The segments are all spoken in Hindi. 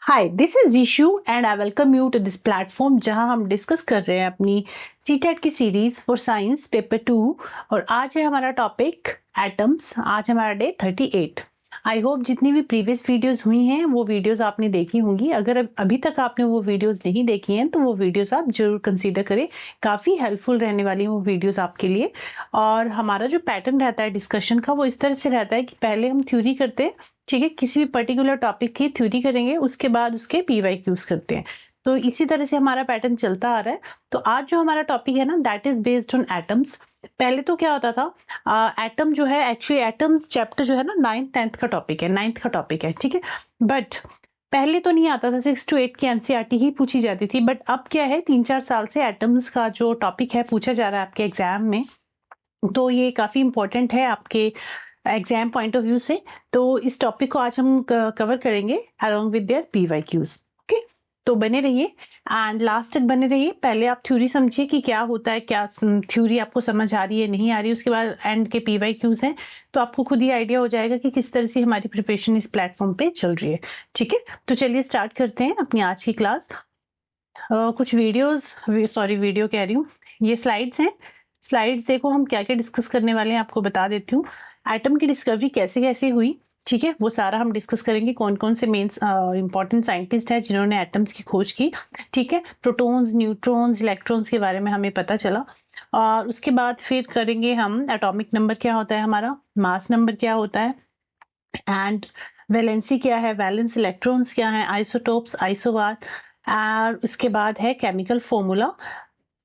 Hi this is Ishu and I welcome you to this platform जहां हम डिस्कस कर रहे हैं अपनी सीटेट की सीरीज फॉर साइंस पेपर 2 और आज है हमारा टॉपिक एटम्स। आज हमारा डे 38। आई होप जितनी भी प्रीवियस वीडियोस हुई हैं वो वीडियोस आपने देखी होंगी। अगर अभी तक आपने वो वीडियोस नहीं देखी हैं तो वो वीडियोस आप जरूर कंसीडर करें, काफ़ी हेल्पफुल रहने वाली वो वीडियोस आपके लिए। और हमारा जो पैटर्न रहता है डिस्कशन का वो इस तरह से रहता है कि पहले हम थ्योरी करते हैं, ठीक है, किसी भी पर्टिकुलर टॉपिक की थ्योरी करेंगे, उसके बाद उसके पीवाईक्यूज करते हैं। तो इसी तरह से हमारा पैटर्न चलता आ रहा है। तो आज जो हमारा टॉपिक है ना that is based on atoms. पहले तो क्या होता था, एटम जो है एक्चुअली एटम्स चैप्टर जो है ना 9th-10th का टॉपिक है, 9th का टॉपिक है, ठीक है। बट पहले तो नहीं आता था, 6 to 8 की एनसीईआरटी ही पूछी जाती थी। बट अब क्या है, 3-4 साल से एटम्स का जो टॉपिक है पूछा जा रहा है आपके एग्जाम में। तो ये काफ़ी इंपॉर्टेंट है आपके एग्जाम पॉइंट ऑफ व्यू से। तो इस टॉपिक को आज हम कवर करेंगे along with their PYQs. Okay, तो बने रहिए एंड लास्ट तक बने रहिए। पहले आप थ्योरी समझिए कि क्या होता है, क्या थ्योरी आपको समझ आ रही है नहीं आ रही, उसके बाद एंड के पीवाईक्यूज हैं तो आपको खुद ही आइडिया हो जाएगा कि किस तरह से हमारी प्रिपरेशन इस प्लेटफॉर्म पे चल रही है, ठीक है। तो चलिए स्टार्ट करते हैं अपनी आज की क्लास। कुछ वीडियो कह रही हूँ, ये स्लाइड्स हैं। स्लाइड्स देखो, हम क्या क्या डिस्कस करने वाले हैं आपको बता देती हूँ। एटम की डिस्कवरी कैसे कैसे हुई, ठीक है, वो सारा हम डिस्कस करेंगे। कौन कौन से मेन इंपॉर्टेंट साइंटिस्ट हैं जिन्होंने एटम्स की खोज की, ठीक है। प्रोटॉन्स, न्यूट्रॉन्स, इलेक्ट्रॉन्स के बारे में हमें पता चला। और उसके बाद फिर करेंगे हम एटॉमिक नंबर क्या होता है हमारा, मास नंबर क्या होता है, एंड वैलेंसी क्या है, वैलेंस इलेक्ट्रॉन्स क्या है, आइसोटोप्स, आइसोबार। और उसके बाद है केमिकल फॉर्मूला।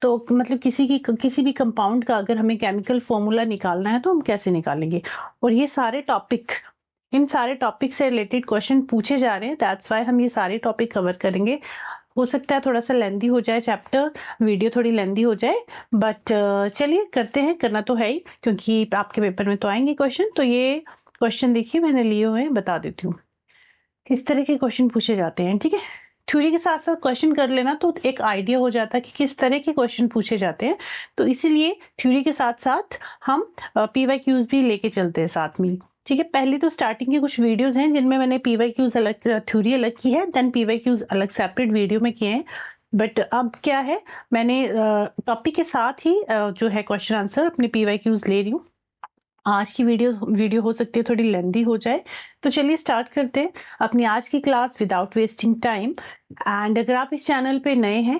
तो मतलब किसी भी कंपाउंड का अगर हमें केमिकल फॉर्मूला निकालना है तो हम कैसे निकालेंगे। और ये सारे टॉपिक, इन सारे टॉपिक से रिलेटेड क्वेश्चन पूछे जा रहे हैं, दैट्स वाई हम ये सारे टॉपिक कवर करेंगे। हो सकता है थोड़ा सा लेंदी हो जाए चैप्टर, वीडियो थोड़ी लेंदी हो जाए, बट चलिए करते हैं, करना तो है ही क्योंकि आपके पेपर में तो आएंगे क्वेश्चन। तो ये क्वेश्चन देखिए मैंने लिए हुए हैं, बता देती हूँ किस तरह के क्वेश्चन पूछे जाते हैं, ठीक है। थ्योरी के साथ साथ क्वेश्चन कर लेना तो एक आइडिया हो जाता है कि किस तरह के क्वेश्चन पूछे जाते हैं। तो इसीलिए थ्योरी के साथ साथ हम पीवाईक्यूज भी लेके चलते हैं साथ में, ठीक है। पहले तो स्टार्टिंग के कुछ वीडियोस हैं जिनमें मैंने पीवाईक्यूज अलग, थ्योरी अलग की है, देन पीवाईक्यूज अलग सेपरेट वीडियो में किए हैं। बट अब क्या है, मैंने टॉपिक के साथ ही जो है क्वेश्चन आंसर अपने पीवाईक्यूज ले रही हूँ। आज की वीडियो हो सकती है थोड़ी लेंदी हो जाए। तो चलिए स्टार्ट करते हैं अपनी आज की class without wasting time. And अगर आप इस चैनल पे नए हैं,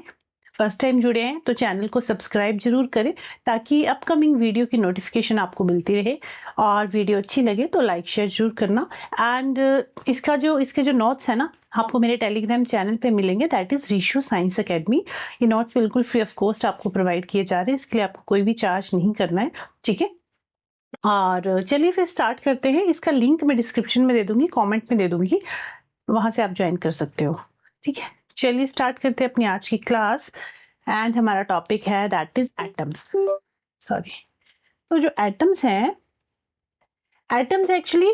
फर्स्ट टाइम जुड़े हैं, तो चैनल को सब्सक्राइब जरूर करें ताकि अपकमिंग वीडियो की नोटिफिकेशन आपको मिलती रहे। और वीडियो अच्छी लगे तो लाइक शेयर जरूर करना। एंड इसके जो नोट्स है ना आपको मेरे टेलीग्राम चैनल पे मिलेंगे, that is reissue science academy. ये नोट्स बिल्कुल फ्री ऑफ कॉस्ट आपको प्रोवाइड किए जा रहे हैं, इसके लिए आपको कोई भी चार्ज नहीं करना है, ठीक है। और चलिए फिर स्टार्ट करते हैं। इसका लिंक मैं डिस्क्रिप्शन में दे दूंगी, कमेंट में दे दूंगी, वहां से आप ज्वाइन कर सकते हो, ठीक है। चलिए स्टार्ट करते हैं अपनी आज की क्लास। एंड हमारा टॉपिक है दैट इज एटम्स। सॉरी, तो जो एटम्स हैं, atoms actually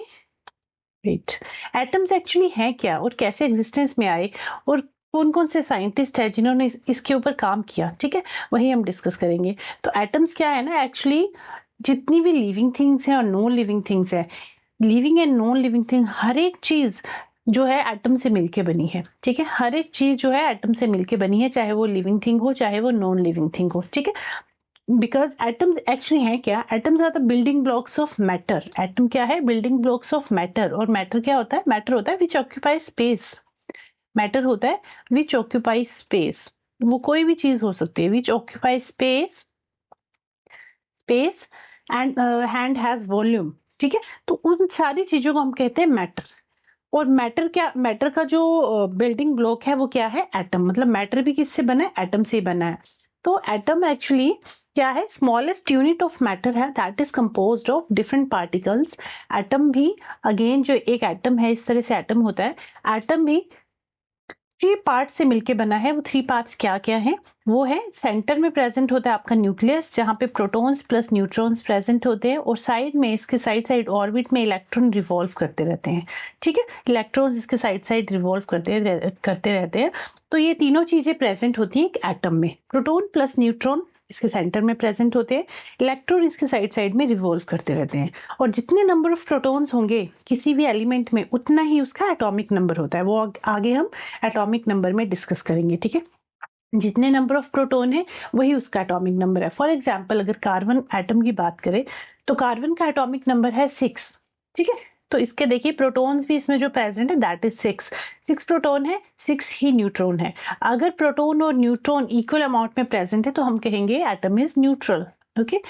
wait atoms actually हैं क्या और कैसे एग्जिस्टेंस में आए, और कौन कौन से साइंटिस्ट हैं जिन्होंने इसके ऊपर काम किया, ठीक है, वही हम डिस्कस करेंगे। तो एटम्स क्या है ना, एक्चुअली जितनी भी लिविंग थिंग्स हैं और नॉन लिविंग थिंग्स हैं, living and non living thing, हर एक चीज जो है एटम से मिलके बनी है, ठीक है। हर एक चीज जो है एटम से मिलके बनी है, चाहे वो लिविंग थिंग हो चाहे वो नॉन लिविंग थिंग हो, ठीक है। बिकॉज एटम्स एक्चुअली है क्या, atoms are the building blocks of matter. Atom क्या है, बिल्डिंग ब्लॉक्स ऑफ मैटर। और मैटर क्या होता है, मैटर होता है विच ऑक्यूपाई स्पेस। मैटर होता है विच ऑक्यूपाई स्पेस, वो कोई भी चीज हो सकती है विच occupy space, space and has volume, ठीक है। तो उन सारी चीजों को हम कहते हैं मैटर। और मैटर का जो बिल्डिंग ब्लॉक है वो क्या है, एटम। मतलब मैटर भी किससे बना है, एटम से बना है। तो एटम एक्चुअली क्या है, स्मॉलेस्ट यूनिट ऑफ मैटर है, that is composed of different particles. Atom भी अगेन जो एक एटम है, इस तरह से एटम होता है। एटम भी 3 पार्ट से मिलके बना है। वो 3 पार्ट्स क्या क्या है, वो है सेंटर में प्रेजेंट होता है आपका न्यूक्लियस, जहाँ पे प्रोटॉन्स प्लस न्यूट्रॉन्स प्रेजेंट होते हैं, और साइड में इसके साइड ऑर्बिट में इलेक्ट्रॉन रिवॉल्व करते रहते हैं, ठीक है। इलेक्ट्रॉन्स इसके साइड रिवॉल्व करते रहते हैं। तो ये तीनों चीजें प्रेजेंट होती हैं एक एटम में, प्रोटॉन प्लस न्यूट्रॉन इसके सेंटर में प्रेजेंट होते हैं, इलेक्ट्रॉन इसके साइड साइड में रिवॉल्व करते रहते हैं, और जितने नंबर ऑफ प्रोटॉन्स होंगे किसी भी एलिमेंट में उतना ही उसका एटॉमिक नंबर होता है। वो आगे हम एटॉमिक नंबर में डिस्कस करेंगे, ठीक है। जितने नंबर ऑफ प्रोटॉन है वही उसका एटॉमिक नंबर है। फॉर एग्जाम्पल अगर कार्बन एटम की बात करें तो कार्बन का एटॉमिक नंबर है 6, ठीक है। तो इसके देखिए प्रोटॉन्स भी इसमें जो प्रेजेंट है दैट इज 6 प्रोटॉन है, 6 ही न्यूट्रॉन है। अगर प्रोटॉन और न्यूट्रॉन इक्वल अमाउंट में प्रेजेंट है तो हम कहेंगे atom is neutral, okay.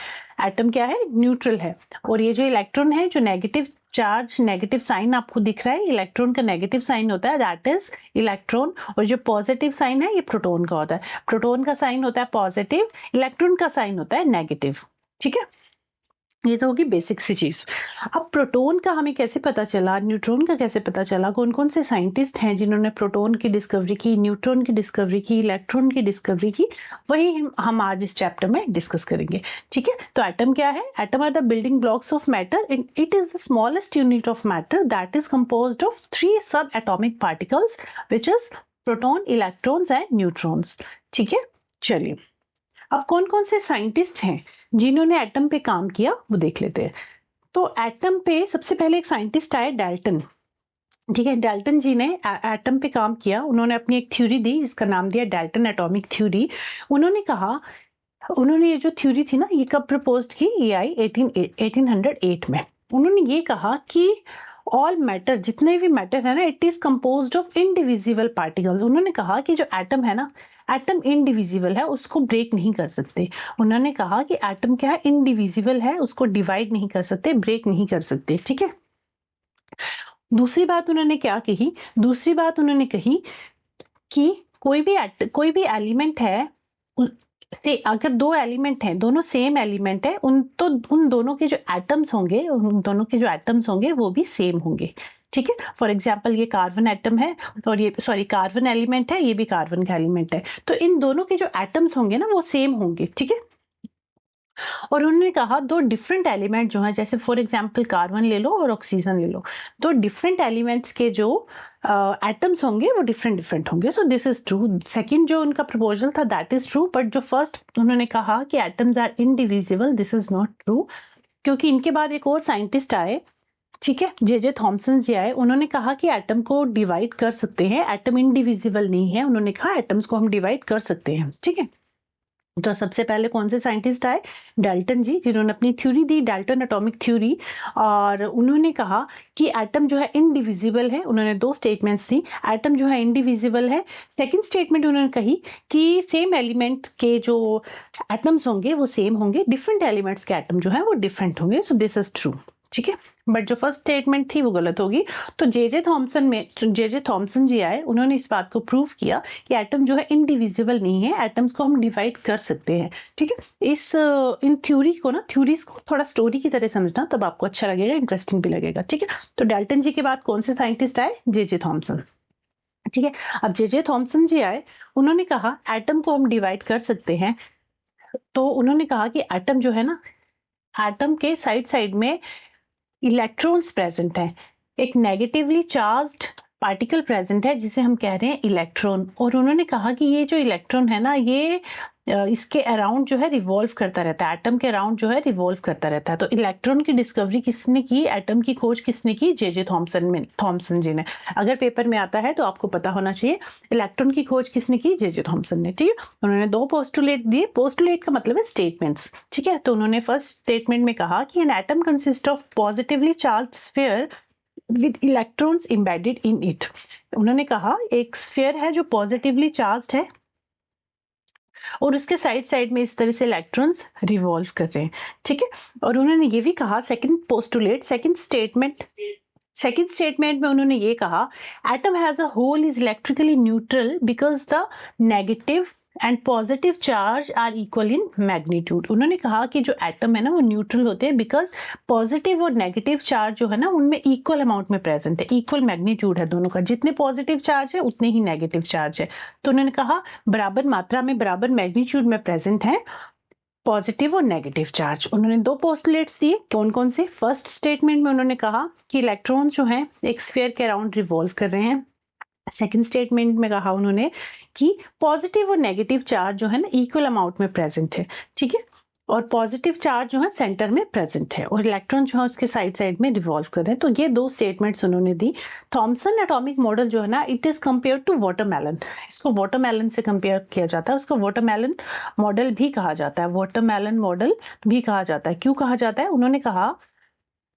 Atom क्या है, न्यूट्रल है। और ये जो इलेक्ट्रॉन है, जो नेगेटिव चार्ज, नेगेटिव साइन आपको दिख रहा है, इलेक्ट्रॉन का नेगेटिव साइन होता है दैट इज इलेक्ट्रॉन, और जो पॉजिटिव साइन है ये प्रोटॉन का होता है। प्रोटॉन का साइन होता है पॉजिटिव, इलेक्ट्रॉन का साइन होता है नेगेटिव, ठीक है। ये तो होगी बेसिक सी चीज। अब प्रोटॉन का हमें कैसे पता चला, न्यूट्रॉन का कैसे पता चला, कौन कौन से साइंटिस्ट हैं जिन्होंने प्रोटॉन की डिस्कवरी की, न्यूट्रॉन की डिस्कवरी की, इलेक्ट्रॉन की डिस्कवरी की, वही हम आज इस चैप्टर में डिस्कस करेंगे, ठीक है। तो एटम क्या है, atom are the building blocks of matter, it is the smallest unit of matter that is composed of 3 sub atomic particles which is proton, electrons and neutrons, ठीक है। चलिए अब कौन कौन से साइंटिस्ट हैं जिन्होंने एटम पे काम किया वो देख लेते हैं। तो एटम पे सबसे पहले एक साइंटिस्ट आए डाल्टन, ठीक है। डाल्टन जी ने एटम पे काम किया, उन्होंने अपनी एक थ्योरी दी, इसका नाम दिया डाल्टन एटॉमिक थ्योरी। उन्होंने कहा, उन्होंने ये जो थ्योरी थी ना ये कब प्रपोज की, ये आई 1808 में। उन्होंने ये कहा कि ऑल मैटर, जितने भी मैटर है ना, it is composed of indivisible particles. उन्होंने कहा कि जो एटम है ना, एटम इनडिविजिबल है, उसको ब्रेक नहीं कर सकते। उन्होंने कहा कि एटम क्या है, इनडिविजिबल है, उसको डिवाइड नहीं कर सकते, ब्रेक नहीं कर सकते, ठीक है। दूसरी बात उन्होंने क्या कही, दूसरी बात उन्होंने कही कि कोई भी एलिमेंट है, से अगर 2 एलिमेंट हैं, दोनों सेम एलिमेंट है, उन दोनों के जो एटम्स होंगे, उन दोनों के जो एटम्स होंगे वो भी सेम होंगे, ठीक है। फॉर एग्जाम्पल ये कार्बन एटम है और ये कार्बन एलिमेंट है, ये भी कार्बन का एलिमेंट है, तो इन दोनों के जो एटम्स होंगे ना वो सेम होंगे, ठीक है। और उन्होंने कहा 2 डिफरेंट एलिमेंट जो है, जैसे फॉर एग्जाम्पल कार्बन ले लो और ऑक्सीजन ले लो, 2 डिफरेंट एलिमेंट्स के जो एटम्स होंगे वो डिफरेंट होंगे। So this is true. Second जो उनका प्रपोजल था दैट इज ट्रू, बट जो फर्स्ट उन्होंने कहा कि atoms are indivisible, this is not true, क्योंकि इनके बाद एक और साइंटिस्ट आए, ठीक है, जे थॉमसन जी आए। उन्होंने कहा कि एटम को डिवाइड कर सकते हैं, एटम इनडिविजिबल नहीं है, उन्होंने कहा एटम्स को हम डिवाइड कर सकते हैं, ठीक है। तो सबसे पहले कौन से साइंटिस्ट आए, डाल्टन जी, जिन्होंने अपनी थ्योरी दी, डाल्टन एटॉमिक थ्योरी, और उन्होंने कहा कि एटम जो है इनडिविजिबल है। उन्होंने 2 स्टेटमेंट्स दी, एटम जो है इनडिविजिबल है। सेकंड स्टेटमेंट उन्होंने कही कि सेम एलिमेंट के जो एटम्स होंगे वो सेम होंगे, डिफरेंट एलिमेंट्स के एटम जो है वो डिफरेंट होंगे। सो दिस इज ट्रू, ठीक है। बट जो फर्स्ट स्टेटमेंट थी वो गलत होगी। तो जे थॉमसन जी आए, उन्होंने इस बात को प्रूव किया कि एटम जो है इनडिविजिबल नहीं है, एटम्स को हम डिवाइड कर सकते हैं, ठीक है। इन थ्योरी को ना, थ्योरीज को थोड़ा स्टोरी की तरह समझना, तब आपको अच्छा लगेगा, इंटरेस्टिंग भी लगेगा, ठीक है। तो डाल्टन जी के बाद कौन से साइंटिस्ट आए, जे थॉमसन, ठीक है। अब जे थॉमसन जी आए, उन्होंने कहा एटम को हम डिवाइड कर सकते हैं। तो उन्होंने कहा कि एटम जो है ना, एटम के साइड साइड में इलेक्ट्रॉन्स प्रेजेंट है, एक नेगेटिवली चार्ज्ड पार्टिकल प्रेजेंट है जिसे हम कह रहे हैं इलेक्ट्रॉन। और उन्होंने कहा कि ये जो इलेक्ट्रॉन है ना, ये इसके अराउंड जो है रिवॉल्व करता रहता है, एटम के अराउंड जो है रिवॉल्व करता रहता है। तो इलेक्ट्रॉन की डिस्कवरी किसने की, एटम की खोज किसने की, जे थॉमसन जी ने। अगर पेपर में आता है तो आपको पता होना चाहिए, इलेक्ट्रॉन की खोज किसने की, जे थॉमसन ने, ठीक है। उन्होंने 2 पोस्टुलेट दिए, पोस्टुलेट का मतलब है स्टेटमेंट्स, ठीक है। तो उन्होंने फर्स्ट स्टेटमेंट में कहा कि an atom consist of positively charged sphere with electrons embedded in it. उन्होंने कहा एक स्फीयर है जो पॉजिटिवली चार्ज्ड है और उसके साइड साइड में इस तरह से इलेक्ट्रॉन्स रिवॉल्व कर रहे हैं, ठीक है। और उन्होंने ये भी कहा, सेकंड स्टेटमेंट में उन्होंने ये कहा, atom has a whole is electrically neutral because the negative and positive charge are equal in magnitude. उन्होंने कहा कि जो एटम है ना वो न्यूट्रल होते हैं बिकॉज पॉजिटिव और नेगेटिव चार्ज जो है ना उनमें इक्वल अमाउंट में प्रेजेंट है, इक्वल मैग्नीट्यूड है दोनों का, जितने पॉजिटिव चार्ज है उतने ही नेगेटिव चार्ज है। तो उन्होंने कहा बराबर मात्रा में, बराबर मैग्नीट्यूड में प्रेजेंट है पॉजिटिव और नेगेटिव चार्ज। उन्होंने 2 पोस्टुलेट्स दिए, कौन कौन से। फर्स्ट स्टेटमेंट में उन्होंने कहा कि इलेक्ट्रॉन जो हैं एक स्फीयर के अराउंड रिवॉल्व कर रहे हैं, सेकंड स्टेटमेंट में कहा उन्होंने कि पॉजिटिव और नेगेटिव चार्ज जो है ना इक्वल अमाउंट में प्रेजेंट है, ठीक है, और पॉजिटिव चार्ज जो है सेंटर में प्रेजेंट है और इलेक्ट्रॉन जो है उसके साइड साइड में रिवॉल्व कर रहे हैं। तो ये दो स्टेटमेंट्स उन्होंने दी। थॉमसन एटॉमिक मॉडल जो है ना it is compare to watermelon, इसको वाटरमेलन से कंपेयर किया जाता है, उसको वाटरमेलन मॉडल भी कहा जाता है, वाटरमेलन मॉडल भी कहा जाता है। क्यों कहा जाता है? उन्होंने कहा,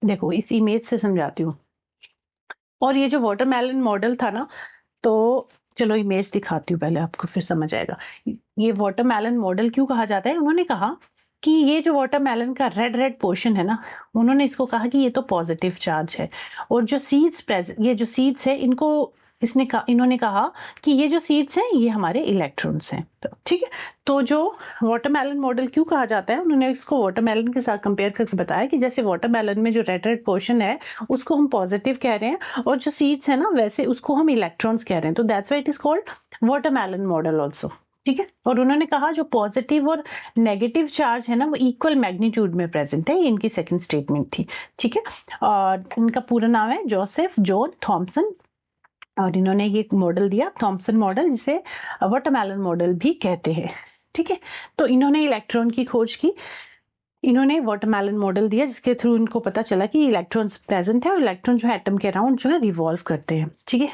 देखो इस इमेज से समझाती हूँ। और ये जो वाटरमेलन मॉडल था ना, तो चलो इमेज दिखाती हूँ पहले आपको, फिर समझ आएगा। ये वाटरमेलन मॉडल क्यों कहा जाता है? उन्होंने कहा कि ये जो वाटरमेलन का रेड रेड पोर्शन है ना, उन्होंने इसको कहा कि ये तो पॉजिटिव चार्ज है, और जो सीड्स प्रेजेंट, ये जो सीड्स है इनको इन्होंने कहा कि ये जो सीड्स हैं ये हमारे इलेक्ट्रॉन्स हैं। तो ठीक है, तो जो वाटरमेलन मॉडल क्यों कहा जाता है, उन्होंने इसको वाटरमेलन के साथ कंपेयर करके बताया कि जैसे वाटरमेलन में जो रेड रेड पोर्शन है उसको हम पॉजिटिव कह रहे हैं, और जो सीड्स है ना वैसे उसको हम इलेक्ट्रॉन्स कह रहे हैं। तो that's why it is called watermelon model also, ठीक है। और उन्होंने कहा जो पॉजिटिव और नेगेटिव चार्ज है ना वो इक्वल मैग्नीट्यूड में प्रेजेंट है। ये इनकी सेकंड स्टेटमेंट थी, ठीक है। और इनका पूरा नाम है जोसेफ जॉन थॉमसन, और इन्होंने ये मॉडल दिया थॉमसन मॉडल, जिसे वाटरमेलन मॉडल भी कहते हैं, ठीक है। तो इन्होंने इलेक्ट्रॉन की खोज की, इन्होंने वाटरमेलन मॉडल दिया जिसके थ्रू इनको पता चला कि इलेक्ट्रॉन्स प्रेजेंट है और इलेक्ट्रॉन जो है एटम के अराउंड जो है रिवॉल्व करते हैं, ठीक है।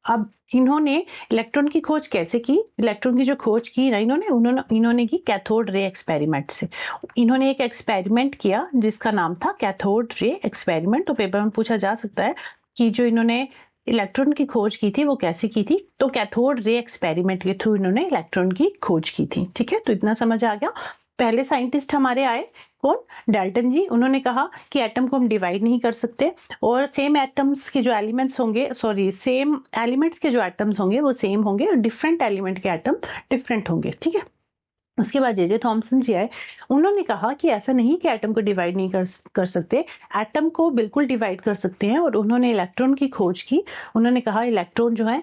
अब इन्होंने इलेक्ट्रॉन की खोज कैसे की? इलेक्ट्रॉन की जो खोज की ना इन्होंने की कैथोड रे एक्सपेरिमेंट से। इन्होंने एक एक्सपेरिमेंट किया जिसका नाम था कैथोड रे एक्सपेरिमेंट। तो पेपर में पूछा जा सकता है कि जो इन्होंने इलेक्ट्रॉन की खोज की थी वो कैसे की थी? तो कैथोड रे एक्सपेरिमेंट के थ्रू इन्होंने इलेक्ट्रॉन की खोज की थी, ठीक है। तो इतना समझ आ गया। पहले साइंटिस्ट हमारे आए कौन? डाल्टन जी। उन्होंने कहा कि एटम को हम डिवाइड नहीं कर सकते, और सेम एटम्स के जो एलिमेंट्स होंगे, सेम एलिमेंट्स के जो एटम्स होंगे वो सेम होंगे, और डिफरेंट एलिमेंट के एटम डिफरेंट होंगे, ठीक है। उसके बाद जे थॉमसन जी आए, उन्होंने कहा कि ऐसा नहीं कि एटम को डिवाइड नहीं कर सकते, एटम को बिल्कुल डिवाइड कर सकते हैं। और उन्होंने इलेक्ट्रॉन की खोज की। उन्होंने कहा इलेक्ट्रॉन जो है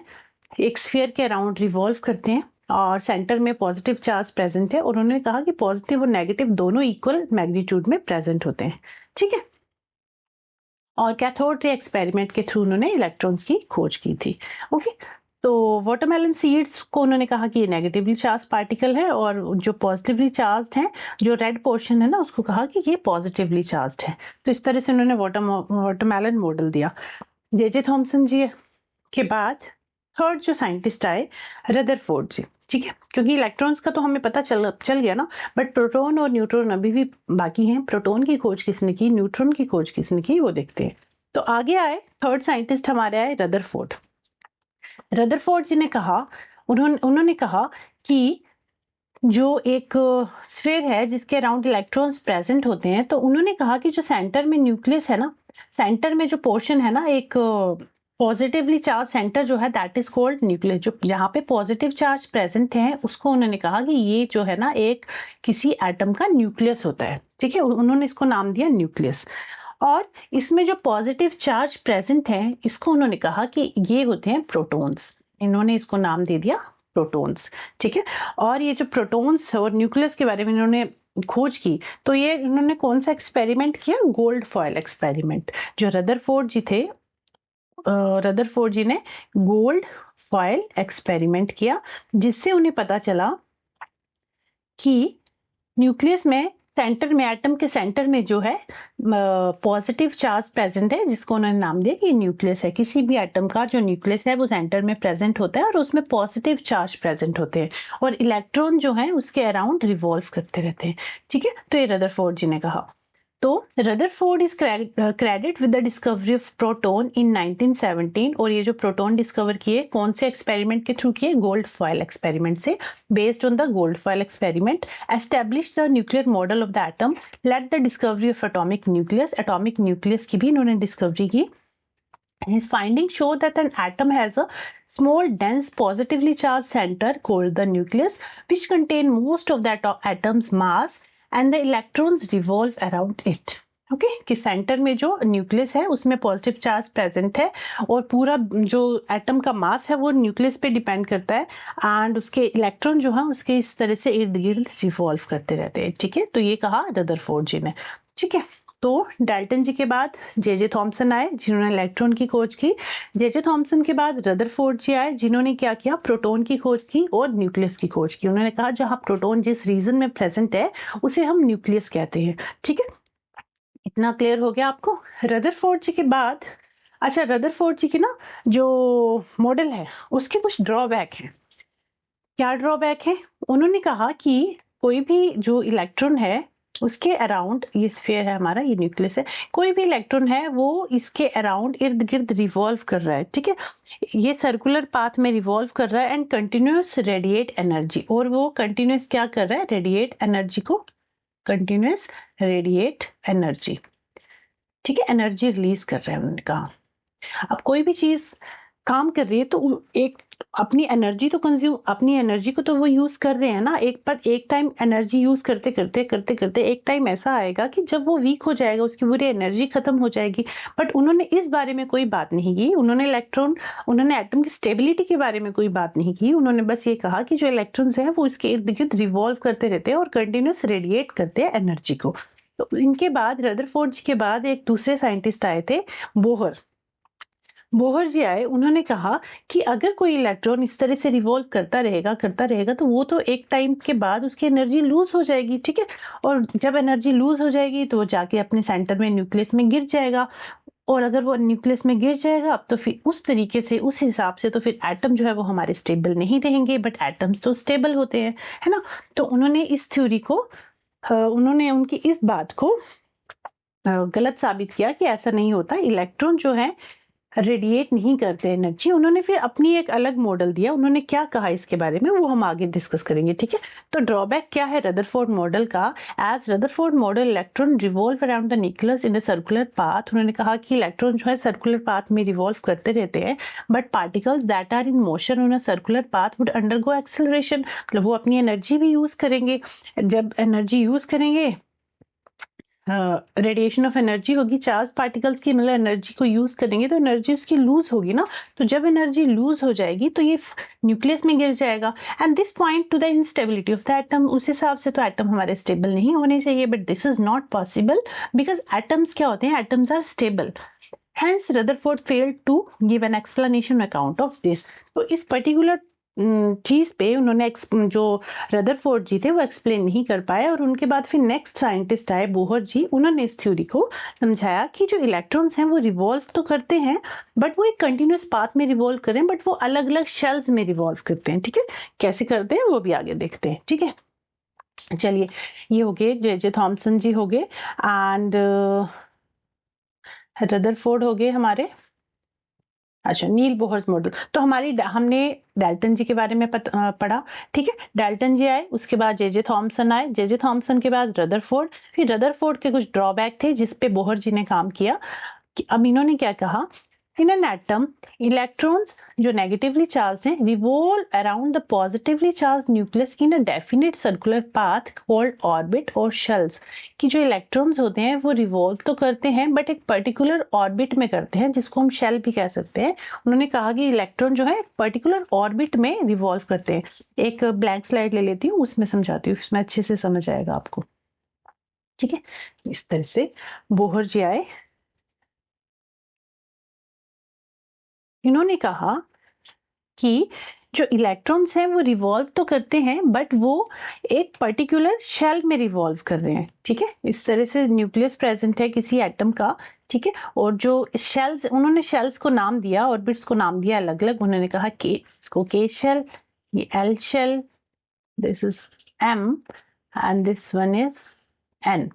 एक स्फीयर के अराउंड रिवॉल्व करते हैं और सेंटर में पॉजिटिव चार्ज प्रेजेंट है, और उन्होंने कहा कि पॉजिटिव और नेगेटिव दोनों इक्वल मैग्नीट्यूड में प्रेजेंट होते हैं, ठीक है। और कैथोड रे एक्सपेरिमेंट के थ्रू उन्होंने इलेक्ट्रॉन्स की खोज की थी, ओके। तो वाटरमेलन सीड्स को उन्होंने कहा कि ये नेगेटिवली चार्ज पार्टिकल है, और जो पॉजिटिवली चार्ज है, जो रेड पोर्शन है ना, उसको कहा कि ये पॉजिटिवली चार्ज है। तो इस तरह से उन्होंने वाटरमेलन मॉडल दिया। जे थॉमसन जी के बाद थर्ड जो साइंटिस्ट आए, रदरफोर्ड जी, ठीक है। क्योंकि इलेक्ट्रॉन्स का तो हमें पता चल गया ना, बट प्रोटॉन और न्यूट्रॉन अभी भी बाकी हैं। प्रोटॉन की खोज किसने की, न्यूट्रॉन की खोज किसने की, वो देखते हैं। तो आगे आए थर्ड साइंटिस्ट हमारे आए रदरफोर्ड। रदरफोर्ड जी ने कहा, उन्होंने कहा कि जो एक स्फीयर है जिसके अराउंड इलेक्ट्रॉन्स प्रेजेंट होते हैं, तो उन्होंने कहा कि जो सेंटर में न्यूक्लियस है ना, सेंटर में जो पोर्शन है ना, एक पॉजिटिवली चार्ज सेंटर जो है दैट इज कॉल्ड न्यूक्लियस। जो यहाँ पे पॉजिटिव चार्ज प्रेजेंट है उसको उन्होंने कहा कि ये जो है ना एक किसी एटम का न्यूक्लियस होता है, ठीक है। उन्होंने इसको नाम दिया न्यूक्लियस। और इसमें जो पॉजिटिव चार्ज प्रेजेंट है इसको उन्होंने कहा कि ये होते हैं प्रोटॉन्स। इन्होंने इसको नाम दे दिया प्रोटॉन्स, ठीक है। और ये जो प्रोटॉन्स और न्यूक्लियस के बारे में इन्होंने खोज की, तो ये इन्होंने कौन सा एक्सपेरिमेंट किया? Gold foil experiment. जो रदरफोर्ड जी थे, रदरफोर्ड जी ने गोल्ड फॉयल एक्सपेरिमेंट किया, जिससे उन्हें पता चला कि न्यूक्लियस में सेंटर में, एटम के सेंटर में जो है पॉजिटिव चार्ज प्रेजेंट है, जिसको उन्होंने नाम दिया कि न्यूक्लियस है। किसी भी एटम का जो न्यूक्लियस है वो सेंटर में प्रेजेंट होता है और उसमें पॉजिटिव चार्ज प्रेजेंट होते हैं, और इलेक्ट्रॉन जो है उसके अराउंड रिवॉल्व करते रहते हैं, ठीक है। तो ये रदरफोर्ड जी ने कहा। तो Rutherford is credit with the discovery of proton इन 1917। और ये जो प्रोटॉन डिस्कवर किए कौन से एक्सपेरिमेंट के थ्रू किए? गोल्ड फॉयल एक्सपेरिमेंट से। Based on the gold foil experiment establish the nuclear model of the atom, let the discovery of atomic nucleus. Atomic nucleus की भी इन्होंने डिस्कवरी की। His findings show that an atom has a small, dense, positively charged center called the nucleus, which contain most of that atom's mass, and the electrons revolve around it. Okay कि सेंटर में जो न्यूक्लियस है उसमें पॉजिटिव चार्ज प्रेजेंट है, और पूरा जो एटम का मास है वो न्यूक्लियस पे डिपेंड करता है, एंड उसके इलेक्ट्रॉन जो है उसके इस तरह से इर्द गिर्द रिवॉल्व करते रहते हैं, ठीक है। तो ये कहा रदरफोर्ड जी ने, ठीक है। तो डाल्टन जी के बाद जे थॉमसन आए जिन्होंने इलेक्ट्रॉन की खोज की। जे थॉमसन के बाद रदरफोर्ड जी आए जिन्होंने क्या किया, प्रोटॉन की खोज की और न्यूक्लियस की खोज की। उन्होंने कहा जहां प्रोटॉन जिस रीजन में प्रेजेंट है उसे हम न्यूक्लियस कहते हैं। ठीक है, इतना क्लियर हो गया आपको। रदरफोर्ड जी के बाद, अच्छा रदरफोर्ड जी की ना जो मॉडल है उसके कुछ ड्रॉबैक हैं। क्या ड्रॉबैक है? उन्होंने कहा कि कोई भी जो इलेक्ट्रॉन है उसके अराउंड, ये स्फीयर है हमारा, ये न्यूक्लियस है, कोई भी इलेक्ट्रॉन है वो इसके अराउंड इर्द गिर्द रिवॉल्व कर रहा है। ठीक है, ये सर्कुलर पाथ में रिवॉल्व कर रहा है एंड कंटिन्यूस रेडिएट एनर्जी, और वो कंटिन्यूस क्या कर रहा है, रेडिएट एनर्जी को, कंटिन्यूस रेडिएट एनर्जी। ठीक है, एनर्जी रिलीज कर रहा है। उन्होंने कहा अब कोई भी चीज काम कर रही है तो एक अपनी एनर्जी तो कंज्यूम, अपनी एनर्जी को तो वो यूज कर रहे हैं ना, एक पर एक टाइम एनर्जी यूज करते करते करते करते एक टाइम ऐसा आएगा कि जब वो वीक हो जाएगा, उसकी पूरी एनर्जी खत्म हो जाएगी। बट उन्होंने इस बारे में कोई बात नहीं की। उन्होंने एटम की स्टेबिलिटी के बारे में कोई बात नहीं की। उन्होंने बस ये कहा कि जो इलेक्ट्रॉन्स हैं वो इसके इर्द गिर्द रिवॉल्व करते रहते हैं और कंटिन्यूस रेडिएट करते हैं एनर्जी को। तो इनके बाद, रदरफोर्ड जी के बाद एक दूसरे साइंटिस्ट आए थे, बोहर जी आए। उन्होंने कहा कि अगर कोई इलेक्ट्रॉन इस तरह से रिवॉल्व करता रहेगा तो वो तो एक टाइम के बाद उसकी एनर्जी लूज हो जाएगी। ठीक है, और जब एनर्जी लूज हो जाएगी तो वो जाके अपने सेंटर में न्यूक्लियस में गिर जाएगा, और अगर वो न्यूक्लियस में गिर जाएगा तो फिर उस तरीके से, उस हिसाब से तो फिर एटम जो है वो हमारे स्टेबल नहीं रहेंगे। बट एटम्स तो स्टेबल होते हैं, है ना। तो उन्होंने इस थ्योरी को, उन्होंने उनकी इस बात को गलत साबित किया कि ऐसा नहीं होता, इलेक्ट्रॉन जो है रेडिएट नहीं करते एनर्जी। उन्होंने फिर अपनी एक अलग मॉडल दिया। उन्होंने क्या कहा इसके बारे में वो हम आगे डिस्कस करेंगे। ठीक है, तो ड्रॉबैक क्या है रदरफोर्ड मॉडल का? As Rutherford model electron revolve around the nucleus in the circular path. उन्होंने कहा कि इलेक्ट्रॉन जो है सर्कुलर पाथ में रिवॉल्व करते रहते हैं, but particles that are in motion on a circular path would undergo acceleration, मतलब वो अपनी एनर्जी भी यूज करेंगे। जब एनर्जी यूज करेंगे, रेडिएशन ऑफ एनर्जी होगी, चार्ज पार्टिकल्स की मतलब एनर्जी को यूज करेंगे तो एनर्जी उसकी लूज होगी ना। तो जब एनर्जी लूज हो जाएगी तो ये न्यूक्लियस में गिर जाएगा and this point two the instability of the atom. उस हिसाब से तो एटम हमारे स्टेबल नहीं होने चाहिए, but this is not possible because atoms क्या होते हैं, atoms are stable. Hence Rutherford failed to give an explanation account of this। तो इस पर्टिकुलर चीज पे उन्होंने जो रदरफोर्ड जी थे वो एक्सप्लेन नहीं कर पाए, और उनके बाद फिर नेक्स्ट साइंटिस्ट आए बोहर जी। उन्होंने इस थ्योरी को समझाया कि जो इलेक्ट्रॉन्स हैं वो रिवॉल्व तो करते हैं, बट वो एक कंटिन्यूस पाथ में रिवॉल्व करें, बट वो अलग अलग शेल्स में रिवॉल्व करते हैं। ठीक है, कैसे करते हैं वो भी आगे देखते हैं। ठीक है, चलिए ये हो गए जे थॉमसन जी हो गए एंड रदरफोर्ड हो गए हमारे। अच्छा, नील बोहर्स मॉडल। तो हमने डाल्टन जी के बारे में पढ़ा। ठीक है, डाल्टन जी आए, उसके बाद जे थॉमसन आए, जे थॉमसन के बाद रदरफोर्ड। फिर रदरफोर्ड के कुछ ड्रॉबैक थे जिस पे बोहर जी ने काम किया। कि अब इन्होंने क्या कहा, इन एन एटम इलेक्ट्रॉन्स जो नेगेटिवली चार्ज हैं revolve around the positively charge nucleus in a definite circular path called orbit और शेल्स। कि जो इलेक्ट्रॉन्स होते हैं वो रिवॉल्व तो करते हैं बट एक पर्टिकुलर ऑर्बिट में करते हैं, जिसको हम शेल भी कह सकते हैं। उन्होंने कहा कि इलेक्ट्रॉन जो है पर्टिकुलर ऑर्बिट में रिवॉल्व करते हैं। एक ब्लैंक स्लाइड ले लेती हूँ, उसमें समझाती हूँ, उसमें अच्छे से समझ आएगा आपको। ठीक है, इस तरह से बोहर जी आए। इन्होंने कहा कि जो इलेक्ट्रॉन्स हैं वो रिवॉल्व तो करते हैं बट वो एक पर्टिकुलर शेल में रिवॉल्व कर रहे हैं। ठीक है, इस तरह से न्यूक्लियस प्रेजेंट है किसी एटम का। ठीक है, और जो शेल्स, उन्होंने शेल्स को नाम दिया, ऑर्बिट्स को नाम दिया अलग अलग। उन्होंने कहा के, इसको के शेल, ये L shell, this is M and this one is N.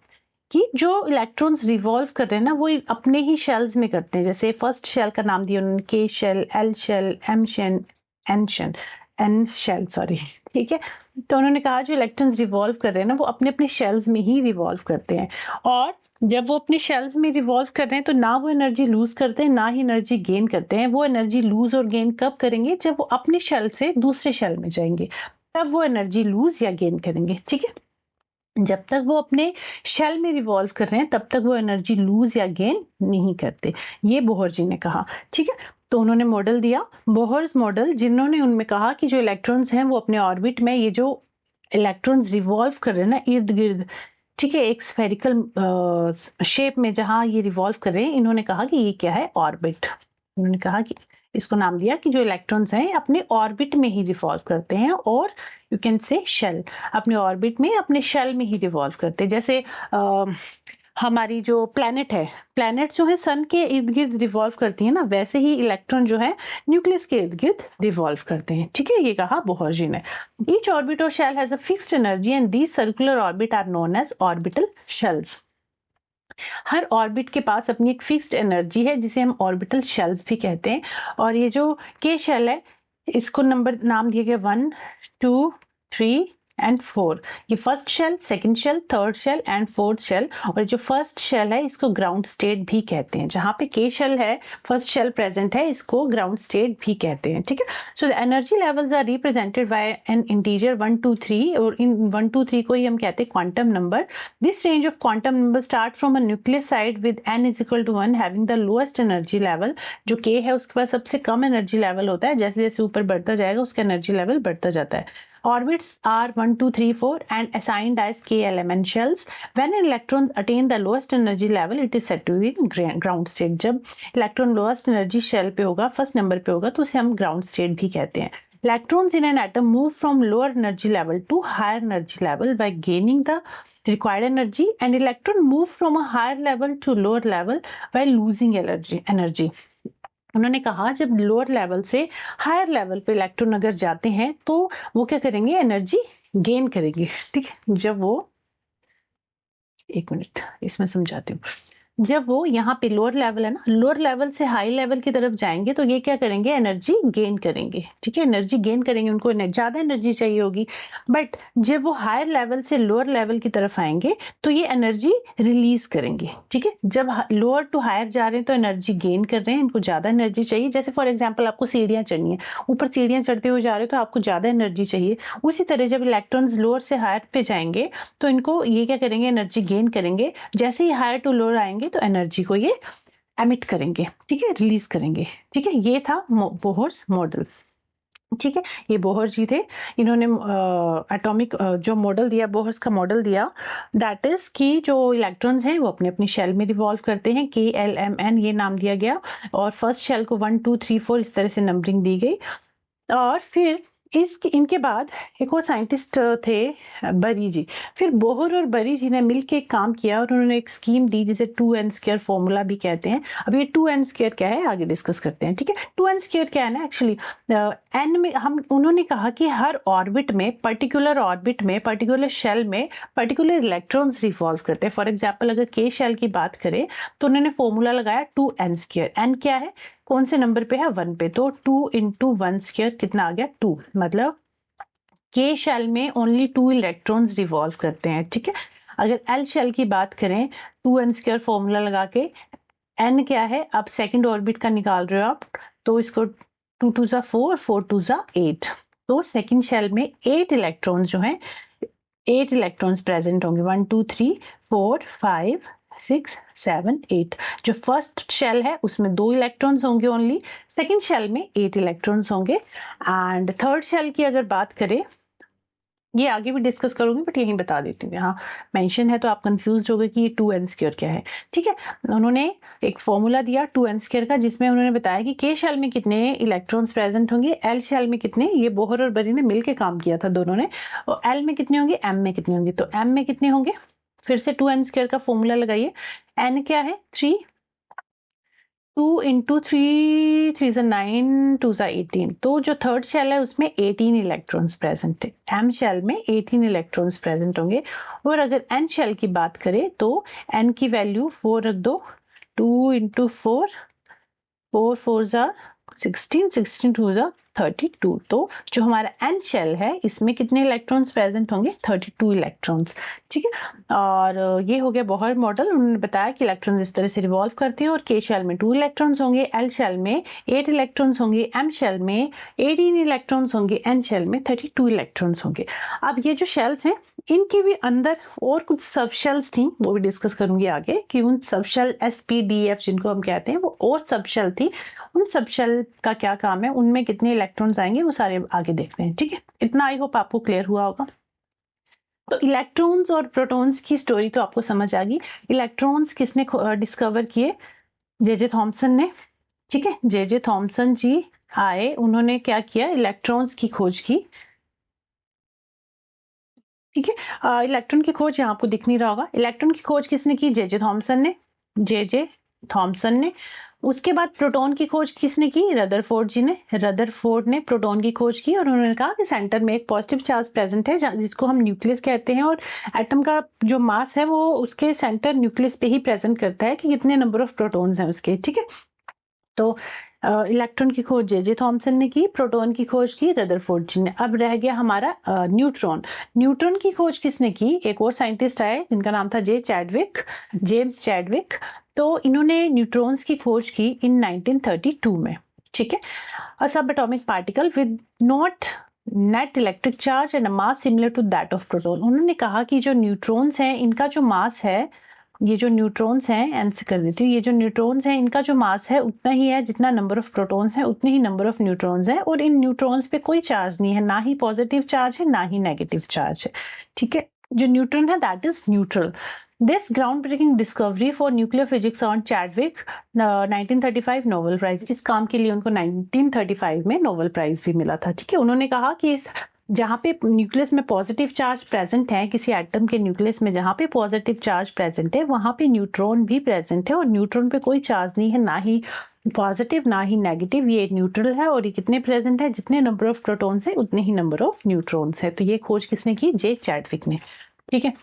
कि जो इलेक्ट्रॉन्स रिवॉल्व कर रहे हैं ना वो अपने ही शेल्स में करते हैं। जैसे फर्स्ट शेल का नाम दिया उन्होंने K shell, L shell, M shell, N shell, sorry. ठीक है, तो उन्होंने कहा जो इलेक्ट्रॉन्स रिवॉल्व कर रहे हैं ना वो अपने अपने शेल्स में ही रिवॉल्व करते हैं, और जब वो अपने शेल्स में रिवॉल्व कर रहे हैं तो ना वो एनर्जी लूज करते हैं ना ही एनर्जी गेन करते हैं। वो एनर्जी लूज और गेन कब करेंगे, जब वो अपने शेल से दूसरे शेल में जाएंगे, तब वो एनर्जी लूज या गेन करेंगे। ठीक है, जब तक वो अपने शेल में रिवॉल्व कर रहे हैं तब तक वो एनर्जी लूज या गेन नहीं करते, ये बोहर जी ने कहा। ठीक है, तो उन्होंने मॉडल दिया, बोहर्स मॉडल, जिन्होंने उनमें कहा कि जो इलेक्ट्रॉन्स हैं वो अपने ऑर्बिट में, ये जो इलेक्ट्रॉन्स रिवॉल्व कर रहे हैं ना इर्द गिर्द, ठीक है, एक स्फेरिकल शेप में जहां ये रिवॉल्व कर रहे हैं, इन्होंने कहा कि ये क्या है, ऑर्बिट। उन्होंने कहा कि इसको नाम दिया कि जो इलेक्ट्रॉन्स हैं अपने ऑर्बिट में ही रिवॉल्व करते हैं, और यू कैन से शेल, अपने ऑर्बिट में, अपने शेल में ही रिवॉल्व करते हैं। जैसे हमारी जो प्लैनेट है, प्लैनेट जो है सन के इर्द गिर्द रिवॉल्व करती है ना, वैसे ही इलेक्ट्रॉन जो है न्यूक्लियस के इर्द गिर्द रिवॉल्व करते हैं। ठीक है, ये कहा बोहर जी ने। ईच ऑर्बिट और shell has a fixed energy and these circular orbit are known as orbital shells. हर ऑर्बिट के पास अपनी एक फिक्स्ड एनर्जी है जिसे हम ऑर्बिटल शेल्स भी कहते हैं। और ये जो के शेल है, इसको नंबर नाम दिया गया 1, 2, 3 एंड 4। ये first shell, second shell, third shell and fourth shell. और जो फर्स्ट शेल है इसको ग्राउंड स्टेट भी कहते हैं। जहां पे के शेल है, फर्स्ट शेल प्रेजेंट है, इसको ग्राउंड स्टेट भी कहते हैं। ठीक है, so the energy levels are represented by an integer 1, 2, 3, और इन 1, 2, 3 को ही हम कहते हैं quantum number. This range of quantum numbers start from a nucleus side with n is equal to 1 having the lowest energy level। जो k है उसके पास सबसे कम एनर्जी लेवल होता है, जैसे जैसे ऊपर बढ़ता जाएगा उसका एनर्जी लेवल बढ़ता जाता है। Orbits are 1, 2, 3, 4 and assigned as k element shells. When electrons attain the lowest energy level, it is said to be in ground state। जब इलेक्ट्रॉन लोएस्ट एनर्जी शेल पे होगा, फर्स्ट नंबर पे होगा, तो उसे हम ग्राउंड स्टेट भी कहते हैं। Electrons in an atom move from lower energy level to higher energy level by gaining the required energy, and electron move from a higher level to lower level by losing energy। उन्होंने कहा जब लोअर लेवल से हायर लेवल पे इलेक्ट्रॉन अगर जाते हैं तो वो क्या करेंगे, एनर्जी गेन करेंगे। ठीक है, जब वो, एक मिनट इसमें समझाती हूँ। जब वो यहाँ पे लोअर लेवल है ना, लोअर लेवल से हाई लेवल की तरफ जाएंगे तो ये क्या करेंगे, एनर्जी गेन करेंगे। ठीक है, एनर्जी गेन करेंगे, उनको ज्यादा एनर्जी चाहिए होगी। बट जब वो हायर लेवल से लोअर लेवल की तरफ आएंगे तो ये एनर्जी रिलीज करेंगे। ठीक है, जब लोअर टू हायर जा रहे हैं तो एनर्जी गेन कर रहे हैं, इनको ज्यादा एनर्जी चाहिए। जैसे फॉर एग्जाम्पल आपको सीढ़ियां चढ़नी है, ऊपर सीढ़ियां चढ़ते हुए जा रहे हो तो आपको ज्यादा एनर्जी चाहिए। उसी तरह जब इलेक्ट्रॉन्स लोअर से हायर पे जाएंगे तो इनको ये क्या करेंगे, एनर्जी गेन करेंगे। जैसे ही हायर टू लोअर आएंगे तो एनर्जी को ये एमिट करेंगे। ठीक है, रिलीज करेंगे। ठीक है, ये था बोहर्स मॉडल। ठीक है, ये बोहर जी थे, इन्होंने एटॉमिक जो मॉडल दिया, बोहर्स का मॉडल दिया, दैट इज कि जो इलेक्ट्रॉन्स हैं वो अपने अपनी शेल में रिवॉल्व करते हैं। KLMN ये नाम दिया गया, और फर्स्ट शेल को 1, 2, 3, 4 इस तरह से नंबरिंग दी गई। और फिर इनके बाद एक और साइंटिस्ट थे, बरी जी। फिर बोहर और बरी जी ने मिलकर एक काम किया और उन्होंने एक स्कीम दी जिसे 2n² फॉर्मूला भी कहते हैं। अब ये 2n² क्या है आगे डिस्कस करते हैं। ठीक है, 2n² क्या है ना, एक्चुअली एन में हम, उन्होंने कहा कि हर ऑर्बिट में, पर्टिकुलर ऑर्बिट में, पर्टिकुलर शेल में इंडिविजुअल इलेक्ट्रॉन्स रिवॉल्व करते हैं। फॉर एग्जाम्पल अगर के शेल की बात करें तो उन्होंने फॉर्मूला लगाया 2n²। एन क्या है, कौन से नंबर पे है, 1 पे, तो 2 × 1² कितना आ गया, 2। मतलब के शेल में ओनली 2 इलेक्ट्रॉन्स रिवॉल्व करते हैं। ठीक है, अगर एल शेल की बात करें, 2n² फॉर्मूला लगा के, एन क्या है, अब सेकंड ऑर्बिट का निकाल रहे हो आप, तो इसको 2 2 4, 4 2 8, तो सेकंड शेल में 8 इलेक्ट्रॉन्स जो हैं, 8 इलेक्ट्रॉन्स प्रेजेंट होंगे, 1 2 3 4 5 6 7 8। जो फर्स्ट शेल है उसमें 2 इलेक्ट्रॉन्स होंगे ओनली, सेकंड शेल में 8 इलेक्ट्रॉन्स होंगे। एंड थर्ड शेल की अगर बात करें, ये आगे भी डिस्कस करूंगी बट यहीं बता देती हूँ, यहाँ मेंशन है तो आप कंफ्यूज हो गए कि ये 2n² क्या है। ठीक है, उन्होंने एक फॉर्मूला दिया 2n² का, जिसमें उन्होंने बताया कि के शेल में कितने इलेक्ट्रॉन्स प्रेजेंट होंगे, एल शेल में कितने, ये बोहर और बरी ने मिलकर काम किया था दोनों ने, और एल में कितने होंगे, एम में कितने होंगे, तो एम में कितने होंगे, फिर से 2n² का फॉर्मूला लगाइए। एन क्या है, 3, 2 × 3 3 9 2 18, तो जो थर्ड शेल है उसमें 18 इलेक्ट्रॉन्स प्रेजेंट है, एम शेल में 18 इलेक्ट्रॉन्स प्रेजेंट होंगे। और अगर एन शेल की बात करें तो एन की वैल्यू 4 रख दो, 2 × 4, 4 4 16, 16 2 32, तो जो हमारा एन शेल है इसमें कितने इलेक्ट्रॉन्स प्रेजेंट होंगे, 32 इलेक्ट्रॉन्स। ठीक है, और ये हो गया बोहर मॉडल। उन्होंने बताया कि इलेक्ट्रॉन इस तरह से रिवॉल्व करते हैं, और के शेल में 2 इलेक्ट्रॉन्स होंगे, एल शेल में 8 इलेक्ट्रॉन्स होंगे, एम शेल में 18 इलेक्ट्रॉन्स होंगे, एन शेल में 32 इलेक्ट्रॉन्स होंगे। अब ये जो शेल्स हैं इनके भी अंदर और कुछ सब शेल्स थी, वो भी डिस्कस करूंगी आगे, कि उन सब शेल SPDF जिनको हम कहते हैं वो और सब शेल थी, उन सब शेल का क्या काम है, उनमें कितने इलेक्ट्रॉन्स आएंगे, वो सारे आगे देखते हैं। ठीक है, इतना आई होप आपको क्लियर हुआ होगा। तो इलेक्ट्रॉन्स और प्रोटॉन्स की स्टोरी तो आपको समझ आ गई। इलेक्ट्रॉन्स किसने डिस्कवर किए? जे थॉमसन ने। ठीक है, जे थॉमसन जी आए, उन्होंने क्या किया? इलेक्ट्रॉन्स की खोज की। ठीक है, इलेक्ट्रॉन की खोज यहाँ आपको दिख नहीं रहा होगा। इलेक्ट्रॉन की खोज किसने की? जे थॉमसन ने। जे थॉमसन ने। उसके बाद प्रोटॉन की खोज किसने की? रदरफोर्ड जी ने। रदरफोर्ड ने प्रोटॉन की खोज की और उन्होंने कहा कि सेंटर में एक पॉजिटिव चार्ज प्रेजेंट है जिसको हम न्यूक्लियस कहते हैं, और एटम का जो मास है वो उसके सेंटर न्यूक्लियस पे ही प्रेजेंट करता है कि कितने नंबर ऑफ प्रोटॉन्स हैं उसके। ठीक है, तो इलेक्ट्रॉन की खोज जे थॉमसन ने की, प्रोटॉन की खोज की रदरफोर्ड जी ने। अब रह गया हमारा न्यूट्रॉन। न्यूट्रॉन की खोज किसने की? एक और साइंटिस्ट आए जिनका नाम था जेम्स चैडविक। तो इन्होंने न्यूट्रॉन्स की खोज की इन 1932 में। ठीक है, a sub atomic particle with not net electric charge and mass similar to that of proton. उन्होंने कहा कि जो न्यूट्रॉन्स हैं इनका जो मास है, ये जो न्यूट्रॉन्स हैं, आंसर कर देती हूँ, ये जो न्यूट्रॉन्स हैं इनका जो मास है उतना ही है जितना नंबर ऑफ प्रोटॉन्स है, उतने ही नंबर ऑफ न्यूट्रॉन्स है, और इन न्यूट्रॉन्स पे कोई चार्ज नहीं है, ना ही पॉजिटिव चार्ज है ना ही नेगेटिव चार्ज है। ठीक है, जो न्यूट्रॉन है that is neutral. This ground breaking discovery for nuclear physics on Chadwick 1935 Nobel prize. इस काम के लिए उनको 1935 में नोबेल प्राइज भी मिला था। ठीक है, उन्होंने कहा कि जहाँ पे न्यूक्लियस में पॉजिटिव चार्ज प्रेजेंट है, किसी एटम के न्यूक्लियस में जहाँ पे पॉजिटिव चार्ज प्रेजेंट है वहां पे न्यूट्रॉन भी प्रेजेंट है, और न्यूट्रॉन पे कोई चार्ज नहीं है, ना ही पॉजिटिव ना ही नेगेटिव, ये न्यूट्रल है, और ये कितने प्रेजेंट है? जितने नंबर ऑफ प्रोटॉन्स है उतने ही नंबर ऑफ न्यूट्रॉन्स है। तो ये खोज किसने की? जे चैडविक ने। ठीक है,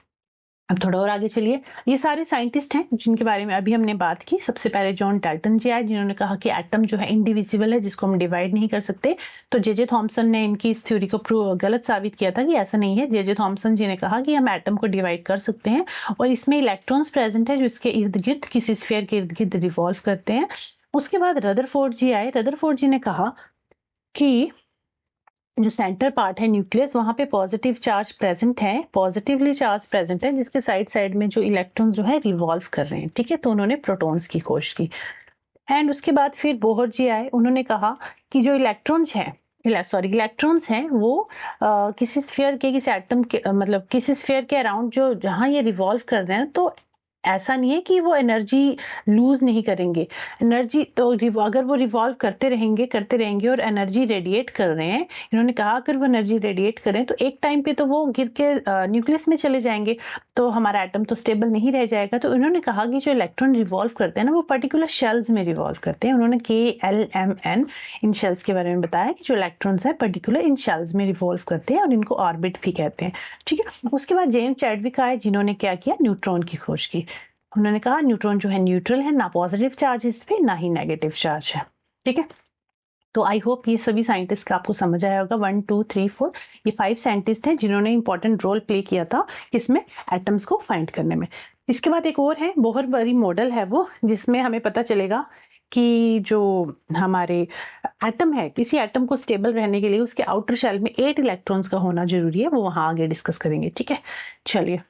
अब थोड़ा और आगे चलिए। ये सारे साइंटिस्ट हैं जिनके बारे में अभी हमने बात की। सबसे पहले जॉन डाल्टन जी आए जिन्होंने कहा कि एटम जो है इंडिविजिबल है, जिसको हम डिवाइड नहीं कर सकते। तो जे थॉमसन ने इनकी इस थ्योरी को गलत साबित किया था कि ऐसा नहीं है। जे थॉमसन जी ने कहा कि हम एटम को डिवाइड कर सकते हैं, और इसमें इलेक्ट्रॉन्स प्रेजेंट है जो इसके इर्द गिर्द, किसी स्फीयर के इर्द गिर्द रिवॉल्व करते हैं। उसके बाद रदरफोर्ड जी आए। रदरफोर्ड जी ने कहा कि जो सेंटर पार्ट है न्यूक्लियस, वहां पे पॉजिटिव चार्ज प्रेजेंट है, पॉजिटिवली चार्ज प्रेजेंट है, जिसके साइड साइड में जो इलेक्ट्रॉन जो है रिवॉल्व कर रहे हैं। ठीक है, तो उन्होंने प्रोटॉन्स की खोज की। एंड उसके बाद फिर बोहर जी आए। उन्होंने कहा कि जो इलेक्ट्रॉन्स हैं वो किसी स्फीयर के, किसी एटम के, मतलब किसी स्फीयर के अराउंड जो जहां ये रिवॉल्व कर रहे हैं, तो ऐसा नहीं है कि वो एनर्जी लूज नहीं करेंगे। एनर्जी तो अगर वो रिवॉल्व करते रहेंगे और एनर्जी रेडिएट कर रहे हैं, इन्होंने कहा अगर वो एनर्जी रेडिएट करें तो एक टाइम पे तो वो गिर के न्यूक्लियस में चले जाएंगे, तो हमारा एटम तो स्टेबल नहीं रह जाएगा। तो इन्होंने कहा कि जो इलेक्ट्रॉन रिवॉल्व करते हैं ना, वो पर्टिकुलर शेल्स में रिवॉल्व करते हैं। उन्होंने KLMN इन शेल्स के बारे में बताया कि जो इलेक्ट्रॉन्स है पर्टिकुलर इन शेल्स में रिवॉल्व करते हैं, और इनको ऑर्बिट भी कहते हैं। ठीक है, उसके बाद जेम्स चैडविक आए जिन्होंने क्या किया? न्यूट्रॉन की खोज की। उन्होंने कहा न्यूट्रॉन जो है न्यूट्रल है, ना पॉजिटिव चार्ज इस पे ना ही नेगेटिव चार्ज है। ठीक है, तो आई होप ये सभी साइंटिस्ट का आपको समझ आया होगा। 1 2 3 4 ये 5 साइंटिस्ट हैं जिन्होंने इंपॉर्टेंट रोल प्ले किया था किसमें? एटम्स को फाइंड करने में। इसके बाद एक और है, बहुत बड़ी मॉडल है वो, जिसमें हमें पता चलेगा कि जो हमारे एटम है, किसी एटम को स्टेबल रहने के लिए उसके आउटर शेल में 8 इलेक्ट्रॉन्स का होना जरूरी है। वो वहां आगे डिस्कस करेंगे। ठीक है, चलिए,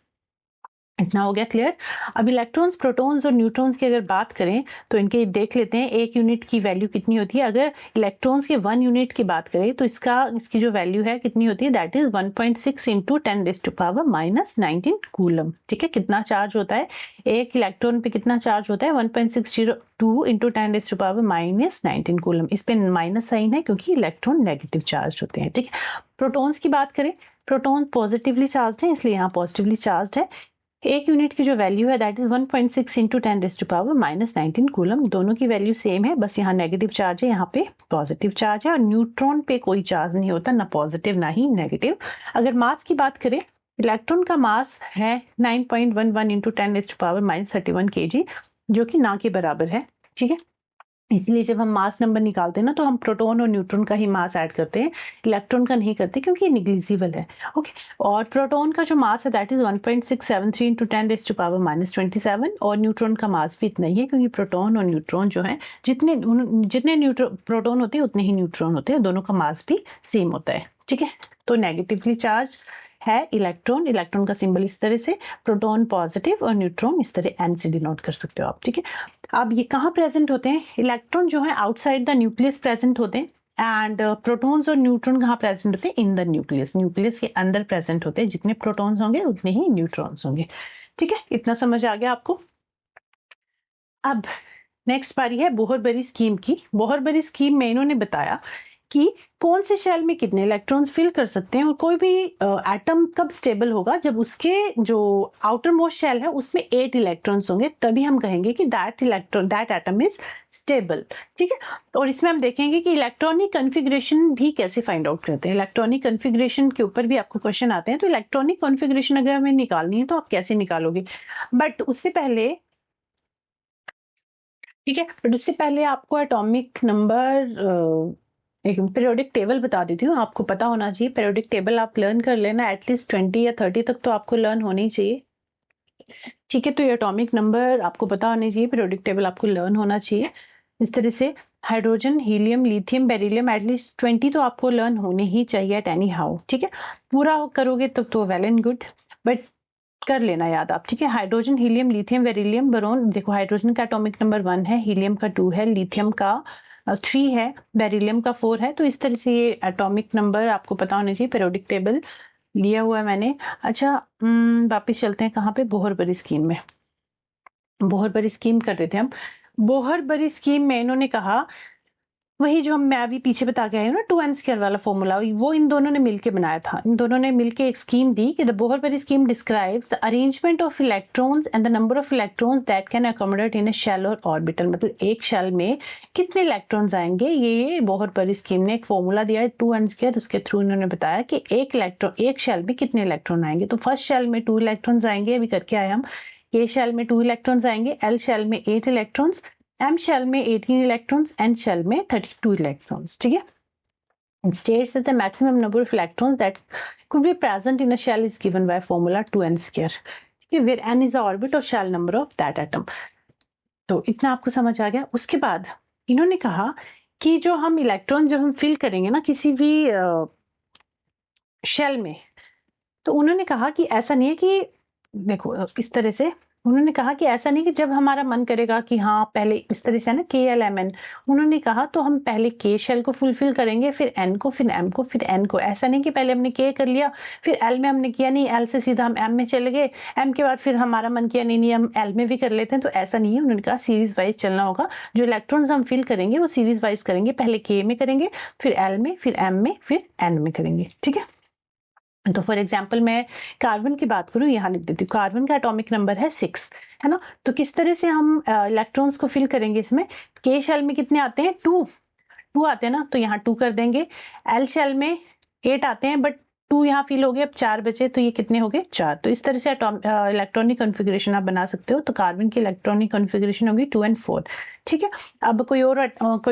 इतना हो गया क्लियर। अब इलेक्ट्रॉन्स, प्रोटॉन्स और न्यूट्रॉन्स की अगर बात करें तो इनके देख लेते हैं एक यूनिट की वैल्यू कितनी होती है। अगर इलेक्ट्रॉन्स के 1 यूनिट की बात करें तो इसकी जो वैल्यू है कितनी होती है? That is 1.6 into 10⁻⁻19 coulomb. ठीक है, कितना चार्ज होता है एक इलेक्ट्रॉन पे? कितना चार्ज होता है? 1.602 इंटू 10⁻⁻19 कूलम। इस पे माइनस साइन है क्योंकि इलेक्ट्रॉन नेगेटिव चार्ज होते हैं। ठीक है, प्रोटॉन्स की बात करें, प्रोटॉन पॉजिटिवली चार्ज है, इसलिए यहाँ पॉजिटिवली चार्ज है। एक यूनिट की जो वैल्यू है दैट इज 1.6 इंटू 10⁻⁻19 कूलम। दोनों की वैल्यू सेम है, बस यहाँ नेगेटिव चार्ज है, यहाँ पे पॉजिटिव चार्ज है। और न्यूट्रॉन पे कोई चार्ज नहीं होता, ना पॉजिटिव ना ही नेगेटिव। अगर मास की बात करें, इलेक्ट्रॉन का मास है 9.11 इंटू 10⁻31 kg, जो कि ना के बराबर है। ठीक है, इसलिए जब हम मास नंबर निकालते हैं ना, तो हम प्रोटॉन और न्यूट्रॉन का ही मास ऐड करते हैं, इलेक्ट्रॉन का नहीं करते क्योंकि ये निग्लिजिबल है। ओके, और प्रोटॉन का जो मास है दैट इज 1.673 इंटू 10⁻⁻27, और न्यूट्रॉन का मास भी इतना ही है क्योंकि प्रोटॉन और न्यूट्रॉन जो है, जितने प्रोटॉन होते हैं उतने ही न्यूट्रॉन होते हैं, दोनों का मास भी सेम होता है। ठीक है, तो नेगेटिवली चार्ज है इलेक्ट्रॉन का सिंबल इस तरह से, प्रोटॉन पॉजिटिव और न्यूट्रॉन इस तरह N से डिनोट कर सकते हो आप। ठीक है, अब ये कहाँ प्रेजेंट होते हैं? इलेक्ट्रॉन जो है आउटसाइड द न्यूक्लियस प्रेजेंट होते हैं, एंड प्रोटॉन्स और न्यूट्रॉन कहाँ प्रेजेंट होते हैं? इन द न्यूक्लियस, न्यूक्लियस के अंदर प्रेजेंट होते हैं। जितने प्रोटॉन्स होंगे उतने ही न्यूट्रॉन्स होंगे। ठीक है, इतना समझ आ गया आपको। अब नेक्स्ट पारी है बोहरबरी स्कीम की। बोहरबरी स्कीम में इन्होंने बताया कि कौन से शेल में कितने इलेक्ट्रॉन्स फिल कर सकते हैं और कोई भी एटम कब स्टेबल होगा, जब उसके जो आउटर मोस्ट शेल है उसमें 8 इलेक्ट्रॉन्स होंगे, तभी हम कहेंगे कि दैट एटम इज स्टेबल। ठीक है, और इसमें हम देखेंगे कि इलेक्ट्रॉनिक कॉन्फ़िगरेशन भी कैसे फाइंड आउट करते हैं। इलेक्ट्रॉनिक कॉन्फ़िगरेशन के ऊपर भी आपको क्वेश्चन आते हैं, तो इलेक्ट्रॉनिक कॉन्फ़िगरेशन अगर हमें निकालनी है तो आप कैसे निकालोगे। बट उससे पहले, ठीक है, बट उससे पहले आपको एटॉमिक नंबर, एक पीरियोडिक टेबल बता देती हूँ, आपको पता होना चाहिए। पीरियोडिक टेबल आप लर्न कर लेना, एटलीस्ट 20 या 30 तक तो आपको लर्न होनी चाहिए। ठीक है, तो ये एटॉमिक नंबर आपको पता होने चाहिए, पीरियोडिक टेबल आपको लर्न होना चाहिए। इस तरह से hydrogen, helium, lithium, beryllium, at least 20 तो आपको लर्न होने ही चाहिए एट एनी हाउ। ठीक है, पूरा करोगे तो वेल एंड गुड, बट कर लेना याद आप। ठीक है, hydrogen, helium, lithium, beryllium, boron. देखो हाइड्रोजन का एटॉमिक नंबर 1 है, हीलियम का 2 है, लिथियम का 3 है, बेरिलियम का 4 है। तो इस तरह से ये एटॉमिक नंबर आपको पता होने चाहिए। पीरियोडिक टेबल लिया हुआ है मैंने। अच्छा, वापिस चलते हैं कहाँ पे? बोहरबरी स्कीम में। बोहरबरी स्कीम कर रहे थे हम। बोहरबरी स्कीम में इन्होंने कहा वही जो मैं अभी पीछे बता के आई हूँ ना, 2n² वाला फॉर्मूला, वो इन दोनों ने मिलके बनाया था। इन दोनों ने मिलके एक स्कीम दी कि the Bohr Bury scheme describes the arrangement of electrons and the number of electrons that can accommodate in a shell और ऑर्बिटल। मतलब एक शेल में कितने इलेक्ट्रॉन्स आएंगे, ये बोहरबरी स्कीम ने एक फॉर्मूला दिया है 2n²। उसके थ्रू इन्होंने बताया कि एक शेल में कितने इलेक्ट्रॉन आएंगे। तो फर्स्ट शेल में 2 इलेक्ट्रॉन्स आएंगे, अभी करके आए हम। ए शेल में 2 इलेक्ट्रॉन्स आएंगे, एल शेल में 8 इलेक्ट्रॉन्स, एम शेल में 18 इलेक्ट्रॉन्स, एन शेल में 32 इलेक्ट्रॉन्स। ठीक है, it states that the maximum number of electrons that could be present in a shell is given by formula 2n²। ठीक है, where n is the orbit or shell number of that atom। तो इतना आपको समझ आ गया। उसके बाद इन्होंने कहा कि जो हम इलेक्ट्रॉन जब हम फिल करेंगे ना किसी भी शेल में, तो उन्होंने कहा कि ऐसा नहीं है कि, देखो इस तरह से उन्होंने कहा कि ऐसा नहीं कि जब हमारा मन करेगा कि हाँ पहले इस तरह से है ना KLMN, उन्होंने कहा तो हम पहले K शेल को फुलफिल करेंगे, फिर N को, फिर M को, फिर N को। ऐसा नहीं कि पहले हमने K कर लिया फिर L में हमने किया नहीं, L से सीधा हम M में चले गए, M के बाद फिर हमारा मन किया नहीं हम L में भी कर लेते हैं। तो ऐसा नहीं है, उन्होंने कहा सीरीज वाइज चलना होगा। जो इलेक्ट्रॉन्स हम फिल करेंगे वो सीरीज वाइज करेंगे, पहले K में करेंगे, फिर L में, फिर M में, फिर N में करेंगे। ठीक है, तो फॉर एग्जाम्पल मैं कार्बन की बात करूं, यहाँ लिख देती हूँ। कार्बन का एटॉमिक नंबर है 6, है ना। तो किस तरह से हम इलेक्ट्रॉन्स को फिल करेंगे इसमें? के शेल में कितने आते हैं? 2 आते हैं ना, तो यहाँ 2 कर देंगे। एल शेल में 8 आते हैं, बट 2 यहाँ फिल हो गए, अब 4 बचे, तो ये कितने हो गए? 4। तो इस तरह से इलेक्ट्रॉनिक कॉन्फ़िगरेशन आप बना सकते हो। तो कार्बन की इलेक्ट्रॉनिक कॉन्फ़िगरेशन होगी 2 and 4। ठीक है, अब कोई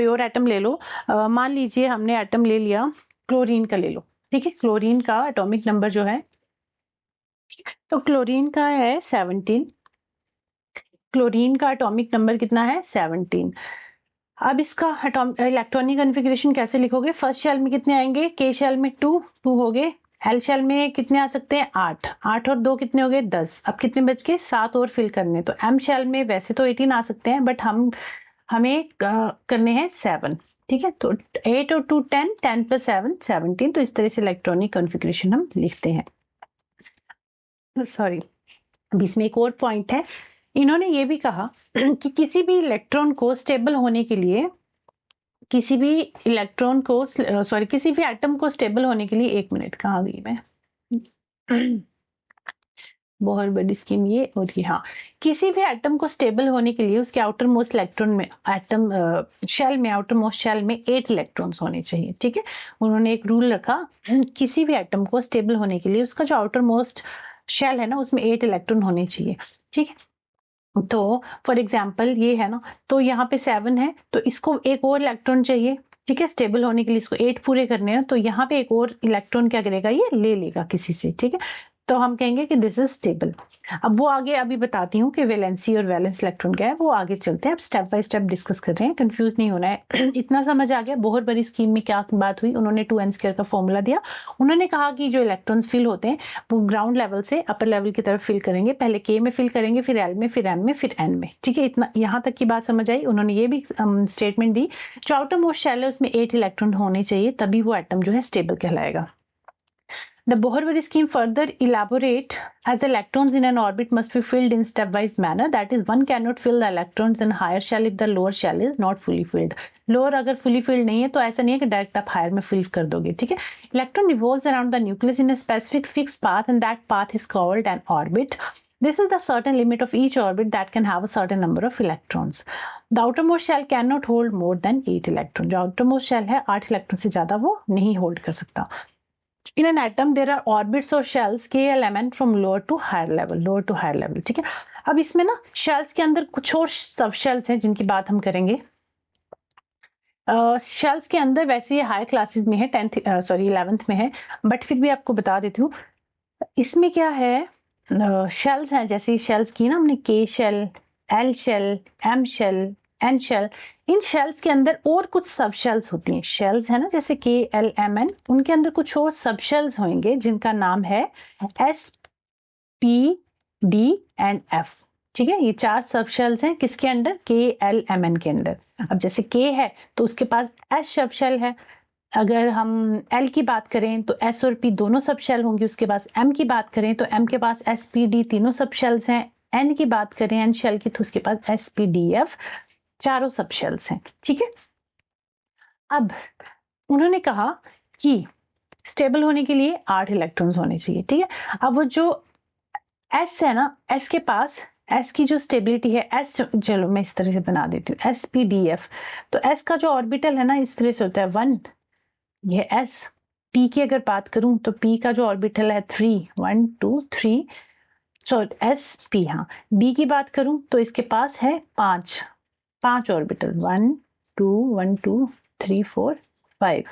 और एटम ले लो। मान लीजिए हमने एटम ले लिया क्लोरीन का, ले लो। ठीक है, क्लोरीन का एटॉमिक नंबर जो है, तो क्लोरीन का है 17। क्लोरीन का एटॉमिक नंबर कितना है? 17। अब इसका इलेक्ट्रॉनिक कॉन्फ़िगरेशन कैसे लिखोगे? फर्स्ट शेल में कितने आएंगे? के शेल में 2 हो गए। एल शेल में कितने आ सकते हैं? 8 और 2 कितने हो गए? 10। अब कितने बच गए? 7 और फिल करने। तो एम शेल में वैसे तो 18 आ सकते हैं, बट हमें करने हैं 7। ठीक है, तो 8 और 2 10, 10 + 7 17। तो इस तरह से इलेक्ट्रॉनिक कॉन्फ़िगरेशन हम लिखते हैं। सॉरी, अब इसमें एक और पॉइंट है। इन्होंने ये भी कहा कि किसी भी इलेक्ट्रॉन को स्टेबल होने के लिए, किसी भी एटम को स्टेबल होने के लिए, 1 मिनट, कहाँ गई मैं? बहुत बड़ी स्कीम ये और ये। हाँ, किसी भी एटम को स्टेबल होने के लिए उसके आउटर मोस्ट इलेक्ट्रॉन में, शेल में, आउटर मोस्ट शेल में 8 इलेक्ट्रॉन्स होने चाहिए। ठीक है, उन्होंने एक रूल रखा, किसी भी एटम को स्टेबल होने के लिए उसका जो आउटर मोस्ट शेल है ना उसमें 8 इलेक्ट्रॉन होने चाहिए। ठीक है, तो फॉर एग्जाम्पल ये है ना, तो यहाँ पे 7 है, तो इसको एक और इलेक्ट्रॉन चाहिए। ठीक है, स्टेबल होने के लिए इसको 8 पूरे करने हैं, तो यहाँ पे एक और इलेक्ट्रॉन क्या करेगा? ये ले लेगा किसी से। ठीक है, तो हम कहेंगे कि दिस इज स्टेबल। अब वो आगे अभी बताती हूँ कि वैलेंसी और वैलेंस इलेक्ट्रॉन क्या है, वो आगे चलते हैं। अब स्टेप बाय स्टेप डिस्कस कर रहे हैं, कंफ्यूज नहीं होना है। इतना समझ आ गया बोहर बड़ी स्कीम में क्या बात हुई। उन्होंने 2n² का फॉर्मूला दिया। उन्होंने कहा कि जो इलेक्ट्रॉन्स फिल होते हैं वो ग्राउंड लेवल से अपर लेवल की तरफ फिल करेंगे। पहले k में फिल करेंगे, फिर l में, फिर m में, फिर n में। ठीक है, इतना यहाँ तक की बात समझ आई। उन्होंने ये भी स्टेटमेंट दी, जो आउटर मोस्ट शेल है उसमें 8 इलेक्ट्रॉन होने चाहिए, तभी वो एटम जो है स्टेबल कहलाएगा। The Bohr-Waite scheme further elaborate as the electrons in an orbit must be filled in stepwise manner. That is, one cannot fill the electrons in higher shell if the lower shell is not fully filled. Lower अगर fully filled नहीं है तो ऐसा नहीं है कि डायरेक्ट आप हायर में फिल कर दोगे। ठीक है, electron revolves around the nucleus in a specific fixed path and that path is called an orbit. This is the certain limit of each orbit that can have a certain number of electrons. The outermost shell cannot hold more than 8 electrons. जो outermost shell है 8 इलेक्ट्रॉन से ज्यादा वो नहीं होल्ड कर सकता। In an atom there are orbits or shells k element from lower to higher level, ठीक है। अब इसमें ना शेल्स के अंदर कुछ और सब शेल्स हैं जिनकी बात हम करेंगे। शेल्स के अंदर वैसे ये हायर क्लासेस में है, 11th में है, बट फिर भी आपको बता देती हूँ इसमें क्या है। शेल्स हैं, जैसे शेल्स की ना हमने K shell, L shell, M shell, N shell. इन शेल्स के अंदर और कुछ सब शेल्स होती हैं। शेल्स है ना जैसे के एल एम एन, उनके अंदर कुछ और सब शेल्स होंगे जिनका नाम है S P D and F. ठीक है, ये 4 सब शेल्स हैं किसके अंडर, के एल एम एन के अंदर। अब जैसे के है तो उसके पास एस सब शेल है। अगर हम एल की बात करें तो एस और पी दोनों सब शेल होंगे उसके पास। एम की बात करें तो एम के पास एस पी डी तीनों सब शेल्स हैं। एन की बात करें, एन शेल की, तो उसके पास एस पी डी एफ चारों सब शेल्स हैं। ठीक है, अब उन्होंने कहा कि स्टेबल होने के लिए 8 इलेक्ट्रॉन्स होने चाहिए। ठीक है, अब वो जो एस है ना, एस के पास, एस की जो स्टेबिलिटी है, एस, चलो मैं इस तरह से बना देती हूँ, एस पी डी एफ। तो एस का जो ऑर्बिटल है ना इस तरह से होता है 1, ये एस। पी की अगर बात करूं तो पी का जो ऑर्बिटल है 3, 1 2 3, सो एस पी। हाँ, डी की बात करूं तो इसके पास है 5 ऑर्बिटल, 1 2 1 2 3 4 5।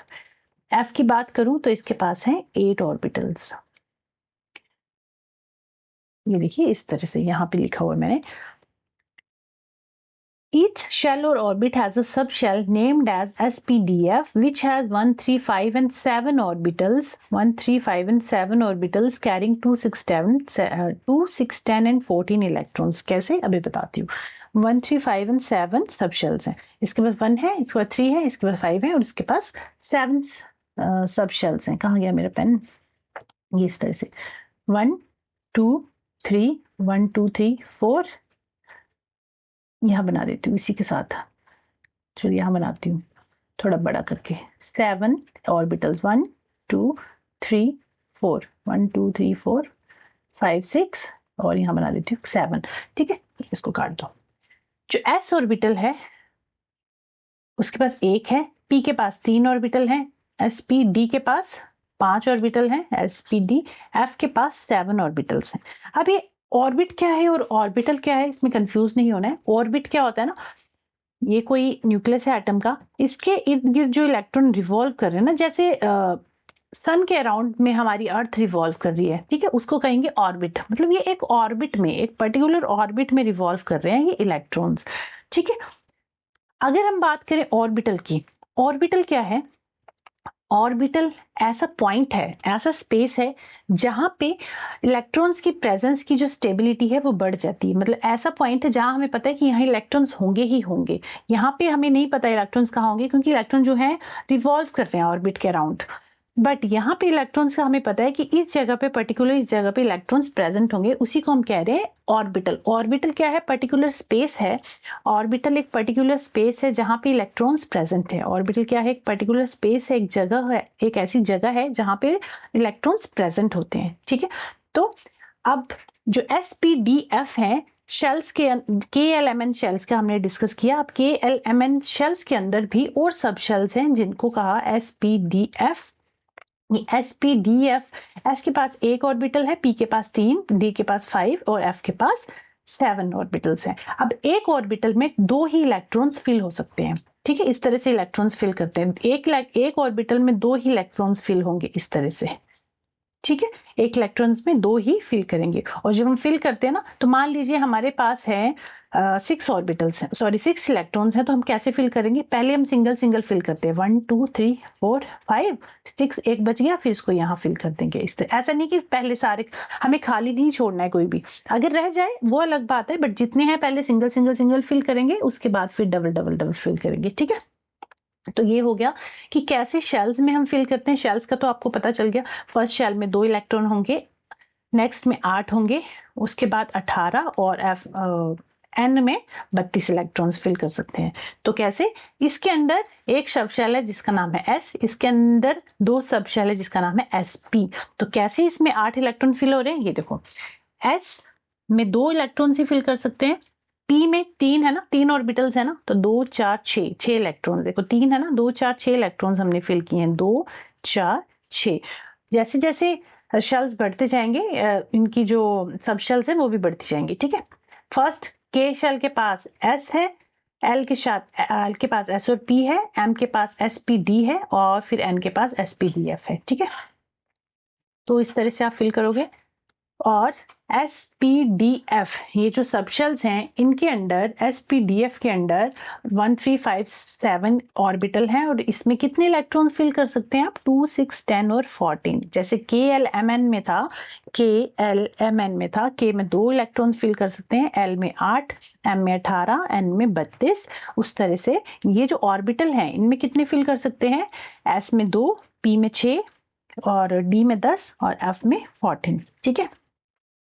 एफ की बात करूं तो इसके पास है 8 ऑर्बिटल्स। ये देखिए इस तरह से यहाँ पे लिखा हुआ है मैंने। Each shell or orbit has a subshell named as SPDF, which has 1 3 5 and 7 orbitals, 1 3 5 and 7 orbitals carrying 2 6 10 and 14 electrons। कैसे, अभी बताती हूँ। 1 3 5 and 7 सबशेल्स हैं। इसके पास 1 है, इसके पास 3 है, इसके पास 5 है और इसके पास 7 सबशेल्स हैं। कहाँ गया मेरा पेन, ये इस तरह से 1 2 3 1 2 3 4, यहाँ बना देती हूँ इसी के साथ। चलिए यहाँ बनाती हूँ थोड़ा बड़ा करके, 7 ऑर्बिटल्स, 1 2 3 4, 1 2 3 4 5 6 और यहाँ बना देती हूँ 7। ठीक है, इसको काट दो। जो एस ऑर्बिटल है उसके पास 1 है, पी के पास 3 ऑर्बिटल है, एस पी डी के पास 5 ऑर्बिटल है, एस पी डी एफ के पास 7 ऑर्बिटल्स हैं। अब ये ऑर्बिट क्या है और ऑर्बिटल क्या है, इसमें कंफ्यूज नहीं होना है। ऑर्बिट क्या होता है ना, ये कोई न्यूक्लियस है एटम का, इसके इर्द गिर्द जो इलेक्ट्रॉन रिवॉल्व कर रहे हैं ना, जैसे सन के अराउंड में हमारी अर्थ रिवॉल्व कर रही है। ठीक है, उसको कहेंगे ऑर्बिट। मतलब ये एक ऑर्बिट में, एक पर्टिकुलर ऑर्बिट में रिवॉल्व कर रहे हैं ये इलेक्ट्रॉन्स। ठीक है, अगर हम बात करें ऑर्बिटल की, ऑर्बिटल क्या है, ऑर्बिटल ऐसा पॉइंट है, ऐसा स्पेस है जहां पे इलेक्ट्रॉन्स की प्रेजेंस की जो स्टेबिलिटी है वो बढ़ जाती है। मतलब ऐसा पॉइंट है जहां हमें पता है कि यहाँ इलेक्ट्रॉन्स होंगे ही होंगे। यहाँ पे हमें नहीं पता इलेक्ट्रॉन्स कहाँ होंगे क्योंकि इलेक्ट्रॉन जो है रिवॉल्व कर रहे हैं ऑर्बिट के अराउंड। बट यहाँ पे इलेक्ट्रॉन्स का हमें पता है कि इस जगह पे, पर्टिकुलर इस जगह पे इलेक्ट्रॉन्स प्रेजेंट होंगे, उसी को हम कह रहे हैं ऑर्बिटल। ऑर्बिटल क्या है, पर्टिकुलर स्पेस है। ऑर्बिटल एक पर्टिकुलर स्पेस है जहाँ पे इलेक्ट्रॉन्स प्रेजेंट है। ऑर्बिटल क्या है, एक पर्टिकुलर स्पेस है, एक जगह है, एक ऐसी जगह है जहाँ पे इलेक्ट्रॉन्स प्रेजेंट होते हैं। ठीक है, तो अब जो SPDF है, शेल्स के KLMN शेल्स का हमने डिस्कस किया। अब KLMN शेल्स के अंदर भी और सब शेल्स हैं जिनको कहा SPDF। ये SPDF, S के पास 1 ऑर्बिटल है, P के पास 3, D के पास 5 और F के पास 7 ऑर्बिटल्स हैं। अब एक ऑर्बिटल में 2 ही इलेक्ट्रॉन्स फिल हो सकते हैं। ठीक है, इस तरह से इलेक्ट्रॉन्स फिल करते हैं। एक ऑर्बिटल में 2 ही इलेक्ट्रॉन्स फिल होंगे इस तरह से। ठीक है, एक इलेक्ट्रॉन्स में 2 ही फिल करेंगे। और जब हम फिल करते हैं ना, तो मान लीजिए हमारे पास है 6 ऑर्बिटल्स हैं, सॉरी 6 इलेक्ट्रॉन्स हैं, तो हम कैसे फिल करेंगे? पहले हम सिंगल सिंगल फिल करते हैं, 1 2 3 4 5 6, एक बच गया, फिर इसको यहाँ फिल कर देंगे। इस तरह, ऐसा नहीं कि पहले सारे, हमें खाली नहीं छोड़ना है कोई भी, अगर रह जाए वो अलग बात है, बट जितने हैं पहले सिंगल सिंगल सिंगल फिल करेंगे, उसके बाद फिर डबल डबल डबल फिल करेंगे। ठीक है, तो ये हो गया कि कैसे शेल्स में हम फिल करते हैं। शेल्स का तो आपको पता चल गया, फर्स्ट शेल में 2 इलेक्ट्रॉन होंगे, नेक्स्ट में 8 होंगे, उसके बाद 18 और एन में 32 इलेक्ट्रॉन्स फिल कर सकते हैं। तो कैसे? इसके अंदर एक सब शेल है जिसका नाम है एस, इसके अंदर 2 सब शेल है जिसका नाम है एस पी। तो कैसे इसमें 8 इलेक्ट्रॉन फिल हो रहे हैं, ये देखो, एस में 2 इलेक्ट्रॉन ही फिल कर सकते हैं, पी में 3 है ना, 3 ऑर्बिटल्स है ना, तो 2 4 6 इलेक्ट्रॉन, देखो 3 है ना, 2 4 6 इलेक्ट्रॉन्स हमने फिल किए हैं, 2 4 6। जैसे जैसे शेल्स बढ़ते जाएंगे, इनकी जो सब शेल्स है वो भी बढ़ती जाएंगी। ठीक है, फर्स्ट के शेल के पास एस है, एल के पास एस और पी है, एम के पास एस पी डी है, और फिर एन के पास एस पी डी एफ है। ठीक है, तो इस तरह से आप फिल करोगे। और एस पी डी एफ, ये जो सबशेल्स हैं, इनके अंदर एस पी डी एफ के अंदर 1 3 5 7 ऑर्बिटल हैं, और इसमें कितने इलेक्ट्रॉन फिल कर सकते हैं आप? 2 6 10 और 14। जैसे के एल एम एन में था, के एल एम एन में था, के में 2 इलेक्ट्रॉन फिल कर सकते हैं, एल में 8, एम में 18, एन में 32। उस तरह से ये जो ऑर्बिटल हैं, इनमें कितने फिल कर सकते हैं? एस में 2, पी में 6, और डी में 10, और एफ में 14। ठीक है,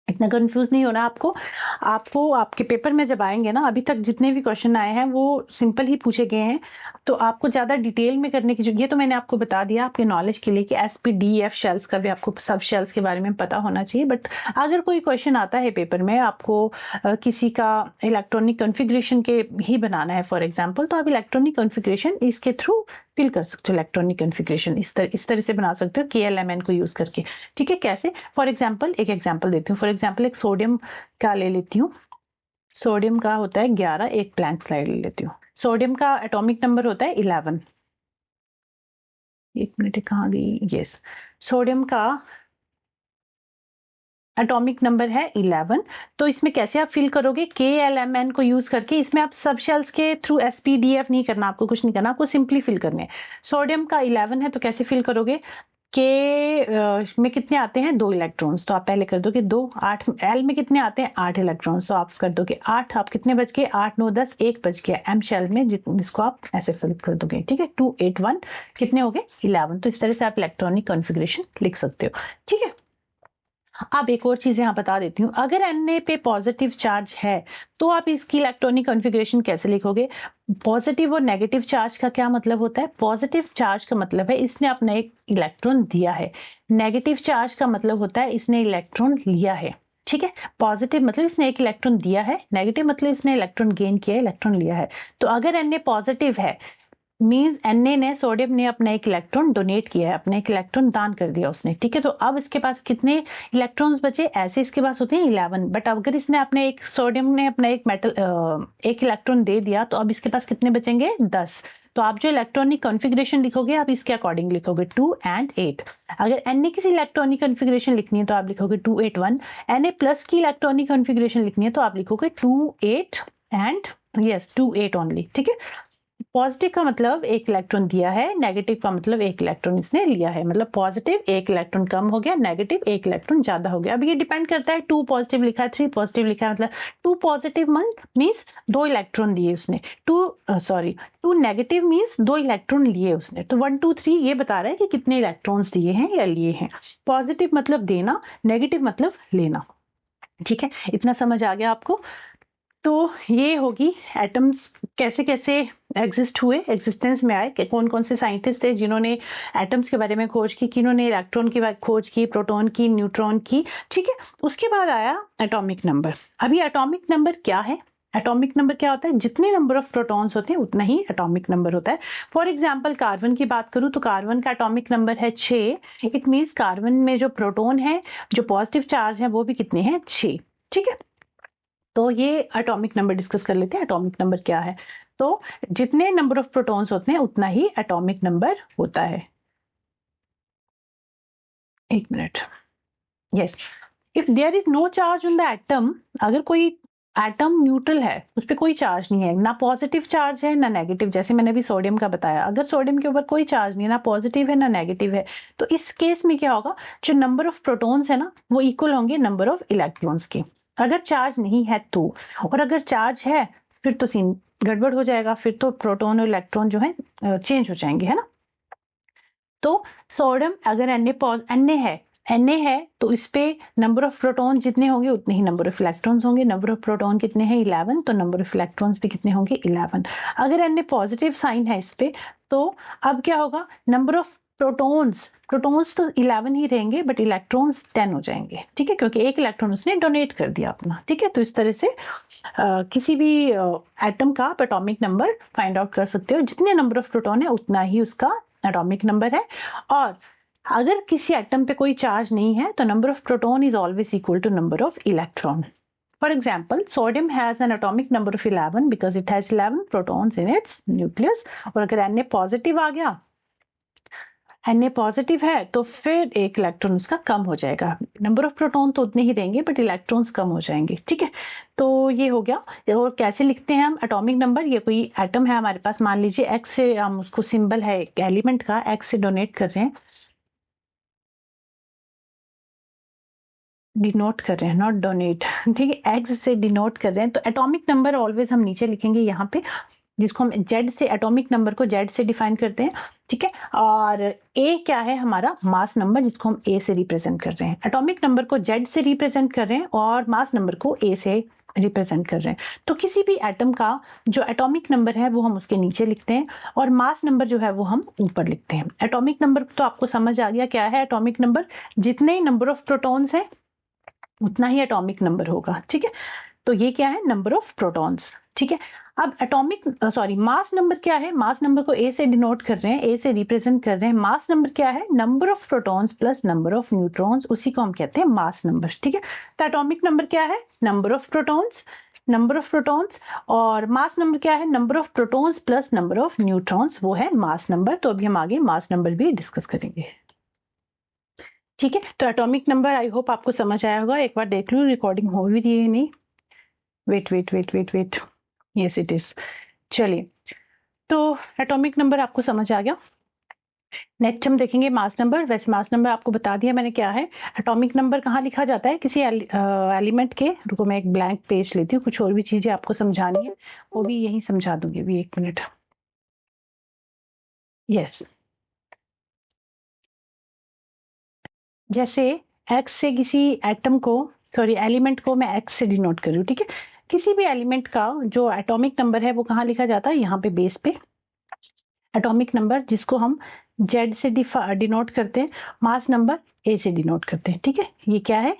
इतना कंफ्यूज नहीं होना आपको। आपको आपके पेपर में जब आएंगे ना, अभी तक जितने भी क्वेश्चन आए हैं वो सिंपल ही पूछे गए हैं, तो आपको ज्यादा डिटेल में करने की जरूरत, ये तो मैंने आपको बता दिया आपके नॉलेज के लिए कि एसपीडीएफ शेल्स का भी आपको, सब शेल्स के बारे में पता होना चाहिए। बट अगर कोई क्वेश्चन आता है पेपर में, आपको किसी का इलेक्ट्रॉनिक कॉन्फ़िगरेशन के ही बनाना है फॉर एग्जाम्पल, तो आप इलेक्ट्रॉनिक कॉन्फ़िगरेशन इसके थ्रू फिल कर सकते हो। इलेक्ट्रॉनिक कॉन्फ़िगरेशन इस तरह से बना सकते हो KLMN को यूज करके। ठीक है, कैसे? फॉर एग्जाम्पल एक एग्जाम्पल देती हूँ। फॉर एग्जाम्पल एक सोडियम का ले लेती हूँ, सोडियम का होता है 11, एक ब्लैंक स्लाइड ले लेती हूँ। सोडियम का एटॉमिक नंबर होता है 11। एक मिनट, कहाँ गई? यस, सोडियम का एटॉमिक नंबर है 11। तो इसमें कैसे आप फिल करोगे? KLMN को यूज करके। इसमें आप सब शेल्स के थ्रू SPDF नहीं करना, आपको कुछ नहीं करना, आपको सिंपली फिल करने हैं। सोडियम का 11 है, तो कैसे फिल करोगे? के में कितने आते हैं? 2 इलेक्ट्रॉन्स, तो आप पहले कर दोगे 2। 8 एल में कितने आते हैं? 8 इलेक्ट्रॉन्स, तो आप कर दोगे 8। आप कितने बच गए? 8 9 10, 1 बच गया एम शेल में, जिसको आप ऐसे फिल कर दोगे। ठीक है, 2 8 1 कितने हो गए? 11। तो इस तरह से आप इलेक्ट्रॉनिक कॉन्फ़िगरेशन लिख सकते हो। ठीक है, अब एक और चीज यहाँ बता देती हूँ, अगर Na पे पॉजिटिव चार्ज है तो आप इसकी इलेक्ट्रॉनिक कॉन्फ़िगरेशन कैसे लिखोगे? पॉजिटिव और नेगेटिव चार्ज का क्या मतलब होता है? पॉजिटिव चार्ज का मतलब है इसने अपना एक इलेक्ट्रॉन दिया है, नेगेटिव चार्ज का मतलब होता है इसने इलेक्ट्रॉन लिया है। ठीक है, पॉजिटिव मतलब इसने एक इलेक्ट्रॉन दिया है, नेगेटिव मतलब इसने इलेक्ट्रॉन गेन किया है, इलेक्ट्रॉन लिया है। तो अगर Na पॉजिटिव है, मीन्स Na ने, सोडियम ने अपना एक इलेक्ट्रॉन डोनेट किया है, अपना एक इलेक्ट्रॉन दान कर दिया उसने। ठीक है, तो अब इसके पास कितने इलेक्ट्रॉन्स बचे? ऐसे इसके पास होते हैं 11, बट अगर इसने अपने एक, सोडियम ने अपना एक मेटल एक इलेक्ट्रॉन दे दिया, तो अब इसके पास कितने बचेंगे? 10। तो आप जो इलेक्ट्रॉनिक कॉन्फ़िगरेशन लिखोगे, आप इसके अकॉर्डिंग लिखोगे 2 and 8। अगर Na किसी इलेक्ट्रॉनिक कॉन्फ़िगरेशन लिखनी है तो आप लिखोगे 2 8 1। Na प्लस की इलेक्ट्रॉनिक कॉन्फ़िगरेशन लिखनी है तो आप लिखोगे 2 8 and यस 2 8 ओनली। ठीक है, पॉजिटिव का मतलब एक इलेक्ट्रॉन दिया है, नेगेटिव का मतलब एक इलेक्ट्रॉन इसने लिया है। मतलब पॉजिटिव एक इलेक्ट्रॉन कम हो गया, नेगेटिव एक इलेक्ट्रॉन ज्यादा हो गया। अब ये डिपेंड करता है, 2 पॉजिटिव लिखा है, 3 पॉजिटिव लिखा है, मतलब 2 पॉजिटिव मीन्स 2 इलेक्ट्रॉन दिए उसने, 2 नेगेटिव मीन्स 2 इलेक्ट्रॉन लिए उसने। तो 1 2 3 ये बता रहा है कि कितने इलेक्ट्रॉन्स दिए हैं या लिए हैं। पॉजिटिव मतलब देना, नेगेटिव मतलब लेना। ठीक है, इतना समझ आ गया आपको? तो ये होगी एटम्स कैसे कैसे एग्जिस्ट हुए, एग्जिस्टेंस में आए, कि कौन कौन से साइंटिस्ट थे जिन्होंने एटम्स के बारे में खोज की, किन्होंने इलेक्ट्रॉन की खोज की, प्रोटॉन की, न्यूट्रॉन की। ठीक है, उसके बाद आया एटॉमिक नंबर। अभी एटॉमिक नंबर क्या है? एटॉमिक नंबर क्या होता है? जितने नंबर ऑफ प्रोटॉन्स होते हैं उतना ही एटॉमिक नंबर होता है। फॉर एग्जाम्पल कार्बन की बात करूं तो कार्बन का एटॉमिक नंबर है 6। इट मीन्स कार्बन में जो प्रोटॉन है, जो पॉजिटिव चार्ज है, वो भी कितने हैं? 6। ठीक है, तो ये एटॉमिक नंबर डिस्कस कर लेते हैं। एटॉमिक नंबर क्या है? तो जितने नंबर ऑफ प्रोटॉन्स होते हैं उतना ही एटॉमिक नंबर होता है। एक minute, yes, if there is no charge on the atom, अगर कोई एटम न्यूट्रल है, उस पर कोई चार्ज नहीं है, ना पॉजिटिव चार्ज है ना नेगेटिव, जैसे मैंने अभी सोडियम का बताया, अगर सोडियम के ऊपर कोई चार्ज नहीं है, ना पॉजिटिव है ना नेगेटिव है, तो इस केस में क्या होगा, जो नंबर ऑफ प्रोटॉन्स है ना वो इक्वल होंगे नंबर ऑफ इलेक्ट्रॉन्स के। अगर चार्ज नहीं है तो, और अगर चार्ज है फिर तो सीन गड़बड़ हो जाएगा, फिर तो प्रोटॉन और इलेक्ट्रॉन जो है चेंज हो जाएंगे, है ना। तो सोडियम अगर Na है तो इस पे नंबर ऑफ प्रोटॉन जितने होंगे उतने ही नंबर ऑफ इलेक्ट्रॉन्स होंगे। नंबर ऑफ प्रोटॉन कितने हैं 11, तो नंबर ऑफ इलेक्ट्रॉन्स भी कितने होंगे 11। अगर Na पॉजिटिव साइन है इस पे, तो अब क्या होगा, नंबर ऑफ प्रोटॉन्स तो 11 ही रहेंगे बट इलेक्ट्रॉन्स 10 हो जाएंगे, ठीक है, क्योंकि एक इलेक्ट्रॉन उसने डोनेट कर दिया अपना, ठीक है। तो इस तरह से किसी भी एटम का आप एटॉमिक नंबर फाइंड आउट कर सकते हो, जितने नंबर ऑफ प्रोटॉन है उतना ही उसका एटॉमिक नंबर है। और अगर किसी एटम पे कोई चार्ज नहीं है तो number of proton is always equal to number of electron. For example, sodium has an atomic number of 11 because it has 11 protons in its nucleus। और अगर Na पॉजिटिव आ गया, Na पॉजिटिव है तो फिर एक इलेक्ट्रॉन उसका कम हो जाएगा, नंबर ऑफ प्रोटॉन तो उतने ही रहेंगे बट इलेक्ट्रॉन्स कम हो जाएंगे, ठीक है। तो ये हो गया। और कैसे लिखते हैं हम एटॉमिक नंबर, ये कोई एटम है हमारे पास, मान लीजिए X से, हम उसको सिंबल है एक एलिमेंट का, X से डोनेट कर रहे हैं, डिनोट कर रहे हैं, नॉट डोनेट, ठीक है, एक्स से डिनोट कर रहे हैं, तो एटॉमिक नंबर ऑलवेज हम नीचे लिखेंगे यहाँ पे, जिसको हम जेड से, एटॉमिक नंबर को जेड से डिफाइन करते हैं, ठीक है। और ए क्या है हमारा मास नंबर, जिसको हम ए से रिप्रेजेंट कर रहे हैं। एटॉमिक नंबर को जेड से रिप्रेजेंट कर रहे हैं और मास नंबर को ए से रिप्रेजेंट कर रहे हैं। तो किसी भी एटम का जो एटॉमिक नंबर है वो हम उसके नीचे लिखते हैं और मास नंबर जो है वो हम ऊपर लिखते हैं। एटॉमिक नंबर तो आपको समझ आ गया क्या है एटॉमिक नंबर, जितने नंबर ऑफ प्रोटॉन्स है उतना ही एटॉमिक नंबर होगा, ठीक है। तो ये क्या है, नंबर ऑफ प्रोटॉन्स, ठीक है। अब मास नंबर क्या है, मास नंबर को ए से डिनोट कर रहे हैं, ए से रिप्रेजेंट कर रहे हैं। मास नंबर क्या है, number of protons plus number of neutrons, उसी को हम कहते हैं मास नंबर, ठीक है। तो एटॉमिक नंबर क्या है, नंबर ऑफ प्रोटॉन्स, और मास नंबर क्या है, number of protons plus number of neutrons, वो है मास नंबर। तो अभी हम आगे मास नंबर भी डिस्कस करेंगे, ठीक है। तो एटॉमिक नंबर आई होप आपको समझ आया होगा। एक बार देख लूं रिकॉर्डिंग हो भी रही है नहीं, वेट, यस इट इज। चलिए, तो एटॉमिक नंबर आपको समझ आ गया। नेक्स्ट हम देखेंगे मास नंबर। वैसे मास नंबर आपको बता दिया मैंने क्या है। एटॉमिक नंबर कहाँ लिखा जाता है, किसी एलिमेंट के, रुको मैं एक ब्लैंक पेज लेती हूँ, कुछ और भी चीजें आपको समझानी है वो भी यही समझा दूंगी, अभी एक मिनट। यस, जैसे एक्स से किसी एटम को, सॉरी एलिमेंट को मैं एक्स से डिनोट कर रही हूँ, ठीक है। किसी भी एलिमेंट का जो एटॉमिक नंबर है वो कहाँ लिखा जाता है, यहाँ पे बेस पे एटॉमिक नंबर, जिसको हम जेड से डिनोट करते हैं, मास नंबर ए से डिनोट करते हैं, ठीक है। ये क्या है,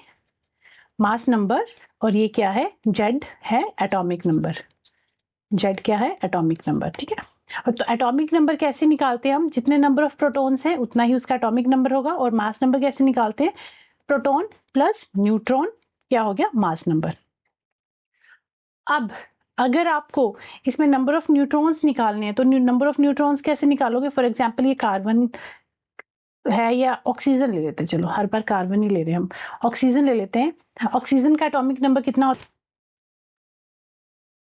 मास नंबर, और ये क्या है, जेड है एटॉमिक नंबर, जेड क्या है एटॉमिक नंबर, ठीक है। तो एटॉमिक नंबर कैसे निकालते हैं हम, जितने नंबर ऑफ प्रोटॉन्स हैं उतना ही उसका एटॉमिक नंबर होगा। और मास नंबर कैसे निकालते हैं, प्रोटॉन प्लस न्यूट्रॉन क्या हो गया, मास नंबर। अब अगर आपको इसमें नंबर ऑफ न्यूट्रॉन्स निकालने हैं तो नंबर ऑफ न्यूट्रॉन्स कैसे निकालोगे, फॉर एग्जांपल ये कार्बन है या ऑक्सीजन ले लेते हैं, चलो हर बार कार्बन ही ले रहे हैं हम, ऑक्सीजन ले लेते हैं। ऑक्सीजन का एटॉमिक नंबर कितना होता है,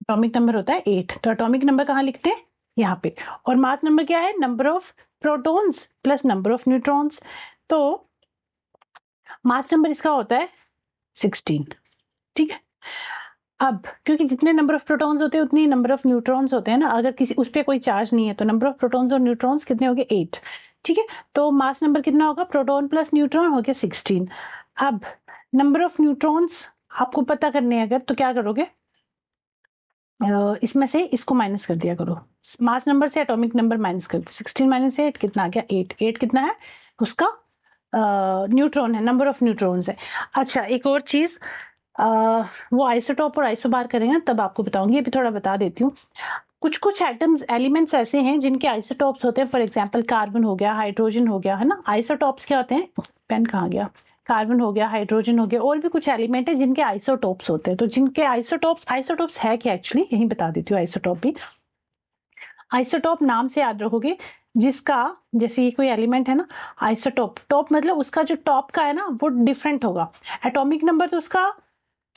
एटॉमिक नंबर होता है 8। तो एटॉमिक नंबर कहाँ लिखते हैं, यहाँ पे। और मास नंबर क्या है, number of protons plus number of neutrons. तो मास नंबर इसका होता है 16, ठीक है। अब क्योंकि जितने नंबर ऑफ प्रोटॉन्स होते हैं उतनी नंबर ऑफ न्यूट्रॉन्स होते हैं ना, अगर किसी उस पर कोई चार्ज नहीं है तो नंबर ऑफ प्रोटॉन्स और न्यूट्रॉन्स कितने हो गए 8, ठीक है। तो मास नंबर कितना होगा, प्रोटॉन प्लस न्यूट्रॉन हो गया 16। अब नंबर ऑफ न्यूट्रॉन्स आपको पता करने हैं अगर, तो क्या करोगे, इसमें से इसको माइनस कर दिया करो, मास नंबर से एटॉमिक नंबर माइनस कर, 16 माइनस 8 कितना आ गया 8। 8 कितना है उसका न्यूट्रॉन है, नंबर ऑफ न्यूट्रॉन्स है। अच्छा एक और चीज, वो आइसोटॉप और आइसोबार करेंगे तब आपको बताऊंगी, अभी थोड़ा बता देती हूँ। कुछ एटम्स एलिमेंट्स ऐसे हैं जिनके आइसोटॉप्स होते हैं, फॉर एग्जांपल कार्बन हो गया, हाइड्रोजन हो गया, है ना। आइसोटॉप्स क्या होते हैं, पेन कहाँ गया, कार्बन हो गया, हाइड्रोजन हो गया, और भी कुछ एलिमेंट है जिनके आइसोटॉप्स होते हैं। तो जिनके आइसोटॉप्स है क्या एक्चुअली, यही बता देती हूँ। आइसोटॉप भी, आइसोटॉप नाम से याद रखोगे, जिसका, जैसे ये कोई एलिमेंट है ना, आइसोटोप, टॉप मतलब उसका जो टॉप का है ना वो डिफरेंट होगा, एटॉमिक नंबर तो उसका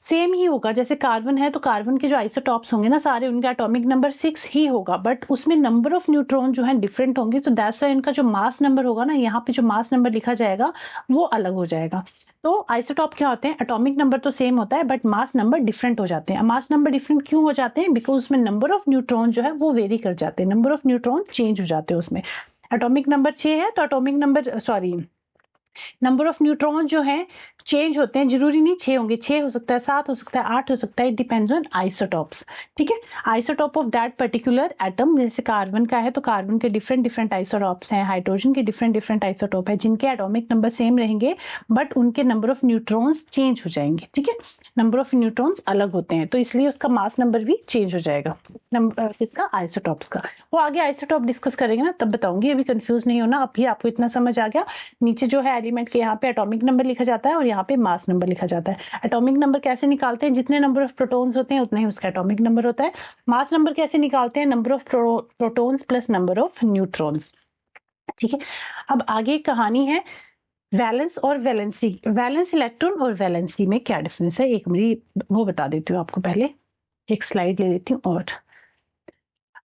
सेम ही होगा। जैसे कार्बन है तो कार्बन के जो आइसोटॉप्स होंगे ना सारे, उनका एटॉमिक नंबर 6 ही होगा, बट उसमें नंबर ऑफ न्यूट्रॉन जो है डिफरेंट होंगे, तो दैट्स व्हाई इनका जो मास नंबर होगा ना, यहाँ पे जो मास नंबर लिखा जाएगा वो अलग हो जाएगा। तो आइसोटॉप क्या होते हैं, एटॉमिक नंबर तो सेम होता है बट मास नंबर डिफरेंट हो जाते हैं। मास नंबर डिफरेंट क्यों हो जाते हैं, बिकॉज उसमें नंबर ऑफ न्यूट्रॉन जो है वो वेरी कर जाते हैं, नंबर ऑफ न्यूट्रॉन चेंज हो जाते हैं उसमें। एटॉमिक नंबर 6 है तो atomic number number of neutron जो है चेंज होते हैं, जरूरी नहीं 6 होंगे, 6 हो सकता है, 7 हो सकता है, 8 हो सकता है, इट डिपेंड्स ऑन आइसोटॉप्स। ठीक है, isotope of that particular atom, जैसे कार्बन का है तो कार्बन के डिफरेंट डिफरेंट आइसोटॉप्स हैं, हाइड्रोजन के डिफरेंट डिफरेंट आइसोटॉप है जिनके एटॉमिक नंबर सेम रहेंगे बट उनके नंबर ऑफ न्यूट्रॉन्स चेंज हो जाएंगे। ठीक है, नंबर ऑफ न्यूट्रॉन्स अलग होते हैं तो इसलिए उसका मास नंबर भी चेंज हो जाएगा, नंबर किसका, आइसोटॉप्स का। वो आगे आइसोटॉप डिस्कस करेंगे ना तब बताऊंगी, अभी कंफ्यूज नहीं होना, अभी आपको इतना समझ आ गया। नीचे जो है एलिमेंट के यहाँ पे एटॉमिक नंबर लिखा जाता है और यहाँ पे मास नंबर लिखा जाता है। एटॉमिक नंबर कैसे निकालते हैं, जितने नंबर ऑफ प्रोटॉन्स होते हैं उतना ही उसका एटॉमिक नंबर होता है। मास नंबर कैसे निकालते हैं, number of protons plus number of neutrons. ठीक है, अब आगे कहानी है वैलेंस और वैलेंसी। वैलेंस इलेक्ट्रॉन और वैलेंसी में क्या डिफरेंस है, एक मेरी वो बता देती हूँ आपको, पहले एक स्लाइड ले लेती हूँ। और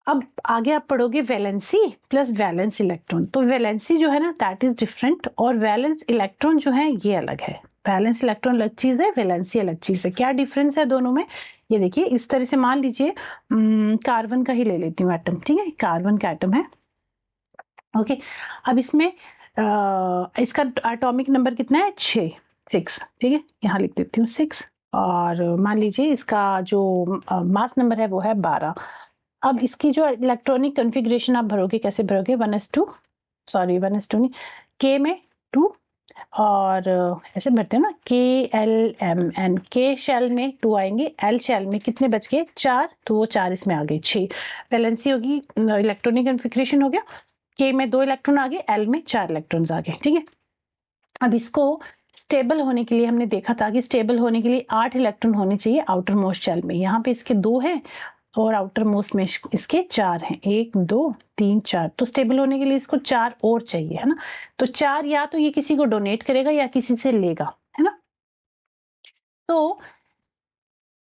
अब आगे आप पढ़ोगे वैलेंसी प्लस वैलेंस इलेक्ट्रॉन, तो वैलेंसी जो है ना दैट इज डिफरेंट और वैलेंस इलेक्ट्रॉन जो है ये अलग है। वैलेंस इलेक्ट्रॉन अलग चीज है, वैलेंसी अलग चीज है। क्या डिफरेंस है दोनों में, ये देखिए इस तरह से मान लीजिए कार्बन का ही ले लेती हूँ एटम। ठीक है, कार्बन का एटम है। ओके, अब इसमें इसका एटॉमिक नंबर कितना है, 6। ठीक है, यहाँ लिख देती हूँ 6, और मान लीजिए इसका जो मास नंबर है वो है 12। अब इसकी जो इलेक्ट्रॉनिक कॉन्फ़िगरेशन आप भरोगे, कैसे भरोगे, 1s2 नहीं, K में 2, और ऐसे भरते हैं ना KLMN, K शेल में 2 आएंगे, L शेल में कितने बच गए, 4, तो वो 4 इसमें आ गए, 6। वैलेंसी होगी, इलेक्ट्रॉनिक कॉन्फ़िगरेशन हो गया, K में 2 इलेक्ट्रॉन आ गए, L में 4 इलेक्ट्रॉन्स आ गए। ठीक है, अब इसको स्टेबल होने के लिए हमने देखा था कि स्टेबल होने के लिए 8 इलेक्ट्रॉन होने चाहिए आउटर मोस्ट शेल में, यहाँ पे इसके 2 हैं और आउटर मोस्ट में इसके 4 हैं, 1 2 3 4, तो स्टेबल होने के लिए इसको 4 और चाहिए, है ना। तो 4 या तो ये किसी को डोनेट करेगा या किसी से लेगा, है ना। तो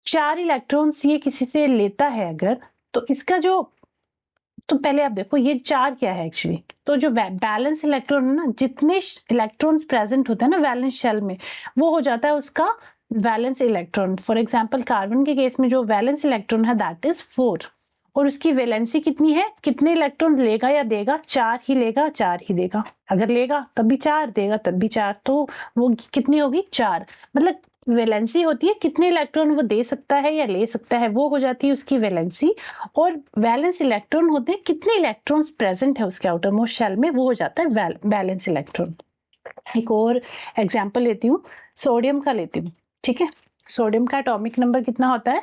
4 इलेक्ट्रॉन्स ये किसी से लेता है अगर, तो इसका जो, तो पहले आप देखो ये 4 क्या है एक्चुअली, तो जो बैलेंस इलेक्ट्रॉन है ना, जितने इलेक्ट्रॉन्स प्रेजेंट होते हैं ना बैलेंस शेल में, वो हो जाता है उसका valence electron. For example carbon के केस में जो वैलेंस इलेक्ट्रॉन है दैट इज 4, और उसकी वैलेंसी कितनी है, कितने इलेक्ट्रॉन लेगा या देगा, 4 ही लेगा, 4 ही देगा, अगर लेगा तब भी 4, देगा तब भी 4, तो वो कितनी होगी, 4। मतलब वैलेंसी होती है कितने इलेक्ट्रॉन वो दे सकता है या ले सकता है, वो हो जाती है उसकी वैलेंसी। और वैलेंस इलेक्ट्रॉन होते हैं कितने इलेक्ट्रॉन्स प्रेजेंट है उसके आउटर मोस्ट शेल में, वो हो जाता है वैलेंस इलेक्ट्रॉन। एक और एग्जांपल लेती हूँ, सोडियम का लेती हूँ। ठीक है, सोडियम का एटॉमिक नंबर कितना होता है,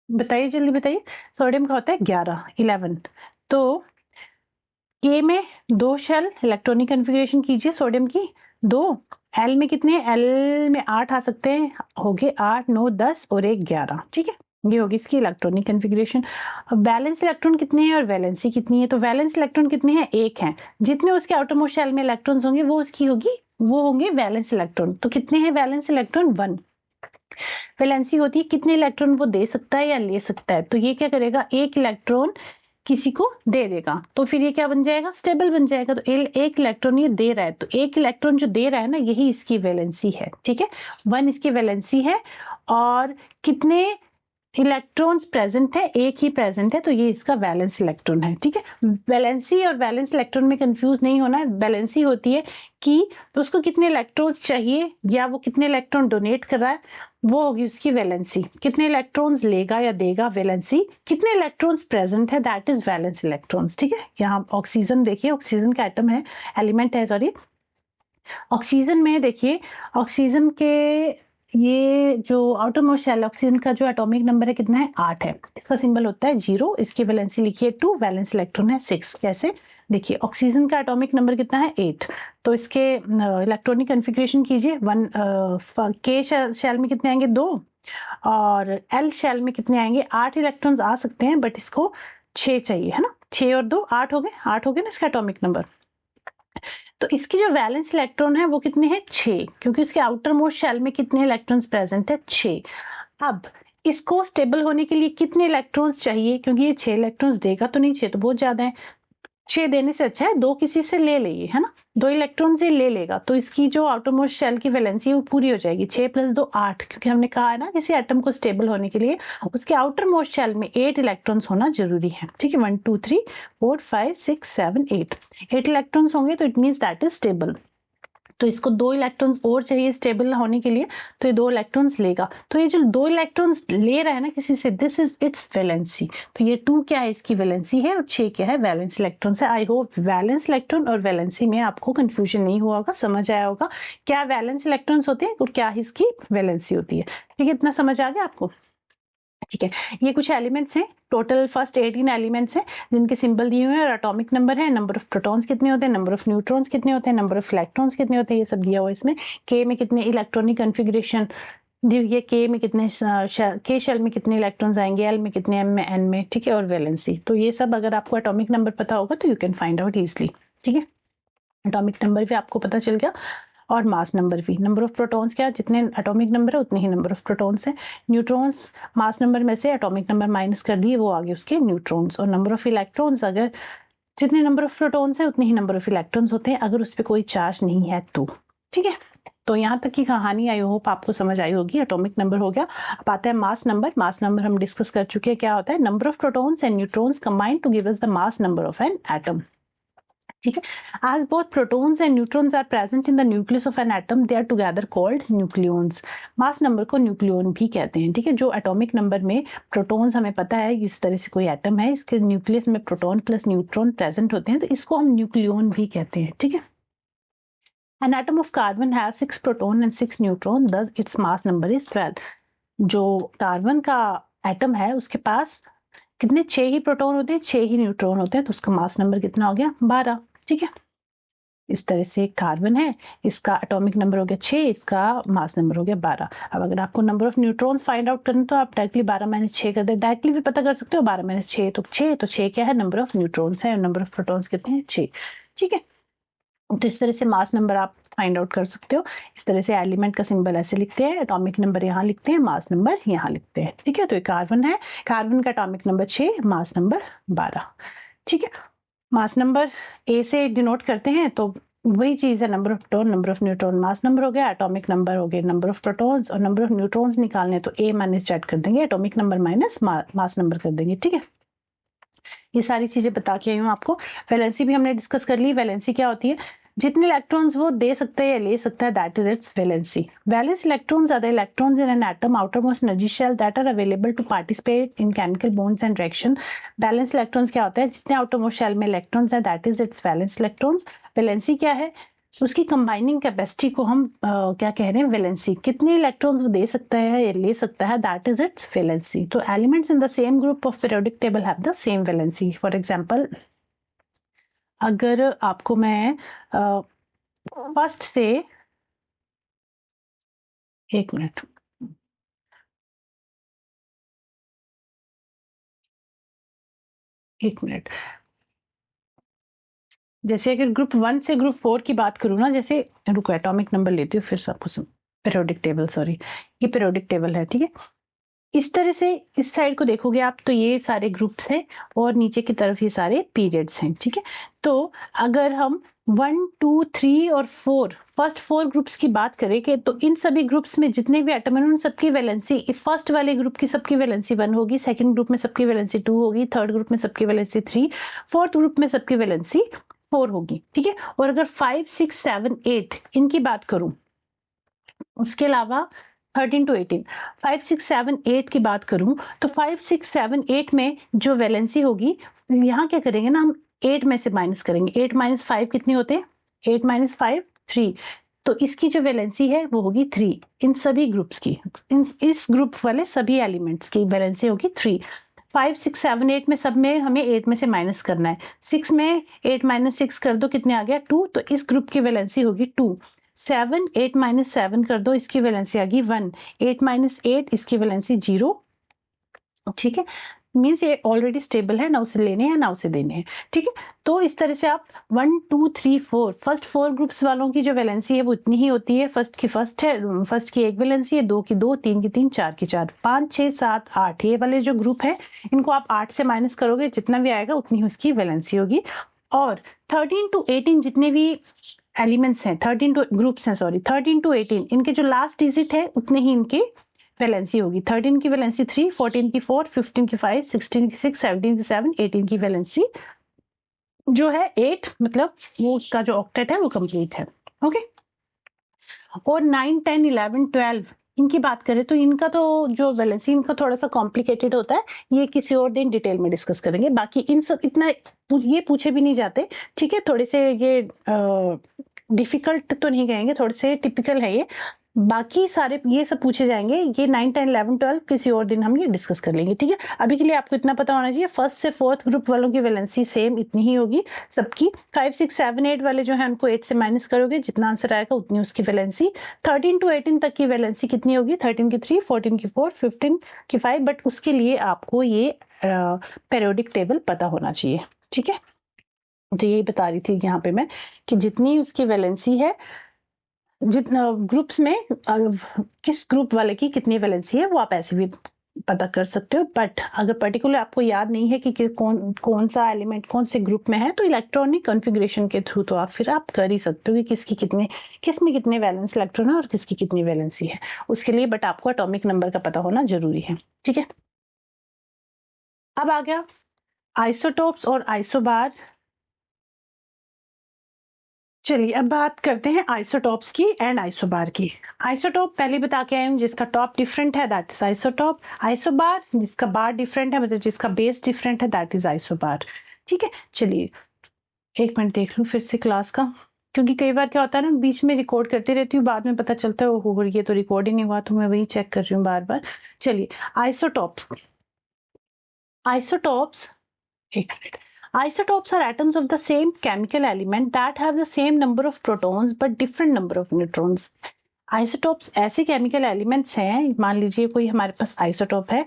बताइए जल्दी बताइए। सोडियम का होता है 11। तो K में 2 शेल, इलेक्ट्रॉनिक कॉन्फ़िगरेशन कीजिए सोडियम की 2, L में कितने, L में 8 आ सकते हैं, हो गए 8 9 10 और 1 11। ठीक है, ये होगी इसकी इलेक्ट्रॉनिक कॉन्फ़िगरेशन। अब बैलेंस इलेक्ट्रॉन कितने हैं और वैलेंसी कितनी है, तो वैलेंस इलेक्ट्रॉन कितने हैं, 1 है, जितने उसके आउटरमोस्ट शेल में इलेक्ट्रॉन्स होंगे वो उसकी होगी, वो होंगे वैलेंस इलेक्ट्रॉन। तो कितने हैं वैलेंस इलेक्ट्रॉन, 1। वैलेंसी होती है कितने इलेक्ट्रॉन वो दे सकता है या ले सकता है, तो ये क्या करेगा, 1 इलेक्ट्रॉन किसी को दे देगा, तो फिर ये क्या बन जाएगा, स्टेबल बन जाएगा। तो 1 इलेक्ट्रॉन ये दे रहा है, तो 1 इलेक्ट्रॉन जो दे रहा है ना यही इसकी वैलेंसी है। ठीक है, 1 इसकी वैलेंसी है, और कितने इलेक्ट्रॉन्स प्रेजेंट है, 1 ही प्रेजेंट है, तो ये इसका वैलेंस इलेक्ट्रॉन है। ठीक है, वैलेंसी और वैलेंस इलेक्ट्रॉन में कंफ्यूज नहीं होना है। वैलेंसी होती है कि तो उसको कितने इलेक्ट्रॉन्स चाहिए या वो कितने इलेक्ट्रॉन डोनेट कर रहा है, वो होगी उसकी वैलेंसी। कितने इलेक्ट्रॉन्स लेगा या देगा, वैलेंसी। कितने इलेक्ट्रॉन्स प्रेजेंट है, दैट इज वैलेंस इलेक्ट्रॉन्स। ठीक है, यहाँ ऑक्सीजन देखिए, ऑक्सीजन का एटम है, एलिमेंट है सॉरी। ऑक्सीजन में देखिए, ऑक्सीजन के ये जो आउटर मोस्ट शेल ऑक्सीजन का जो एटॉमिक नंबर है कितना है, 8 है, इसका सिंबल होता है 0, इसकी वैलेंसी लिखिए 2, वैलेंस इलेक्ट्रॉन है 6। कैसे, देखिए ऑक्सीजन का एटॉमिक नंबर कितना है, 8, तो इसके इलेक्ट्रॉनिक कॉन्फ़िगरेशन कीजिए, 1 K शेल में कितने आएंगे, 2, और L शेल में कितने आएंगे, 8 इलेक्ट्रॉन्स आ सकते हैं बट इसको 6 चाहिए, है ना। 6 और 2 8 हो गए, 8 हो गए ना इसका एटॉमिक नंबर। तो इसकी जो वैलेंस इलेक्ट्रॉन है वो कितने हैं 6, क्योंकि उसके आउटर मोस्ट शेल में कितने इलेक्ट्रॉन्स प्रेजेंट है 6। अब इसको स्टेबल होने के लिए कितने इलेक्ट्रॉन्स चाहिए, क्योंकि ये 6 इलेक्ट्रॉन्स देगा तो नहीं, 6 तो बहुत ज्यादा है, 6 देने से अच्छा है 2 किसी से ले लिए, है ना, 2 इलेक्ट्रॉन से ले लेगा तो इसकी जो आउटरमोस्ट शेल की वैलेंसी है वो पूरी हो जाएगी। 6 + 2 8, क्योंकि हमने कहा है ना किसी एटम को स्टेबल होने के लिए उसके आउटर मोस्ट शेल में 8 इलेक्ट्रॉन्स होना जरूरी है। ठीक है, 1 2 3 4 5 6 7 8 इलेक्ट्रॉन्स होंगे तो it means that is stable. तो इसको 2 इलेक्ट्रॉन्स और चाहिए स्टेबल होने के लिए, तो ये 2 इलेक्ट्रॉन्स लेगा। तो ये जो 2 इलेक्ट्रॉन्स ले रहा है ना किसी से, दिस इज इट्स वैलेंसी। तो ये 2 क्या है, इसकी वैलेंसी है, और 6 क्या है, वैलेंस इलेक्ट्रॉन्स है। आई होप वैलेंस इलेक्ट्रॉन और वैलेंसी में आपको कंफ्यूजन नहीं हुआ होगा, समझ आया होगा क्या वैलेंस इलेक्ट्रॉन्स होते हैं और क्या इसकी वैलेंसी होती है। ठीक है, इतना समझ आ गया आपको। ठीक है, ये कुछ एलिमेंट्स हैं, टोटल फर्स्ट 18 एलिमेंट्स हैं जिनके सिंबल दिए हुए हैं और एटॉमिक नंबर है, नंबर ऑफ प्रोटॉन्स कितने होते हैं, नंबर ऑफ न्यूट्रॉन्स कितने होते हैं, नंबर ऑफ इलेक्ट्रॉन्स कितने होते हैं, ये सब दिया हुआ है इसमें। के में कितने इलेक्ट्रॉनिक कॉन्फ़िगरेशन दी हुई है, के में कितने के शेल में कितने इलेक्ट्रॉन्स आएंगे, एल में कितने, एम में, एन में। ठीक है, और वैलेंसी। तो ये सब अगर आपको एटॉमिक नंबर पता होगा तो you can find out easily. ठीक है, एटॉमिक नंबर भी आपको पता चल गया और मास नंबर भी। नंबर ऑफ प्रोटॉन्स क्या, जितने एटॉमिक नंबर है उतने ही नंबर ऑफ प्रोटॉन्स है। न्यूट्रॉन्स मास नंबर में से एटॉमिक नंबर माइनस कर दिए, वो आगे उसके न्यूट्रॉन्स। और नंबर ऑफ इलेक्ट्रॉन्स, अगर जितने नंबर ऑफ प्रोटॉन्स है उतने ही नंबर ऑफ इलेक्ट्रॉन्स होते हैं अगर उस पर कोई चार्ज नहीं है तो। ठीक है, तो यहाँ तक की कहानी आई होप आपको समझ आई होगी। एटॉमिक नंबर हो गया। अब आता है मास नंबर। मास नंबर हम डिस्कस कर चुके हैं, क्या होता है, number of protons and neutrons combined to give us the mass number of an atom. ठीक है, as both protons and neutrons are present in the nucleus of an atom, they are together called nucleons. Mass number को न्यूक्लियन भी कहते हैं। ठीक है, जो एटॉमिक नंबर में प्रोटॉन्स हमें पता है इस तरह से कोई एटम है, इसके न्यूक्लियस में प्रोटॉन प्लस न्यूट्रॉन प्रेजेंट होते हैं, तो इसको हम न्यूक्लियन भी कहते हैं। ठीक है, an atom of carbon has 6 proton and 6 neutron, thus its mass number is 12. जो कार्बन का एटम है उसके पास कितने, 6 ही प्रोटॉन होते हैं, 6 ही न्यूट्रॉन होते हैं, तो उसका मास नंबर कितना हो गया, 12। ठीक है, इस तरह से कार्बन है, इसका एटॉमिक नंबर हो गया 6, इसका मास नंबर हो गया 12। अब अगर आपको number of neutrons find out करना तो आप डायरेक्टली 12 - 6 कर दे, डायरेक्टली भी पता कर सकते हो। 12 - 6 तो 6, तो 6 क्या है, नंबर ऑफ न्यूट्रॉन्स है, और नंबर ऑफ प्रोटॉन्स कितने हैं, 6। ठीक है, तो इस तरह से मास नंबर आप फाइंड आउट कर सकते हो। इस तरह से एलिमेंट का सिंबल ऐसे लिखते हैं, एटॉमिक नंबर यहाँ लिखते हैं, मास नंबर यहाँ लिखते हैं। ठीक है, तो ये कार्बन है, कार्बन का एटॉमिक नंबर 6, मास नंबर 12। ठीक है, मास नंबर ए से डिनोट करते हैं तो वही चीज है, number of proton, number of neutron, mass number हो गया, एटॉमिक नंबर हो गया, नंबर ऑफ प्रोटॉन्स, और नंबर ऑफ न्यूट्रॉन्स निकालने तो ए माइनस जेड कर देंगे, atomic number minus mass number कर देंगे। ठीक है, ये सारी चीजें बता के आई हूँ आपको। वैलेंसी भी हमने डिस्कस कर ली। वैलेंसी क्या होती है, जितने इलेक्ट्रॉन्स वो दे सकता है या ले सकता है, that is its valency. Valence electrons are the electrons in an atom outermost energy shell that are available to participate in chemical bonds and reaction. Valence electrons क्या होता है, जितने आउटरमोस्ट शेल में इलेक्ट्रॉन्स है, that is its valence electrons. Valency क्या है, उसकी कंबाइनिंग कैपेसिटी को हम क्या कह रहे हैं, वैलेंसी। कितने इलेक्ट्रॉन्स वो दे सकता है या ले सकता है, दैट इज इट्स वैलेंसी। तो elements in the same group of periodic table have the same valency. For example, अगर आपको मैं फर्स्ट से, एक मिनट, एक मिनट, जैसे अगर ग्रुप 1 से ग्रुप 4 की बात करूँ ना, जैसे रुको एटॉमिक नंबर लेती हूँ फिर सबको, पीरियोडिक टेबल, सॉरी, ये पीरियोडिक टेबल है। ठीक है, इस तरह से इस साइड को देखोगे आप तो ये सारे ग्रुप्स हैं और नीचे की तरफ ये सारे पीरियड्स हैं। ठीक है, तो अगर हम 1 2 3 और 4 फर्स्ट 4 ग्रुप्स की बात करें कि तो इन सभी ग्रुप्स में जितने भी एटम हैं उन सबकी वैलेंसी, फर्स्ट वाले ग्रुप की सबकी वैलेंसी 1 होगी, सेकंड ग्रुप में सबकी वैलेंसी 2 होगी, थर्ड ग्रुप में सबकी वैलेंसी 3, फोर्थ ग्रुप में सबकी वैलेंसी 4 होगी। ठीक है, और अगर 5 6 7 8 इनकी बात करूं, उसके अलावा 13 to 18, 5 6 7 8 की बात करूं तो 5 6 7 8 में जो वैलेंसी होगी, यहाँ क्या करेंगे ना, हम 8 में से माइनस करेंगे। 8 - 5 कितने होते हैं, 8 - 5 3, तो इसकी जो वैलेंसी है वो होगी 3। इन सभी ग्रुप्स की, इस ग्रुप वाले सभी एलिमेंट्स की वैलेंसी होगी 3। 5 6 7 8 में सब में हमें 8 में से माइनस करना है। 6 में 8 - 6 कर दो, कितने आ गया 2, तो इस ग्रुप की वैलेंसी होगी 2। 7 8 - 7 कर दो, इसकी वैलेंसी आ गई 1। 8 - 8 इसकी वैलेंसी 0। ठीक है, मीन्स ये ऑलरेडी स्टेबल है, ना उसे लेने हैं ना उसे देने हैं, ठीक है। तो इस तरह से आप 1 2 3 4 फर्स्ट 4 ग्रुप्स वालों की जो वैलेंसी है वो इतनी ही होती है। फर्स्ट की फर्स्ट है, फर्स्ट की एक वैलेंसी है, 2 की 2, 3 की 3, 4 की 4, 5 6 7 8 ये वाले जो ग्रुप है इनको आप 8 से माइनस करोगे, जितना भी आएगा उतनी ही उसकी वैलेंसी होगी। और 13 to 18 जितने भी एलिमेंट्स हैं, 13 टू ग्रुप्स हैं, सॉरी 13 to 18, इनके जो लास्ट डिजिट है उतने ही इनके वैलेंसी होगी। 13 की वैलेंसी 3, 14 की 4, 15 की 5, 16 की 6, 17 की 7, 18 की वैलेंसी जो है 8, मतलब वो उसका जो ऑक्टेट है वो कंप्लीट है। ओके। और 9 10 11 12 इनकी बात करें तो इनका तो जो वैलेंसी इनका थोड़ा सा कॉम्प्लिकेटेड होता है, ये किसी और दिन डिटेल में डिस्कस करेंगे। बाकी इन सब इतना ये पूछे भी नहीं जाते, ठीक है। थोड़े से ये डिफिकल्ट तो नहीं कहेंगे, थोड़े से टिपिकल है ये। बाकी सारे ये सब पूछे जाएंगे, ये 9 10 11 12 किसी और दिन हम ये डिस्कस कर लेंगे, ठीक है। अभी के लिए आपको इतना पता होना चाहिए, फर्स्ट से फोर्थ ग्रुप वालों की वैलेंसी सेम इतनी ही होगी सबकी। 5 6 7 8 वाले जो है उनको 8 से माइनस करोगे, जितना आंसर आएगा उतनी उसकी वैलेंसी। 13 to 18 तक की वैलेंसी कितनी होगी? 13 की 3, 14 की 4, 15 की 5, बट उसके लिए आपको ये पेरियोडिक टेबल पता होना चाहिए, ठीक है। तो यही बता रही थी यहाँ पे मैं कि जितनी उसकी वैलेंसी है, जितना ग्रुप्स में किस ग्रुप वाले की कितनी वैलेंसी है वो आप ऐसे भी पता कर सकते हो। बट अगर पर्टिकुलर आपको याद नहीं है कि कौन सा एलिमेंट कौन से ग्रुप में है, तो इलेक्ट्रॉनिक कॉन्फ़िगरेशन के थ्रू तो आप कर ही सकते हो कि किस में कितने वैलेंस इलेक्ट्रॉन है और किसकी कितनी वैलेंसी है उसके लिए। बट आपको एटॉमिक नंबर का पता होना जरूरी है, ठीक है। अब आ गया आइसोटोप्स और आइसोबार। चलिए अब बात करते हैं आइसोटॉप्स की एंड आइसोबार की। आइसोटॉप पहले बता के आए हूँ, जिसका टॉप डिफरेंट है दैट इज आइसोटॉप। आइसोबार जिसका बार डिफरेंट है, मतलब जिसका बेस डिफरेंट है, दैट इज आइसोबार, ठीक है। चलिए एक मिनट देख लूँ फिर से क्लास का, क्योंकि कई बार क्या होता है ना, बीच में रिकॉर्ड करती रहती हूँ, बाद में पता चलता है ओहो ये तो रिकॉर्ड ही नहीं हुआ, तो मैं वही चेक कर रही हूँ बार बार। चलिए आइसोटॉप्स। आइसोटॉप्स, एक minute. Isotopes are atoms of the same chemical element that have the same number of protons but different number of neutrons. Isotopes ऐसे chemical elements हैं, मान लीजिए कोई हमारे पास आइसोटोप है,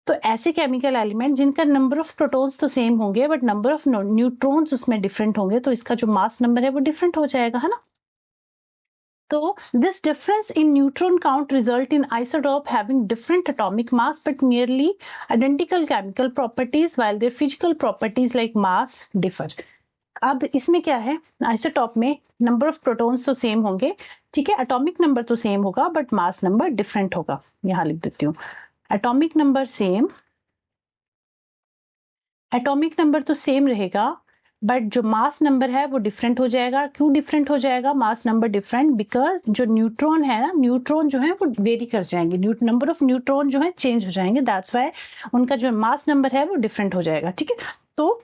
तो ऐसे केमिकल एलिमेंट जिनका नंबर ऑफ प्रोटॉन्स तो सेम होंगे बट नंबर ऑफ न्यूट्रॉन्स उसमें डिफरेंट होंगे, तो इसका जो मास नंबर है वो डिफरेंट हो जाएगा, है ना। So this difference in neutron count result in isotope having different atomic mass but nearly identical chemical properties while their physical properties like mass differ. अब इसमें क्या है, आइसोटॉप में नंबर ऑफ प्रोटॉन्स तो सेम होंगे, ठीक है, एटॉमिक नंबर तो सेम होगा बट मास नंबर डिफरेंट होगा। यहां लिख देती हूँ, atomic number same, atomic number तो सेम रहेगा बट जो मास नंबर है वो डिफरेंट हो जाएगा। क्यों डिफरेंट हो जाएगा मास नंबर डिफरेंट? बिकॉज जो न्यूट्रॉन है ना, न्यूट्रॉन जो है वो वेरी कर जाएंगे, नंबर ऑफ न्यूट्रॉन जो है चेंज हो जाएंगे, दैट्स वाई उनका जो मास नंबर है वो डिफरेंट हो जाएगा, ठीक है। तो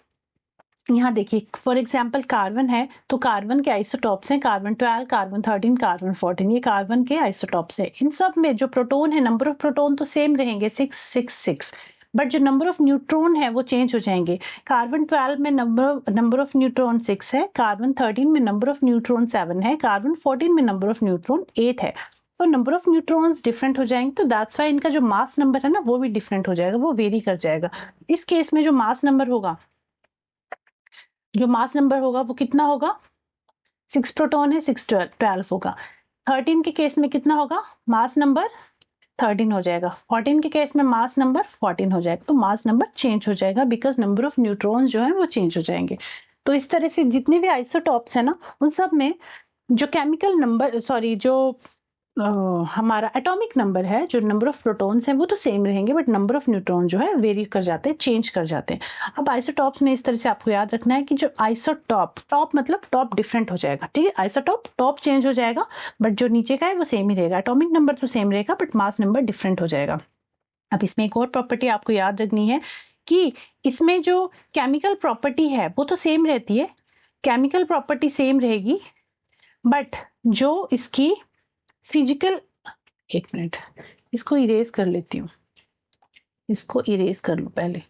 यहाँ देखिए फॉर एग्जाम्पल कार्बन है, तो कार्बन के आइसोटॉप्स हैं कार्बन 12, कार्बन 13, कार्बन 14, ये कार्बन के आइसोटॉप्स हैं। इन सब में जो प्रोटोन है, नंबर ऑफ प्रोटोन तो सेम रहेंगे 6 6 6, बट जो नंबर ऑफ न्यूट्रॉन है वो चेंज हो जाएंगे। कार्बन 12 में नंबर ऑफ न्यूट्रॉन 6 है, कार्बन 13 में नंबर ऑफ न्यूट्रॉन 7 है, कार्बन 14 में नंबर ऑफ न्यूट्रॉन 8 है। तो नंबर ऑफ न्यूट्रॉन्स डिफरेंट हो जाएंगे, तो दैट्स वाई इनका जो मास नंबर है ना वो भी डिफरेंट हो जाएगा, वो वेरी कर जाएगा। इस केस में जो मास नंबर होगा, जो मास नंबर होगा वो कितना होगा? 6 प्रोटॉन है, 6 12 होगा। 13 के केस में कितना होगा? मास नंबर 13 हो जाएगा। 14 के केस में मास नंबर 14 हो जाएगा। तो मास नंबर चेंज हो जाएगा बिकॉज नंबर ऑफ न्यूट्रॉन्स जो है वो चेंज हो जाएंगे। तो इस तरह से जितने भी आइसोटॉप्स है ना, उन सब में जो केमिकल नंबर, सॉरी जो हमारा एटॉमिक नंबर है, जो नंबर ऑफ प्रोटॉन्स हैं वो तो सेम रहेंगे बट नंबर ऑफ न्यूट्रॉन जो है वेरी कर जाते हैं, चेंज कर जाते हैं। अब आइसोटॉप्स में इस तरह से आपको याद रखना है कि जो आइसोटॉप, टॉप मतलब टॉप डिफरेंट हो जाएगा, ठीक है। आइसोटॉप टॉप चेंज हो जाएगा बट जो नीचे का है वो सेम ही रहेगा। एटॉमिक नंबर तो सेम रहेगा बट मास नंबर डिफरेंट हो जाएगा। अब इसमें एक और प्रॉपर्टी आपको याद रखनी है कि इसमें जो केमिकल प्रॉपर्टी है वो तो सेम रहती है, केमिकल प्रॉपर्टी सेम रहेगी, बट जो इसकी फिजिकल, एक मिनट इसको इरेज कर लेती हूँ, इसको इरेज कर लो पहले,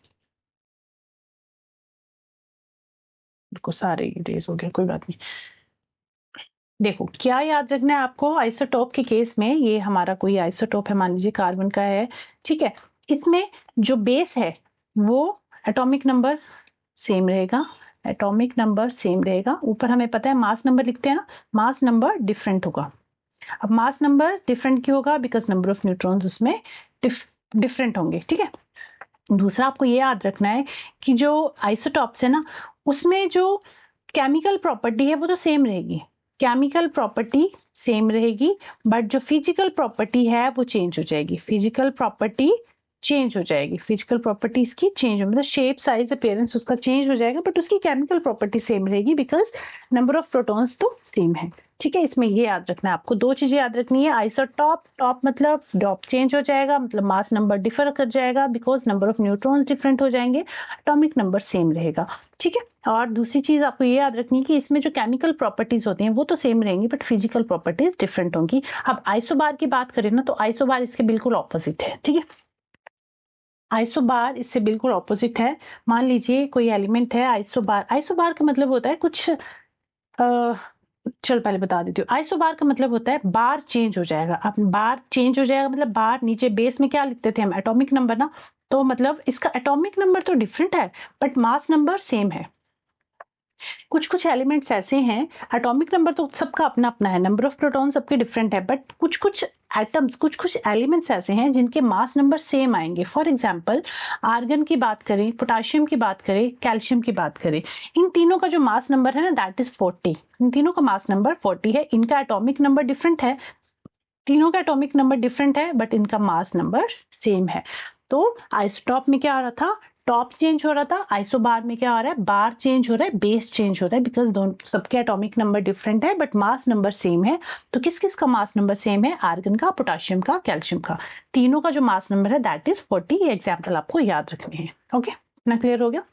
को सारे इरेज हो गए, कोई बात नहीं। देखो क्या याद रखना है आपको, आइसोटोप के केस में, ये हमारा कोई आइसोटोप है, मान लीजिए कार्बन का है, ठीक है। इसमें जो बेस है वो एटॉमिक नंबर सेम रहेगा, एटॉमिक नंबर सेम रहेगा। ऊपर हमें पता है मास नंबर लिखते हैं ना, मास नंबर डिफरेंट होगा। अब मास नंबर डिफरेंट क्यों होगा? बिकॉज नंबर ऑफ न्यूट्रॉन्स उसमें डिफरेंट होंगे, ठीक है। दूसरा आपको ये याद रखना है कि जो आइसोटॉप्स है ना, उसमें जो केमिकल प्रॉपर्टी है वो तो सेम रहेगी, केमिकल प्रॉपर्टी सेम रहेगी, बट जो फिजिकल प्रॉपर्टी है वो चेंज हो जाएगी, फिजिकल प्रॉपर्टी चेंज हो जाएगी, फिजिकल प्रॉपर्टी इसकी चेंज हो, मतलब शेप साइज अपीयरेंस उसका चेंज हो जाएगा, बट उसकी केमिकल प्रॉपर्टी सेम रहेगी बिकॉज नंबर ऑफ प्रोटॉन्स तो सेम है, ठीक है। इसमें ये याद रखना है आपको, दो चीजें याद रखनी है। आइसोटॉप, टॉप मतलब डॉप चेंज हो जाएगा, मतलब मास नंबर डिफर कर जाएगा because number of neutrons different हो जाएंगे, एटॉमिक नंबर सेम रहेगा, ठीक है। और दूसरी चीज आपको ये याद रखनी है कि इसमें जो केमिकल प्रॉपर्टीज होती हैं वो तो सेम रहेंगी बट फिजिकल प्रॉपर्टीज डिफरेंट होंगी। अब आइसोबार की बात करें ना, तो आइसोबार इसके बिल्कुल ऑपोजिट है, ठीक है। आइसोबार इससे बिल्कुल ऑपोजिट है। मान लीजिए कोई एलिमेंट है आइसोबार, आइसोबार का मतलब होता है कुछ चल पहले बता देती हूँ। आइसोबार का मतलब होता है बार चेंज हो जाएगा। अब बार चेंज हो जाएगा मतलब बार नीचे बेस में क्या लिखते थे हम, एटॉमिक नंबर ना, तो मतलब इसका एटॉमिक नंबर तो डिफरेंट है बट मास नंबर सेम है। कुछ कुछ एलिमेंट्स ऐसे हैं, एटॉमिक नंबर तो सबका अपना अपना है, नंबर ऑफ प्रोटॉन सबके डिफरेंट है, बट कुछ कुछ एटम्स, कुछ कुछ एलिमेंट्स ऐसे हैं जिनके मास नंबर सेम आएंगे। फॉर एग्जांपल आर्गन की बात करें, पोटाशियम की बात करें, कैल्शियम की बात करें, इन तीनों का जो मास नंबर है ना दैट इज 40, इन तीनों का मास नंबर 40 है, इनका एटॉमिक नंबर डिफरेंट है, तीनों का एटॉमिक नंबर डिफरेंट है बट इनका मास नंबर सेम है। तो आइसोटॉप में क्या हो रहा था, टॉप चेंज हो रहा था, आइसोबार में क्या हो रहा है, बार चेंज हो रहा है, बेस चेंज हो रहा है बिकॉज दोनों सबके एटॉमिक नंबर डिफरेंट है बट मास नंबर सेम है। तो किस किस का मास नंबर सेम है, आर्गन का, पोटाशियम का, कैल्शियम का, तीनों का जो मास नंबर है दैट इज 40। ये एग्जाम्पल आपको याद रखने हैं, ओके, इतना क्लियर हो गया।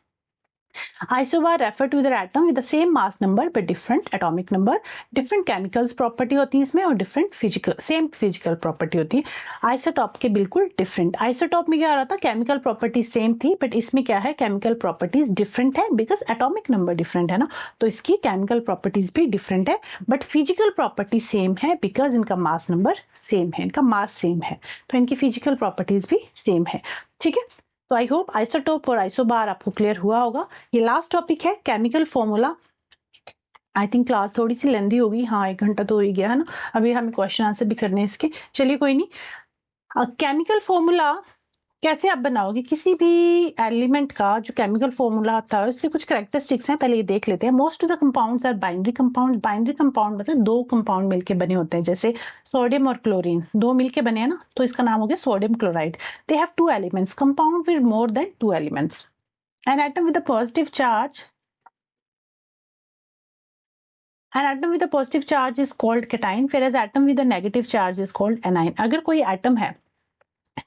Isobar refer to the atom with the same mass number but different atomic number, different chemicals property होती है इसमें और different physical, same physical property होती है। आइसोटॉप के बिल्कुल different, आइसोटॉप में क्या हो रहा था, chemical property same थी but इसमें क्या है, chemical properties different है because atomic number different है ना, तो इसकी chemical properties भी different है but physical property same है because इनका mass number same है, इनका mass same है, तो इनकी physical properties भी same है, ठीक है। तो आई होप आइसोटोप और आइसोबार आपको क्लियर हुआ होगा। ये लास्ट टॉपिक है chemical formula. I think class थोड़ी सी लेंदी होगी, हाँ 1 घंटा तो हो ही गया है ना, अभी हमें क्वेश्चन आंसर भी करने हैं इसके, चलिए कोई नहीं। केमिकल फॉर्मूला कैसे आप बनाओगे, किसी भी एलिमेंट का जो केमिकल फॉर्मूला होता है उसके कुछ कैरेक्टरिस्टिक्स हैं, पहले ये देख लेते हैं। Most of the compounds are binary compound, binary compound मतलब दो कंपाउंड मिलके बने होते हैं, जैसे सोडियम और क्लोरीन दो मिलके बने हैं ना, तो इसका नाम हो गया sodium chloride. They have 2 elements, compound with more than 2 elements, an atom with a positive charge, an atom with a positive charge is called cation, whereas atom with a negative charge is called anion। अगर कोई एटम है,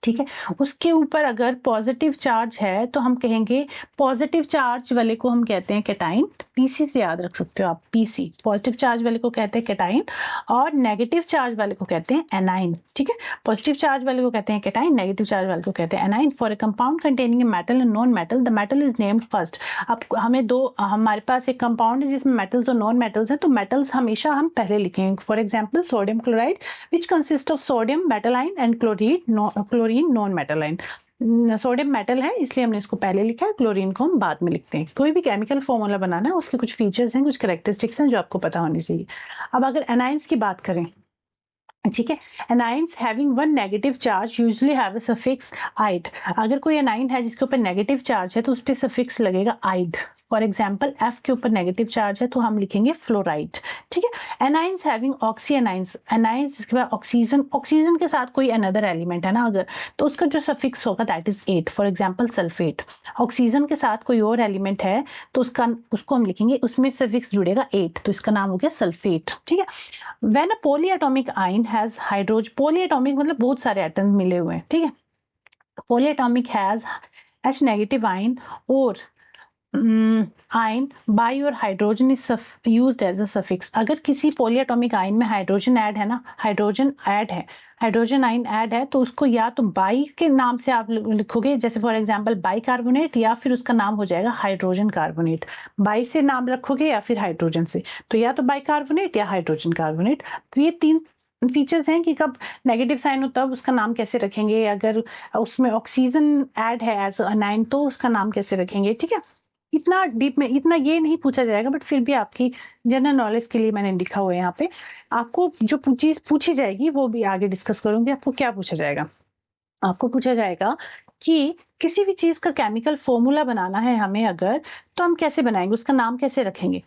ठीक है, उसके ऊपर अगर पॉजिटिव चार्ज है तो हम कहेंगे, पॉजिटिव चार्ज वाले को हम कहते हैं कैटाइन, पीसी से याद रख सकते हो आप, पीसी पॉजिटिव चार्ज वाले को कहते हैं कैटाइन और नेगेटिव चार्ज वाले को कहते हैं एनाइन, ठीक है। पॉजिटिव चार्ज वाले को कहते हैं कैटाइन, नेगेटिव चार्ज वाले को कहते हैं A9. For a compound containing a metal and non metal, the metal is named first. अब हमें हमारे पास एक कंपाउंड है जिसमें मेटल्स और नॉन मेटल्स हैं, तो मेटल्स हमेशा हम पहले लिखेंगे। For example sodium chloride which consist of sodium metal आइन एंड क्लोरीन नॉन मेटल आइन। सोडियम मेटल है इसलिए हमने इसको पहले लिखा है, क्लोरीन को हम बाद में लिखते हैं। कोई भी केमिकल फॉर्मूला बनाना है उसके कुछ फीचर्स हैं, कुछ कैरेक्टरिस्टिक्स हैं जो आपको पता होनी चाहिए। अब अगर एनाइंस की बात करें, ठीक है, anions having one negative charge usually have a suffix ide. अगर कोई एनाइन है जिसके ऊपर नेगेटिव चार्ज है तो उस पर सफिक्स लगेगा आइड। फॉर एग्जाम्पल एफ के ऊपर नेगेटिव चार्ज है तो हम लिखेंगे फ्लोराइड, ठीक है। Anions having oxy anions, anions के बाद ऑक्सीजन, ऑक्सीजन के साथ कोई अनदर एलिमेंट है ना अगर, तो उसका जो सफिक्स होगा that is 8। For example sulphate, oxygen के साथ कोई और एलिमेंट है तो उसको हम लिखेंगे, उसमें सफिक्स जुड़ेगा 8, तो इसका नाम हो गया सल्फेट, ठीक है। When a polyatomic ion has hydrogen, polyatomic मतलब बहुत सारे एटम मिले हुए हैं, ठीक है। polyatomic has H negative ion or ion by और hydrogen is used as a suffix। अगर किसी polyatomic ion में हाइड्रोजन ऐड है ना, हाइड्रोजन ऐड है, हाइड्रोजन आइन ऐड है तो उसको या तो बाई के नाम से आप लिखोगे, जैसे फॉर एग्जांपल बाई कार्बोनेट, या फिर उसका नाम हो जाएगा हाइड्रोजन कार्बोनेट। बाई से नाम रखोगे या फिर हाइड्रोजन से, तो या तो बाई कार्बोनेट या हाइड्रोजन कार्बोनेट। तो ये 3 फीचर्स हैं कि कब नेगेटिव साइन हो तब उसका नाम कैसे रखेंगे, अगर उसमें ऑक्सीजन ऐड है एज अनाइन तो उसका नाम कैसे रखेंगे, ठीक है। इतना डीप में इतना ये नहीं पूछा जाएगा, बट फिर भी आपकी जनरल नॉलेज के लिए मैंने लिखा हुआ है यहाँ पे। आपको जो चीज पूछी जाएगी वो भी आगे डिस्कस करूंगी। आपको क्या पूछा जाएगा, आपको पूछा जाएगा कि किसी भी चीज का केमिकल फॉर्मूला बनाना है हमें अगर, तो हम कैसे बनाएंगे, उसका नाम कैसे रखेंगे।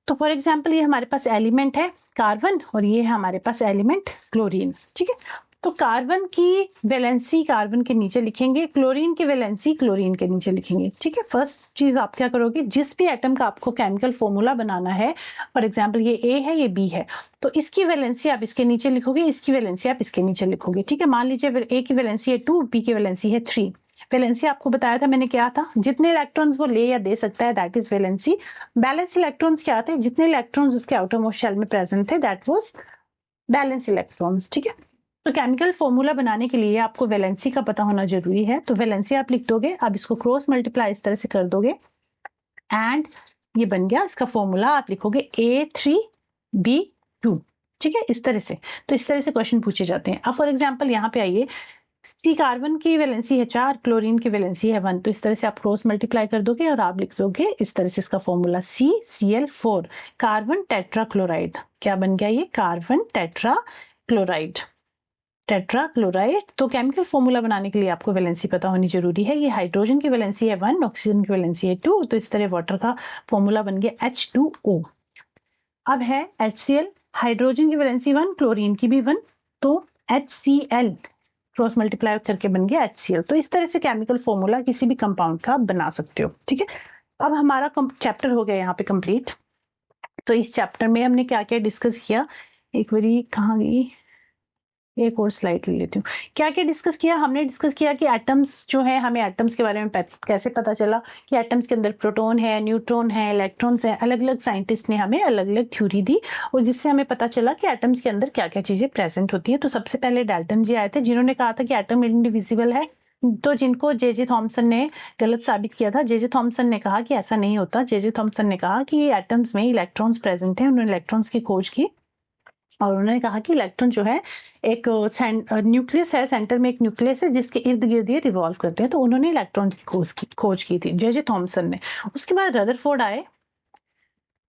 तो फॉर एग्जाम्पल ये हमारे पास एलिमेंट है कार्बन और ये है हमारे पास एलिमेंट क्लोरीन, ठीक है। तो कार्बन की वैलेंसी कार्बन के नीचे लिखेंगे, क्लोरीन की वैलेंसी क्लोरीन के नीचे लिखेंगे, ठीक है। फर्स्ट चीज आप क्या करोगे, जिस भी एटम का आपको केमिकल फॉर्मूला बनाना है, फॉर एग्जाम्पल ये ए है ये बी है, तो इसकी वैलेंसी आप इसके नीचे लिखोगे, इसकी वैलेंसी आप इसके नीचे लिखोगे, ठीक है। मान लीजिए ए की वैलेंसी है 2, बी की वैलेंसी है 3। वैलेंसी आपको बताया था मैंने क्या था, जितने इलेक्ट्रॉन्स वो ले या दे सकता है, that is valency. Balance electrons क्या थे, जितने इलेक्ट्रॉन्स उसके आउटर मोस्ट शेल में प्रेजेंट थे, दैट वाज बैलेंस इलेक्ट्रॉन्स, ठीक है। तो केमिकल फॉर्मूला बनाने के लिए आपको वैलेंसी का पता होना जरूरी है। तो वैलेंसी आप लिख दोगे, आप इसको क्रॉस मल्टीप्लाई इस तरह से कर दोगे एंड ये बन गया इसका फॉर्मूला। आप लिखोगे A3B2, ठीक है, इस तरह से। तो इस तरह से क्वेश्चन पूछे जाते हैं। अब फॉर एग्जाम्पल यहाँ पे आइए, सी कार्बन की वैलेंसी है 4, क्लोरीन की वैलेंसी है 1, तो इस तरह से आप क्रॉस मल्टीप्लाई कर दोगे और आप लिख दोगे इस तरह से इसका formula CCl4 carbon tetra chloride. क्या बन गया ये, carbon tetra chloride, tetra chloride. तो केमिकल फॉर्मूला बनाने के लिए आपको वैलेंसी पता होनी जरूरी है। ये हाइड्रोजन की वैलेंसी है 1, ऑक्सीजन की वैलेंसी है 2, तो इस तरह वाटर का फॉर्मूला बन गया H2O। अब है HCl, हाइड्रोजन की वैलेंसी 1, क्लोरीन की भी 1, तो HCl क्रॉस मल्टीप्लाई करके बन गया HCl। तो इस तरह से केमिकल फॉर्मूला किसी भी कंपाउंड का बना सकते हो, ठीक है। अब हमारा चैप्टर हो गया यहाँ पे कंप्लीट। तो इस चैप्टर में हमने क्या क्या डिस्कस किया, एक बारी कहाँ गई, एक और स्लाइड ले लेती हूँ। क्या क्या डिस्कस किया, हमने डिस्कस किया कि एटम्स जो है, हमें एटम्स के बारे में कैसे पता चला कि एटम्स के अंदर प्रोटॉन है, न्यूट्रॉन है, इलेक्ट्रॉन्स है। अलग अलग साइंटिस्ट ने हमें अलग अलग थ्योरी दी और जिससे हमें पता चला कि एटम्स के अंदर क्या क्या चीजें प्रेजेंट होती है। तो सबसे पहले डाल्टन जी आए थे, जिन्होंने कहा था कि एटम इंडिविजिबल है, तो जिनको जे थॉमसन ने गलत साबित किया था। जे थॉमसन ने कहा कि ऐसा नहीं होता। जे थॉमसन ने कहा कि एटम्स में इलेक्ट्रॉन्स प्रेजेंट है। उन्होंने इलेक्ट्रॉन्स की खोज की और उन्होंने कहा कि इलेक्ट्रॉन जो है एक न्यूक्लियस है, सेंटर में एक न्यूक्लियस है जिसके इर्द गिर्द ये रिवॉल्व करते हैं। तो उन्होंने इलेक्ट्रॉन की खोज की थी जे थॉमसन ने। उसके बाद रदरफोर्ड आए,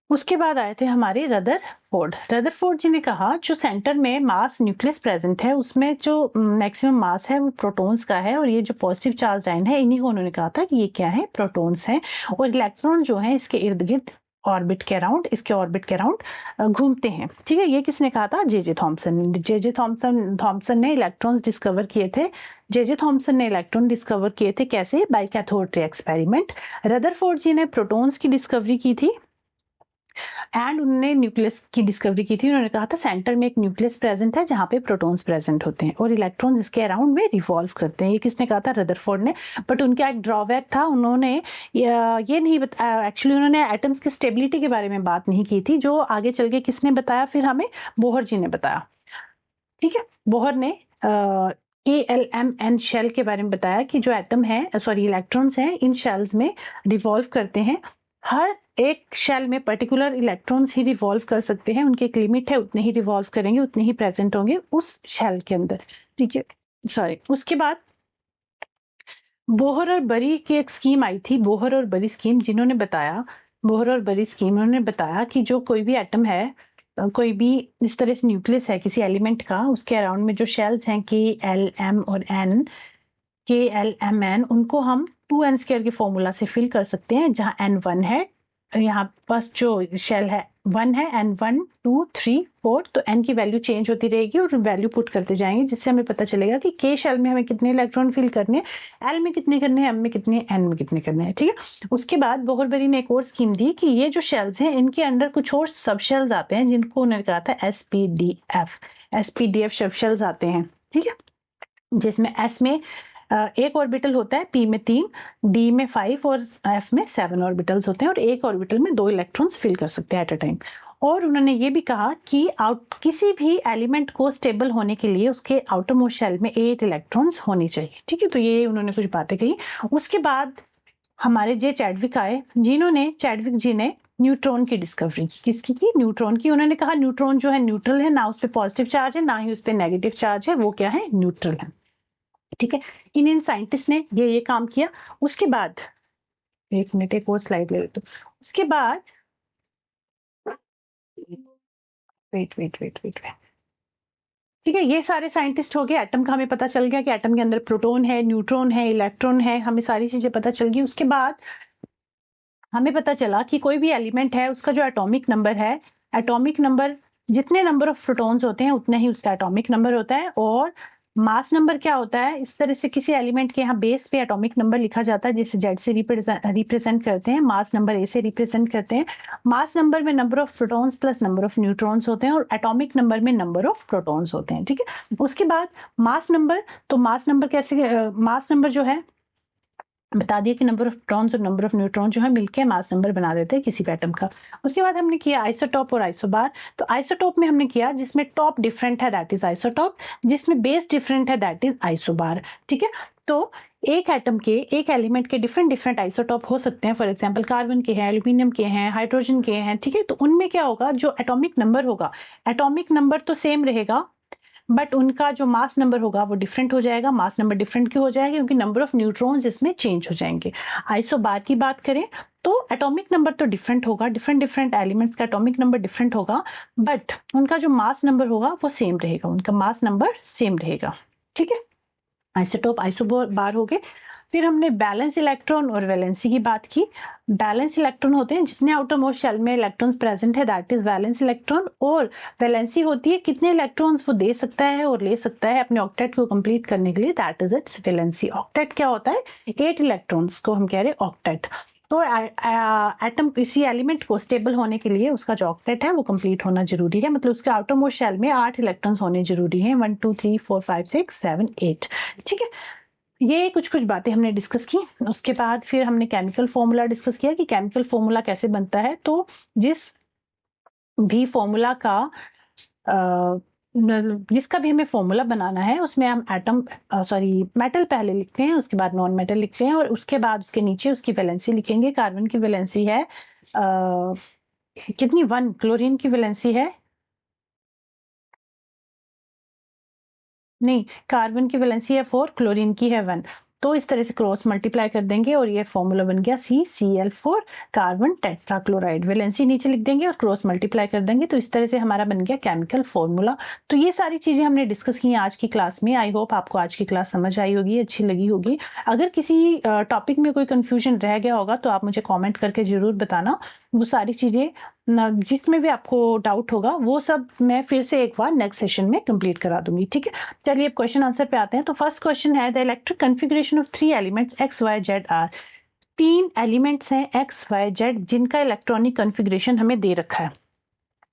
उसके बाद आए थे हमारे रदरफोर्ड जी ने कहा जो सेंटर में मास न्यूक्लियस प्रेजेंट है उसमें जो मैक्सिमम मास है वो प्रोटॉन्स का है, और ये जो पॉजिटिव चार्ज आयन है इन्हीं को उन्होंने कहा था कि ये क्या है, प्रोटॉन्स हैं, और इलेक्ट्रॉन जो है इसके इर्द गिर्द ऑर्बिट के अराउंड घूमते हैं, ठीक है। ये किसने कहा था, जे थॉमसन ने इलेक्ट्रॉन्स डिस्कवर किए थे। जे थॉमसन ने इलेक्ट्रॉन डिस्कवर किए थे कैसे, by cathode ray experiment. Rutherford ji ने प्रोटॉन्स की डिस्कवरी की थी एंड उन्होंने न्यूक्लियस की डिस्कवरी की थी। उन्होंने कहा था सेंटर में एक न्यूक्लियस प्रेजेंट है जहां पे प्रोटॉन्स प्रेजेंट होते हैं और इलेक्ट्रॉन्स इसके अराउंड में रिवॉल्व करते हैं। ये किसने कहा था, रदरफोर्ड ने। बट उनका एक ड्रॉबैक था, उन्होंने ये नहीं बताया, एक्चुअली उन्होंने एटम्स की स्टेबिलिटी के बारे में बात नहीं की थी, जो आगे चल के किसने बताया, फिर हमें बोहर जी ने बताया, ठीक है। बोहर ने KLMN शेल के बारे में बताया कि जो एटम है, सॉरी इलेक्ट्रॉन्स हैं, इन शेल्स में रिवॉल्व करते हैं। हर एक शेल में पर्टिकुलर इलेक्ट्रॉन्स ही रिवॉल्व कर सकते हैं, उनकी एक लिमिट है, उतने ही रिवॉल्व करेंगे, उतने ही प्रेजेंट होंगे उस शेल के अंदर, ठीक है। सॉरी, उसके बाद बोहर और बरी की एक स्कीम आई थी, बोहर और बरी स्कीम, जिन्होंने बताया, बोहर और बरी स्कीम, उन्होंने बताया कि जो कोई भी एटम है, कोई भी इस तरह से न्यूक्लियस है किसी एलिमेंट का, उसके अराउंड में जो शेल्स हैं KLM और N, KLMN, उनको हम 2n² के फॉर्मूला से फिल कर सकते हैं, जहां N 1 है, यहाँ पास जो शेल है 1 है, N 1 2 3 4, तो N की वैल्यू चेंज होती रहेगी और वैल्यू पुट करते जाएंगे, जिससे हमें पता चलेगा कि K शेल में हमें कितने इलेक्ट्रॉन फिल करने हैं, L में कितने करने हैं, M में कितने, N में कितने करने हैं, ठीक है। उसके बाद बोहर बरी ने एक और स्कीम दी कि ये जो शेल्स हैं इनके अंदर कुछ और सब शेल्स आते हैं, जिनको उन्होंने कहा था SPDF सब शेल्स आते हैं, ठीक है, जिसमें S में एक ऑर्बिटल होता है, P में 3, D में 5 और F में 7 ऑर्बिटल्स होते हैं, और एक ऑर्बिटल में 2 इलेक्ट्रॉन्स फिल कर सकते हैं एट अ टाइम। और उन्होंने ये भी कहा कि किसी भी एलिमेंट को स्टेबल होने के लिए उसके आउटर मोस्ट शेल में 8 इलेक्ट्रॉन्स होने चाहिए, ठीक है। तो ये उन्होंने कुछ बातें कही। उसके बाद हमारे जे चैडविक आए, चैडविक जी ने न्यूट्रॉन की डिस्कवरी की। किसकी की? न्यूट्रॉन की। उन्होंने कहा न्यूट्रॉन जो है न्यूट्रल है, ना उस पर पॉजिटिव चार्ज है ना ही उस पर नेगेटिव चार्ज है, वो क्या है? न्यूट्रल है। ठीक है, इन साइंटिस्ट ने ये काम किया। उसके बाद एक मिनट, एक और स्लाइड ले लेते। उसके बाद wait wait wait wait wait ठीक है, ये सारे साइंटिस्ट हो गए। एटम का हमें पता चल गया कि एटम के अंदर प्रोटॉन है, न्यूट्रॉन है, इलेक्ट्रॉन है, हमें सारी चीजें पता चल गई। उसके बाद हमें पता चला कि कोई भी एलिमेंट है उसका जो एटॉमिक नंबर है, एटॉमिक नंबर जितने नंबर ऑफ प्रोटॉन्स होते हैं उतना ही उसका एटॉमिक नंबर होता है। और मास नंबर क्या होता है? इस तरह से किसी एलिमेंट के यहाँ बेस पे एटॉमिक नंबर लिखा जाता है, जिसे जेड से रिप्रेजेंट करते हैं, मास नंबर ए से रिप्रेजेंट करते हैं। मास नंबर में number of protons plus number of neutrons होते हैं और एटॉमिक नंबर में नंबर ऑफ प्रोटॉन्स होते हैं। ठीक है, उसके बाद मास नंबर, तो मास नंबर कैसे, मास नंबर जो है बता दिए कि नंबर ऑफ प्रोटॉन्स और नंबर ऑफ न्यूट्रॉन जो है मिलकर मास नंबर बना देते हैं किसी भी एटम का। उसके बाद हमने किया आइसोटॉप और आइसोबार। तो आइसोटॉप में हमने किया जिसमें टॉप डिफरेंट है, दैट इज आइसोटॉप, जिसमें बेस डिफरेंट है, दैट इज आइसोबार। ठीक है, तो एक एटम के, एक एलिमेंट के डिफरेंट डिफरेंट आइसोटॉप हो सकते हैं। फॉर एग्जांपल कार्बन के हैं, एल्यूमिनियम के हैं, हाइड्रोजन के हैं। ठीक है, तो उनमें क्या होगा, जो एटॉमिक नंबर होगा, एटॉमिक नंबर तो सेम रहेगा बट उनका जो मास नंबर होगा वो डिफरेंट हो जाएगा। मास नंबर डिफरेंट क्यों हो जाएगा? क्योंकि नंबर ऑफ न्यूट्रॉन्स इसमें चेंज हो जाएंगे। आइसोबार की बात करें तो एटॉमिक नंबर तो डिफरेंट होगा, डिफरेंट डिफरेंट एलिमेंट्स का एटॉमिक नंबर डिफरेंट होगा, बट उनका जो मास नंबर होगा वो सेम रहेगा, उनका मास नंबर सेम रहेगा। ठीक है, आइसोटॉप आइसोबार हो गए। फिर हमने बैलेंस इलेक्ट्रॉन और वैलेंसी की बात की। बैलेंस इलेक्ट्रॉन होते हैं जितने आउटर मोस्ट शेल में इलेक्ट्रॉन्स प्रेजेंट है, दैट इज बैलेंस इलेक्ट्रॉन। और वैलेंसी होती है कितने इलेक्ट्रॉन्स वो दे सकता है और ले सकता है अपने ऑक्टेट को कंप्लीट करने के लिए, that is its valency. Octet क्या होता है? 8 इलेक्ट्रॉन्स को हम कह रहे हैं ऑक्टेट। तो एटम, किसी एलिमेंट को स्टेबल होने के लिए उसका जो ऑक्टेट है वो कंप्लीट होना जरूरी है, मतलब उसके आउटर मोस्ट शेल में 8 इलेक्ट्रॉन्स होने जरूरी हैं, 1 2 3 4 5 6 7 8। ठीक है, ये कुछ कुछ बातें हमने डिस्कस की। उसके बाद फिर हमने केमिकल फॉर्मूला डिस्कस किया कि केमिकल फॉर्मूला कैसे बनता है। तो जिस भी फॉर्मूला का जिसका भी हमें फॉर्मूला बनाना है उसमें हम एटम मेटल पहले लिखते हैं, उसके बाद नॉन मेटल लिखते हैं और उसके बाद उसके नीचे उसकी वैलेंसी लिखेंगे। कार्बन की वैलेंसी है कितनी? 1। क्लोरीन की वैलेंसी है, नहीं, कार्बन की वैलेंसी है 4, क्लोरीन की है 1। तो इस तरह से क्रॉस मल्टीप्लाई कर देंगे और ये फॉर्मूला बन गया CCl4 कार्बन टेट्राक्लोराइड। वैलेंसी नीचे लिख देंगे और क्रॉस मल्टीप्लाई कर देंगे, तो इस तरह से हमारा बन गया केमिकल फॉर्मूला। तो ये सारी चीजें हमने डिस्कस की आज की क्लास में। आई होप आपको आज की क्लास समझ आई होगी, अच्छी लगी होगी। अगर किसी टॉपिक में कोई कंफ्यूजन रह गया होगा तो आप मुझे कॉमेंट करके जरूर बताना। वो सारी चीजें जिसमें भी आपको डाउट होगा वो सब मैं फिर से एक बार नेक्स्ट सेशन में कंप्लीट करा दूंगी। ठीक है, चलिए अब क्वेश्चन आंसर पे आते हैं। तो फर्स्ट क्वेश्चन है, the electric configuration of 3 elements X Y Z are. 3 elements हैं एक्स वाई जेड जिनका इलेक्ट्रॉनिक कॉन्फ़िगरेशन हमें दे रखा है।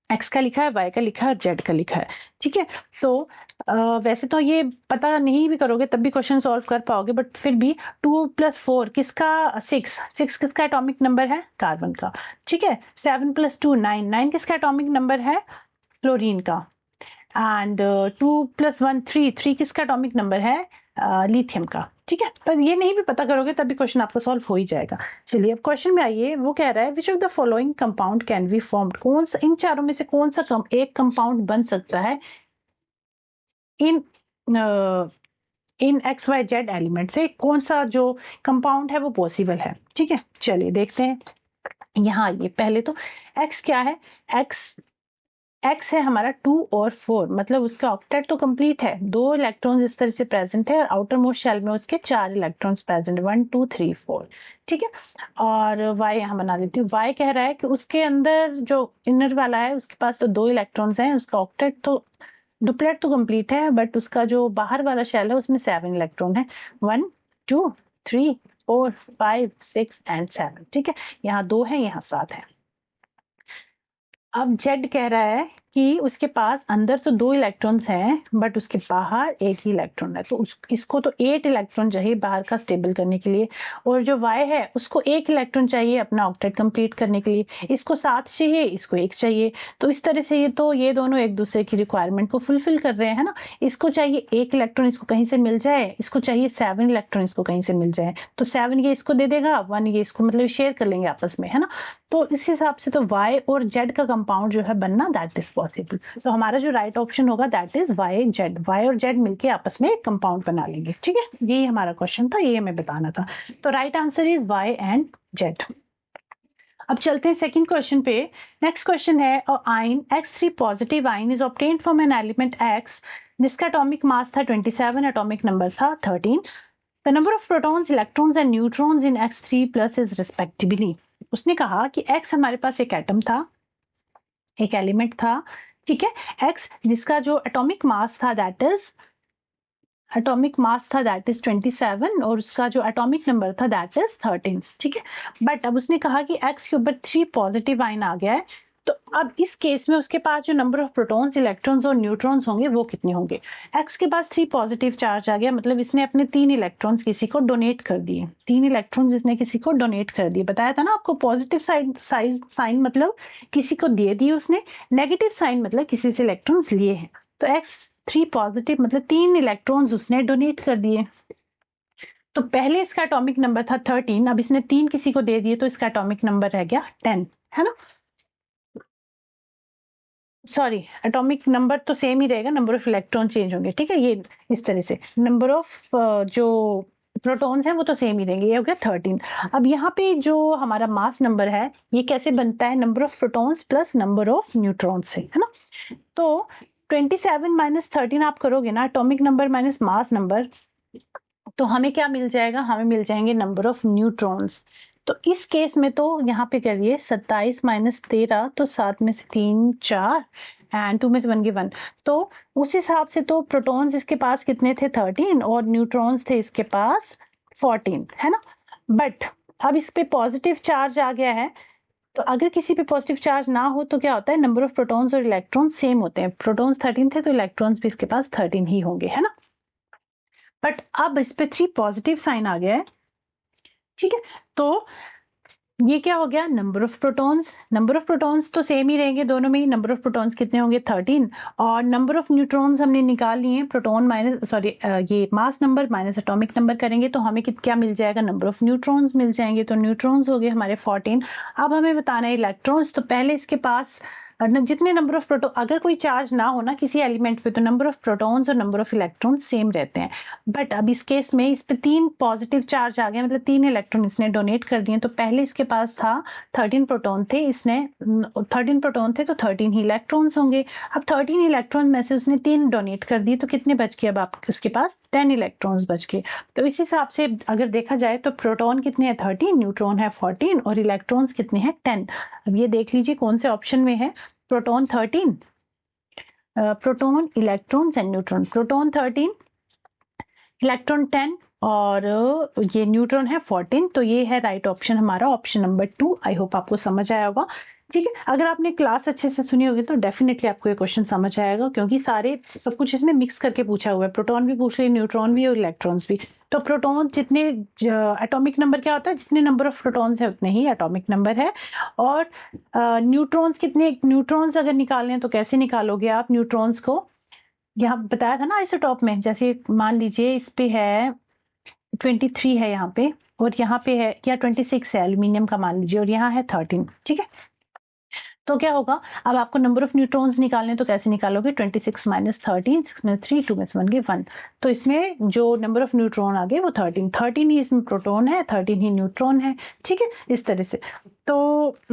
एक्स का लिखा है, वाई का लिखा है और जेड का लिखा है। ठीक है, तो वैसे तो ये पता नहीं भी करोगे तब भी क्वेश्चन सॉल्व कर पाओगे, बट फिर भी 2 + 4 किसका? 6 किसका एटॉमिक नंबर है? कार्बन का। ठीक है, 7 + 2 9 किसका एटॉमिक नंबर है? क्लोरीन का। एंड 2 + 1 3 किसका एटॉमिक नंबर है? लिथियम का। ठीक है, पर ये नहीं भी पता करोगे तब भी क्वेश्चन आपका सॉल्व हो ही जाएगा। चलिए अब क्वेश्चन में आइए। वो कह रहा है which of the following compound can be formed, कौन सा इन चारों में से कौन सा एक कंपाउंड बन सकता है इन इन एक्स वाई जेड एलिमेंट से, कौन सा जो कंपाउंड है वो पॉसिबल है। ठीक है, चलिए देखते हैं। यहाँ ये पहले तो एक्स क्या है? एक्स है हमारा 2 और 4, मतलब उसका ऑक्टेट तो कंप्लीट है, 2 इलेक्ट्रॉन्स इस तरह से प्रेजेंट है और आउटर मोस्ट शेल में उसके 4 इलेक्ट्रॉन्स प्रेजेंट, 1 2 3 4। ठीक है, और वाई यहाँ बना देती हूँ। वाई कह रहा है कि उसके अंदर जो इनर वाला है उसके पास तो 2 इलेक्ट्रॉन्स हैं, उसका ऑक्टेट तो डुप्लेट तो कंप्लीट है, बट उसका जो बाहर वाला शेल है उसमें 7 इलेक्ट्रॉन है, 1 2 3 4 5 6 एंड 7। ठीक है, यहाँ 2 है, यहाँ 7 है। अब जेड कह रहा है कि उसके पास अंदर तो 2 इलेक्ट्रॉन्स हैं बट उसके बाहर एक ही इलेक्ट्रॉन है, तो इसको तो 8 इलेक्ट्रॉन चाहिए बाहर का स्टेबल करने के लिए, और जो Y है उसको 1 इलेक्ट्रॉन चाहिए अपना ऑक्टेट कंप्लीट करने के लिए, इसको 7 चाहिए, इसको 1 चाहिए। तो इस तरह से ये दोनों एक दूसरे की रिक्वायरमेंट को फुलफिल कर रहे हैं ना। इसको चाहिए 1 इलेक्ट्रॉन इसको कहीं से मिल जाए, इसको चाहिए 7 इलेक्ट्रॉन इसको कहीं से मिल जाए, तो 7 ये इसको दे देगा, 1 ये इसको, मतलब शेयर कर लेंगे आपस में, है ना। तो इस हिसाब से तो Y और Z का कंपाउंड जो है बनना दैट इज पॉसिबल। तो हमारा जो राइट ऑप्शन होगा दैट इज Y और Z मिलके आपस में एक कंपाउंड बना लेंगे, ठीक है। यही हमारा क्वेश्चन था, ये हमें बताना था। तो right answer is Y and Z। अब चलते हैं सेकंड क्वेश्चन पे। नेक्स्ट क्वेश्चन है, ion X3 positive ion is obtained from an element X जिसका एटॉमिक मास था 27, एटॉमिक नंबर था 13। The number of protons, electrons and neutrons in X3+ is respectively. उसने कहा कि X हमारे पास एक एटम था, एक एलिमेंट था, ठीक है। X जिसका जो एटॉमिक मास था दैट इज 27 और उसका जो एटॉमिक नंबर था दैट इज 13, ठीक है। बट अब उसने कहा कि X के ऊपर 3 पॉजिटिव आयन आ गया है, तो अब इस केस में उसके पास जो नंबर ऑफ प्रोटॉन्स, इलेक्ट्रॉन्स और न्यूट्रॉन्स होंगे वो कितने होंगे। X के पास 3 पॉजिटिव चार्ज आ गया, मतलब इसने अपने 3 इलेक्ट्रॉन्स किसी को डोनेट कर दिए, 3 इलेक्ट्रॉन्स इसने किसी को डोनेट कर दिए। बताया था ना आपको, पॉजिटिव साइन मतलब किसी को दे दिए उसने, नेगेटिव साइन मतलब किसी से इलेक्ट्रॉन्स लिए हैं। तो X3 पॉजिटिव मतलब 3 इलेक्ट्रॉन्स उसने डोनेट कर दिए। तो पहले इसका एटॉमिक नंबर था 13, अब इसने 3 किसी को दे दिए तो इसका एटॉमिक नंबर रह गया 10, है ना। सॉरी, एटॉमिक नंबर तो सेम ही रहेगा, नंबर ऑफ इलेक्ट्रॉन चेंज होंगे, ठीक है। ये इस तरह से नंबर ऑफ जो प्रोटॉन्स हैं वो तो सेम ही रहेंगे, ये हो गया 13। अब यहाँ पे जो हमारा मास नंबर है ये कैसे बनता है, number of protons plus number of neutrons से, है ना। तो 27 माइनस 13 आप करोगे ना, atomic number minus mass number, तो हमें क्या मिल जाएगा, हमें मिल जाएंगे नंबर ऑफ न्यूट्रॉन्स। तो इस केस में तो यहाँ पे करिए 27 माइनस 13, तो 7 में से 3 4 एंड 2 में से 1 गया 1, तो उस हिसाब से तो प्रोटॉन्स इसके पास कितने थे 13 और न्यूट्रॉन्स थे इसके पास 14, है ना। बट अब इस पे पॉजिटिव चार्ज आ गया है, तो अगर किसी पे पॉजिटिव चार्ज ना हो तो क्या होता है, नंबर ऑफ प्रोटॉन्स और इलेक्ट्रॉन्स सेम होते हैं। प्रोटॉन्स 13 थे तो इलेक्ट्रॉन्स भी इसके पास 13 ही होंगे, है ना। बट अब इस पे 3 पॉजिटिव साइन आ गया है, ठीक है। तो ये क्या हो गया, नंबर ऑफ प्रोटॉन्स तो सेम ही रहेंगे दोनों में ही, नंबर ऑफ प्रोटॉन्स कितने होंगे 13, और नंबर ऑफ न्यूट्रॉन्स हमने निकाल लिए, प्रोटॉन माइनस ये mass number minus atomic number करेंगे तो हमें क्या मिल जाएगा, नंबर ऑफ न्यूट्रॉन्स मिल जाएंगे। तो न्यूट्रॉन्स हो गए हमारे 14। अब हमें बताना है इलेक्ट्रॉन्स, तो पहले इसके पास जितने नंबर ऑफ प्रोटॉन, अगर कोई चार्ज ना हो ना किसी एलिमेंट पे तो नंबर ऑफ प्रोटॉन्स और नंबर ऑफ इलेक्ट्रॉन्स सेम रहते हैं। बट अब इस केस में इस पे 3 पॉजिटिव चार्ज आ गए, मतलब 3 इलेक्ट्रॉन इसने डोनेट कर दिए। तो पहले इसके पास था 13 प्रोटॉन थे, इसने 13 प्रोटॉन थे तो 13 ही इलेक्ट्रॉन्स होंगे। अब 13 इलेक्ट्रॉन में से उसने 3 डोनेट कर दिए, तो कितने बच गए, अब आप उसके पास 10 इलेक्ट्रॉन्स बच गए। तो इस हिसाब से अगर देखा जाए तो प्रोटॉन कितने हैं 13, न्यूट्रॉन है 14 और इलेक्ट्रॉन्स कितने हैं 10। अब ये देख लीजिए कौन से ऑप्शन में है, proton 13, proton, electrons and neutron. Proton 13, electron 10 और ये न्यूट्रॉन है 14, तो ये है राइट ऑप्शन हमारा, ऑप्शन नंबर 2। आई होप आपको समझ आया होगा, ठीक है। अगर आपने क्लास अच्छे से सुनी होगी तो डेफिनेटली आपको ये क्वेश्चन समझ आएगा, क्योंकि सारे सब कुछ इसमें मिक्स करके पूछा हुआ है, प्रोटॉन भी पूछ रही, न्यूट्रॉन भी और इलेक्ट्रॉन्स भी। तो प्रोटॉन जितने एटॉमिक नंबर क्या होता है, जितने नंबर ऑफ प्रोटॉन्स है उतने ही एटॉमिक नंबर है। और न्यूट्रॉन्स कितने, न्यूट्रॉन्स अगर निकालने हैं तो कैसे निकालोगे आप न्यूट्रॉन्स को, यहाँ बताया था ना आइसोटॉप में, जैसे मान लीजिए इस पे है 23 है यहाँ पे, और यहाँ पे है या 26 है एल्यूमिनियम का मान लीजिए, और यहाँ है 13, ठीक है। तो क्या होगा, अब आपको नंबर ऑफ न्यूट्रॉन्स निकालने तो कैसे निकालोगे, 26 माइनस 13, 6 में 3, 2 में 1 गए 1, तो इसमें जो नंबर ऑफ न्यूट्रॉन आ गए वो 13 ही इसमें प्रोटॉन है, 13 ही न्यूट्रॉन है, ठीक है, इस तरह से। तो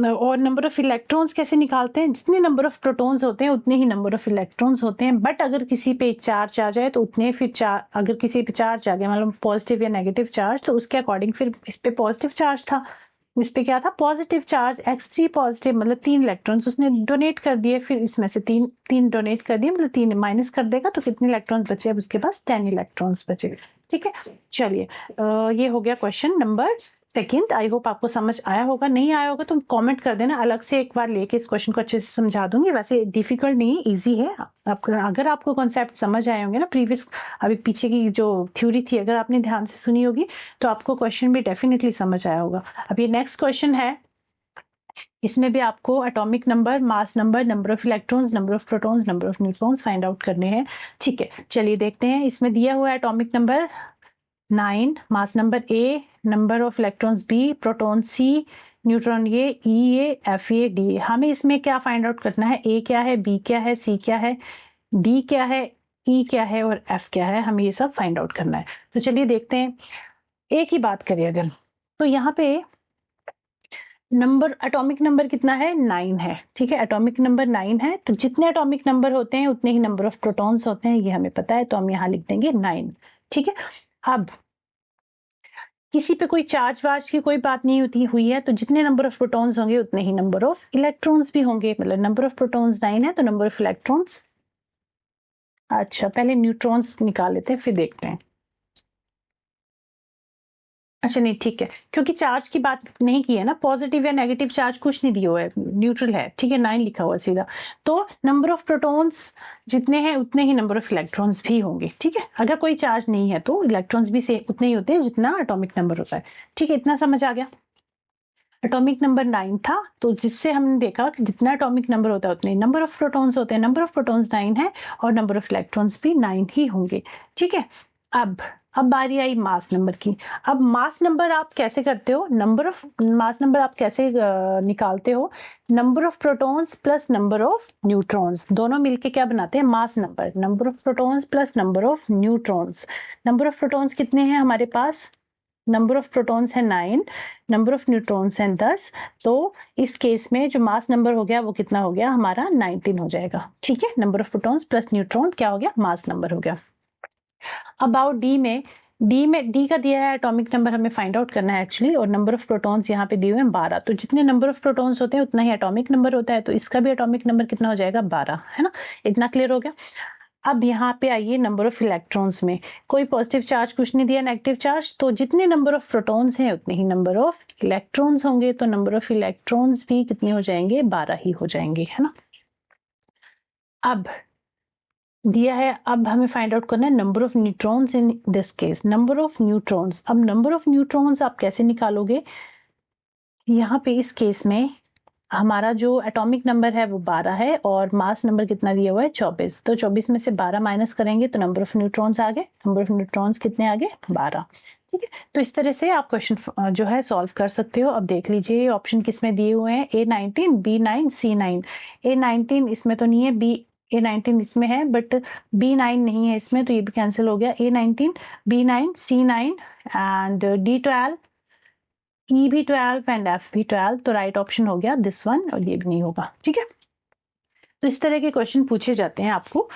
और नंबर ऑफ इलेक्ट्रॉन्स कैसे निकालते हैं, जितने नंबर ऑफ प्रोटॉन्स होते हैं उतने ही नंबर ऑफ इलेक्ट्रॉन्स होते हैं। बट अगर किसी पे चार्ज आ जाए तो उतने फिर अगर किसी पे चार्ज आ गया मतलब पॉजिटिव या नेगेटिव चार्ज, तो उसके अकॉर्डिंग फिर इस पे पॉजिटिव चार्ज था, इस पे क्या था पॉजिटिव चार्ज, X3 पॉजिटिव मतलब 3 इलेक्ट्रॉन्स उसने डोनेट कर दिए, फिर इसमें से 3 डोनेट कर दिए मतलब 3 माइनस कर देगा तो कितने इलेक्ट्रॉन्स बचे, अब उसके पास 10 इलेक्ट्रॉन्स बचे, ठीक है। चलिए ये हो गया question number second. I hope आपको समझ आया होगा, नहीं आया होगा तो कमेंट कर देना, अलग से एक बार लेके इस क्वेश्चन को अच्छे से समझा दूंगी। वैसे डिफिकल्ट नहीं, इजी है। अगर आपको कॉन्सेप्ट समझ आए होंगे ना, प्रीवियस अभी पीछे की जो थ्योरी थी अगर आपने ध्यान से सुनी होगी तो आपको क्वेश्चन भी डेफिनेटली समझ आया होगा। अब ये नेक्स्ट क्वेश्चन है, इसमें भी आपको atomic number, mass number, number of electrons, number of protons, number of neutrons find out करने हैं। ठीक है, चलिए देखते हैं। इसमें दिया हुआ है atomic number 9, mass number A, number of electrons B, proton C, neutron A, E A, F A, D A। हमें इसमें क्या फाइंड आउट करना है? A क्या है, B क्या है, C क्या है, D क्या है, E क्या है और F क्या है, हमें ये सब फाइंड आउट करना है। तो चलिए देखते हैं। A की बात करें अगर, तो यहाँ पे नंबर, एटॉमिक नंबर कितना है? 9 है। ठीक है, एटॉमिक नंबर 9 है, तो जितने एटॉमिक नंबर होते हैं उतने ही नंबर ऑफ प्रोटॉन्स होते हैं, ये हमें पता है, तो हम यहाँ लिख देंगे 9। ठीक है, अब किसी पे कोई चार्ज वार्ज की कोई बात नहीं होती हुई है, तो जितने नंबर ऑफ प्रोटॉन्स होंगे उतने ही नंबर ऑफ इलेक्ट्रॉन्स भी होंगे। मतलब नंबर ऑफ प्रोटॉन्स 9 है तो नंबर ऑफ इलेक्ट्रॉन्स, अच्छा पहले न्यूट्रॉन्स निकाल लेते हैं फिर देखते हैं। अच्छा नहीं ठीक है, क्योंकि चार्ज की बात नहीं की है ना, पॉजिटिव या नेगेटिव चार्ज कुछ नहीं दिया हुआ है, न्यूट्रल है। ठीक है, 9 लिखा हुआ है सीधा। तो नंबर ऑफ प्रोटॉन्स जितने हैं उतने ही नंबर ऑफ इलेक्ट्रॉन्स भी होंगे। ठीक है, अगर कोई चार्ज नहीं है तो इलेक्ट्रॉन्स भी से उतने ही होते हैं जितना एटॉमिक नंबर होता है। ठीक है, इतना समझ आ गया। एटॉमिक नंबर 9 था, तो जिससे हमने देखा कि जितना एटॉमिक नंबर होता है उतने नंबर ऑफ प्रोटॉन्स होते हैं। नंबर ऑफ प्रोटॉन्स 9 है और नंबर ऑफ इलेक्ट्रॉन्स भी 9 ही होंगे। ठीक है, अब बारी आई मास नंबर की। अब मास नंबर आप कैसे करते हो? नंबर ऑफ मास नंबर आप कैसे निकालते हो? Number of protons plus number of neutrons दोनों मिलके क्या बनाते हैं? Mass number. Number of protons plus number of neutrons. Number of protons कितने हैं हमारे पास? नंबर ऑफ प्रोटॉन्स है 9, नंबर ऑफ न्यूट्रॉन्स है 10। तो इस केस में जो मास नंबर हो गया वो कितना हो गया हमारा? 19 हो जाएगा। ठीक है, number of protons plus neutron क्या हो गया? मास नंबर हो गया। अबाउट डी का दिया है एटॉमिक नंबर, हमें फाइंड आउट करना है एक्चुअली, और नंबर ऑफ प्रोटॉन्स यहाँ पे दिए हुए हैं 12। तो जितने नंबर ऑफ प्रोटॉन्स होते हैं उतना ही एटॉमिक नंबर होता है, तो इसका भी एटॉमिक नंबर कितना हो जाएगा? 12, है ना। इतना क्लियर हो गया। अब यहाँ पे आइए नंबर ऑफ इलेक्ट्रॉन्स में, कोई पॉजिटिव चार्ज कुछ नहीं दिया, नेगेटिव चार्ज, तो जितने नंबर ऑफ प्रोटॉन्स हैं उतने ही नंबर ऑफ इलेक्ट्रॉन्स होंगे, तो नंबर ऑफ इलेक्ट्रॉन्स भी कितने हो जाएंगे? 12 ही हो जाएंगे, है ना। अब दिया है, अब हमें फाइंड आउट करना है number of neutrons in this case. Number of neutrons, अब नंबर ऑफ न्यूट्रॉन्स आप कैसे निकालोगे? यहाँ पे इस केस में हमारा जो एटॉमिक नंबर है वो 12 है और मास नंबर कितना दिया हुआ है? 24। तो 24 में से 12 माइनस करेंगे तो नंबर ऑफ न्यूट्रॉन्स आ गए। नंबर ऑफ न्यूट्रॉन्स कितने आ गए? 12। ठीक है, तो इस तरह से आप क्वेश्चन जो है सॉल्व कर सकते हो। अब देख लीजिए ऑप्शन किसमें दिए हुए हैं? A19, B9, C9। A19 इसमें तो नहीं है, A19 इसमें है बट B9 नहीं है इसमें, तो ये भी कैंसिल हो गया। A19, B9, C9 and D12, E भी 12 एंड F भी 12। तो राइट ऑप्शन हो गया दिस वन, और ये भी नहीं होगा। ठीक है, तो इस तरह के क्वेश्चन पूछे जाते हैं आपको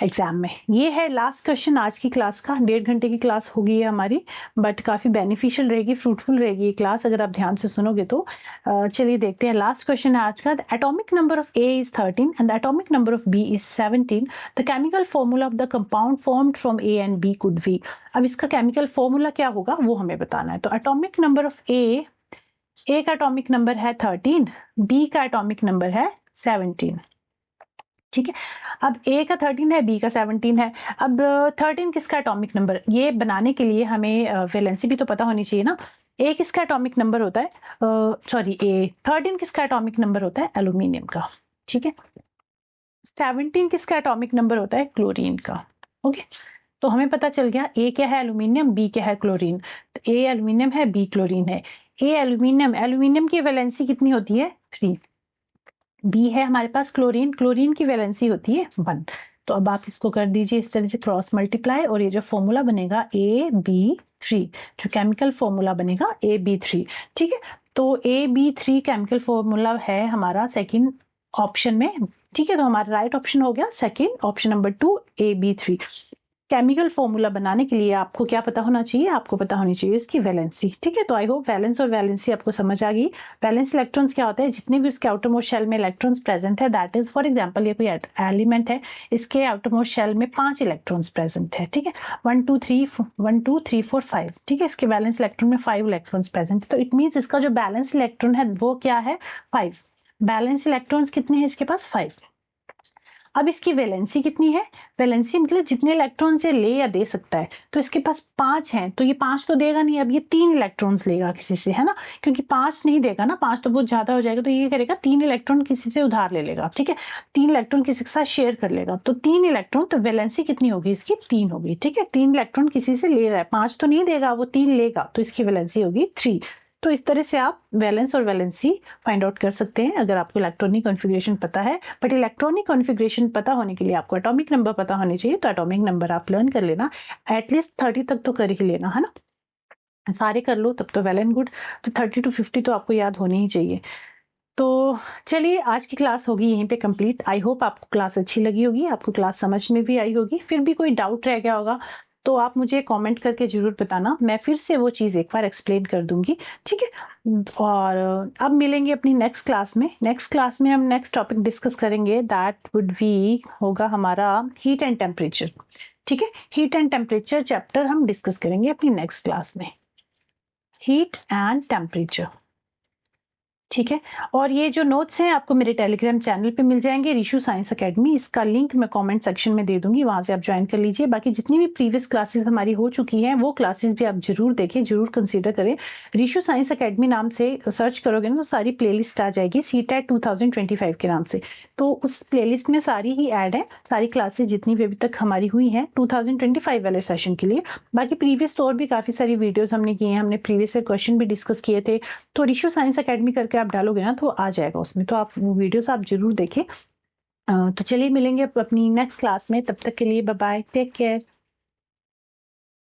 एग्जाम में। ये है लास्ट क्वेश्चन आज की क्लास का। 1.5 घंटे की क्लास होगी है हमारी, बट काफी बेनिफिशियल रहेगी, फ्रूटफुल रहेगी ये क्लास अगर आप ध्यान से सुनोगे तो। चलिए देखते हैं, लास्ट क्वेश्चन है आज का। The atomic number of A is 13 and the atomic number of B is 17। The chemical formula of the compound formed from A and B could be. अब इसका केमिकल फॉर्मूला क्या होगा वो हमें बताना है। तो एटॉमिक नंबर ऑफ A का एटॉमिक नंबर है 13, B का एटॉमिक नंबर है 17। ठीक है, अब A का 13 है, B का 17 है। अब 13 किसका एटॉमिक नंबर? ये बनाने के लिए हमें वैलेंसी भी तो पता होनी चाहिए ना। A किसका एटॉमिक नंबर होता है? सॉरी, A 13 किसका एटॉमिक नंबर होता है? एल्यूमिनियम का। ठीक है, 17 किसका एटॉमिक नंबर होता है? क्लोरीन का। ओके, तो हमें पता चल गया A क्या है? एल्यूमिनियम, B क्या है? क्लोरीन। तो A एल्यूमिनियम है, B क्लोरीन है। A एल्यूमिनियम की वैलेंसी कितनी होती है? 3। बी है हमारे पास क्लोरीन की वैलेंसी होती है 1। तो अब आप इसको कर दीजिए इस तरह से क्रॉस मल्टीप्लाई, और ये जो फॉर्मूला बनेगा AB3, जो केमिकल फॉर्मूला बनेगा AB3। ठीक है, तो AB3 केमिकल फॉर्मूला है हमारा सेकंड ऑप्शन में। ठीक है, तो हमारा राइट ऑप्शन हो गया second option number 2 AB3। Chemical formula बनाने के लिए आपको क्या पता होना चाहिए, आपको पता होनी चाहिए इसकी वैलेंसी। ठीक है, तो आई होप वैलेंस और वैलेंसी आपको समझ आ गई। वैलेंस इलेक्ट्रॉन्स क्या होते हैं, जितने भी उसके आउटरमोस्ट शेल में इलेक्ट्रॉन्स प्रेजेंट है, दैट इज फॉर एग्जांपल ये कोई एलिमेंट है, इसके आउटरमोस्ट शेल में 5 इलेक्ट्रॉन्स प्रेजेंट है। ठीक है, 1 2 3 4 5। ठीक है, इसके वैलेंस इलेक्ट्रॉन में 5 इलेक्ट्रॉन्स प्रेजेंट है, तो इट मीन्स इसका जो बैलेंस इलेक्ट्रॉन है वो क्या है, 5। बैलेंस इलेक्ट्रॉन्स कितने हैं इसके पास, 5। अब इसकी वैलेंसी कितनी है, वैलेंसी मतलब जितने इलेक्ट्रॉन से ले या दे सकता है, तो इसके पास 5 हैं, तो ये 5 तो देगा नहीं, अब ये 3 इलेक्ट्रॉन्स लेगा किसी से, है ना, क्योंकि 5 नहीं देगा ना, 5 तो बहुत ज्यादा हो जाएगा, तो ये करेगा 3 इलेक्ट्रॉन किसी से उधार ले लेगा। ठीक है, 3 इलेक्ट्रॉन किसी के साथ शेयर कर लेगा, तो 3 इलेक्ट्रॉन, तो वैलेंसी कितनी होगी इसकी, 3 होगी। ठीक है, 3 इलेक्ट्रॉन किसी से ले रहा है, 5 तो नहीं देगा, वो 3 लेगा, तो इसकी वैलेंसी होगी 3। तो इस तरह से आप वैलेंस और वैलेंसी फाइंड आउट कर सकते हैं अगर आपको इलेक्ट्रॉनिक कॉन्फ़िगरेशन पता है। बट इलेक्ट्रॉनिक कॉन्फ़िगरेशन पता होने के लिए आपको एटॉमिक नंबर पता होने चाहिए, तो एटॉमिक नंबर आप लर्न कर लेना, एटलीस्ट 30 तक तो कर ही लेना, है ना, सारे कर लो तब तो वेल एंड गुड। तो 30 to 50 तो आपको याद होने ही चाहिए। तो चलिए आज की क्लास होगी यहीं पे कंप्लीट। आई होप आपको क्लास अच्छी लगी होगी, आपको क्लास समझ में भी आई होगी। फिर भी कोई डाउट रह गया होगा तो आप मुझे कमेंट करके जरूर बताना, मैं फिर से वो चीज़ एक बार एक्सप्लेन कर दूंगी। ठीक है, और अब मिलेंगे अपनी नेक्स्ट क्लास में। नेक्स्ट क्लास में हम नेक्स्ट टॉपिक डिस्कस करेंगे, दैट वुड बी होगा हमारा हीट एंड टेम्परेचर। ठीक है, हीट एंड टेम्परेचर चैप्टर हम डिस्कस करेंगे अपनी नेक्स्ट क्लास में, हीट एंड टेम्परेचर। ठीक है, और ये जो नोट्स हैं आपको मेरे टेलीग्राम चैनल पे मिल जाएंगे, रिशु साइंस एकेडमी, इसका लिंक मैं कमेंट सेक्शन में दे दूंगी, वहां से आप ज्वाइन कर लीजिए। बाकी जितनी भी प्रीवियस क्लासेस हमारी हो चुकी हैं वो क्लासेस भी आप जरूर देखें, जरूर कंसीडर करें। रिशु साइंस एकेडमी नाम से सर्च करोगे ना तो सारी प्लेलिस्ट आ जाएगी, CTET 2025 के नाम से, तो उस प्लेलिस्ट में सारी ही ऐड है, सारी क्लासेस जितनी भी अभी तक हमारी हुई हैं 2025 वाले सेशन के लिए। बाकी प्रीवियस तो और भी काफी सारी वीडियोस हमने की हैं, हमने प्रीवियस क्वेश्चन भी डिस्कस किए थे, तो रिशु साइंस एकेडमी करके आप डालोगे ना तो आ जाएगा उसमें, तो आप वो वीडियोस आप जरूर देखें। तो चलिए मिलेंगे अपनी नेक्स्ट क्लास में, तब तक के लिए बाय बाय, टेक केयर।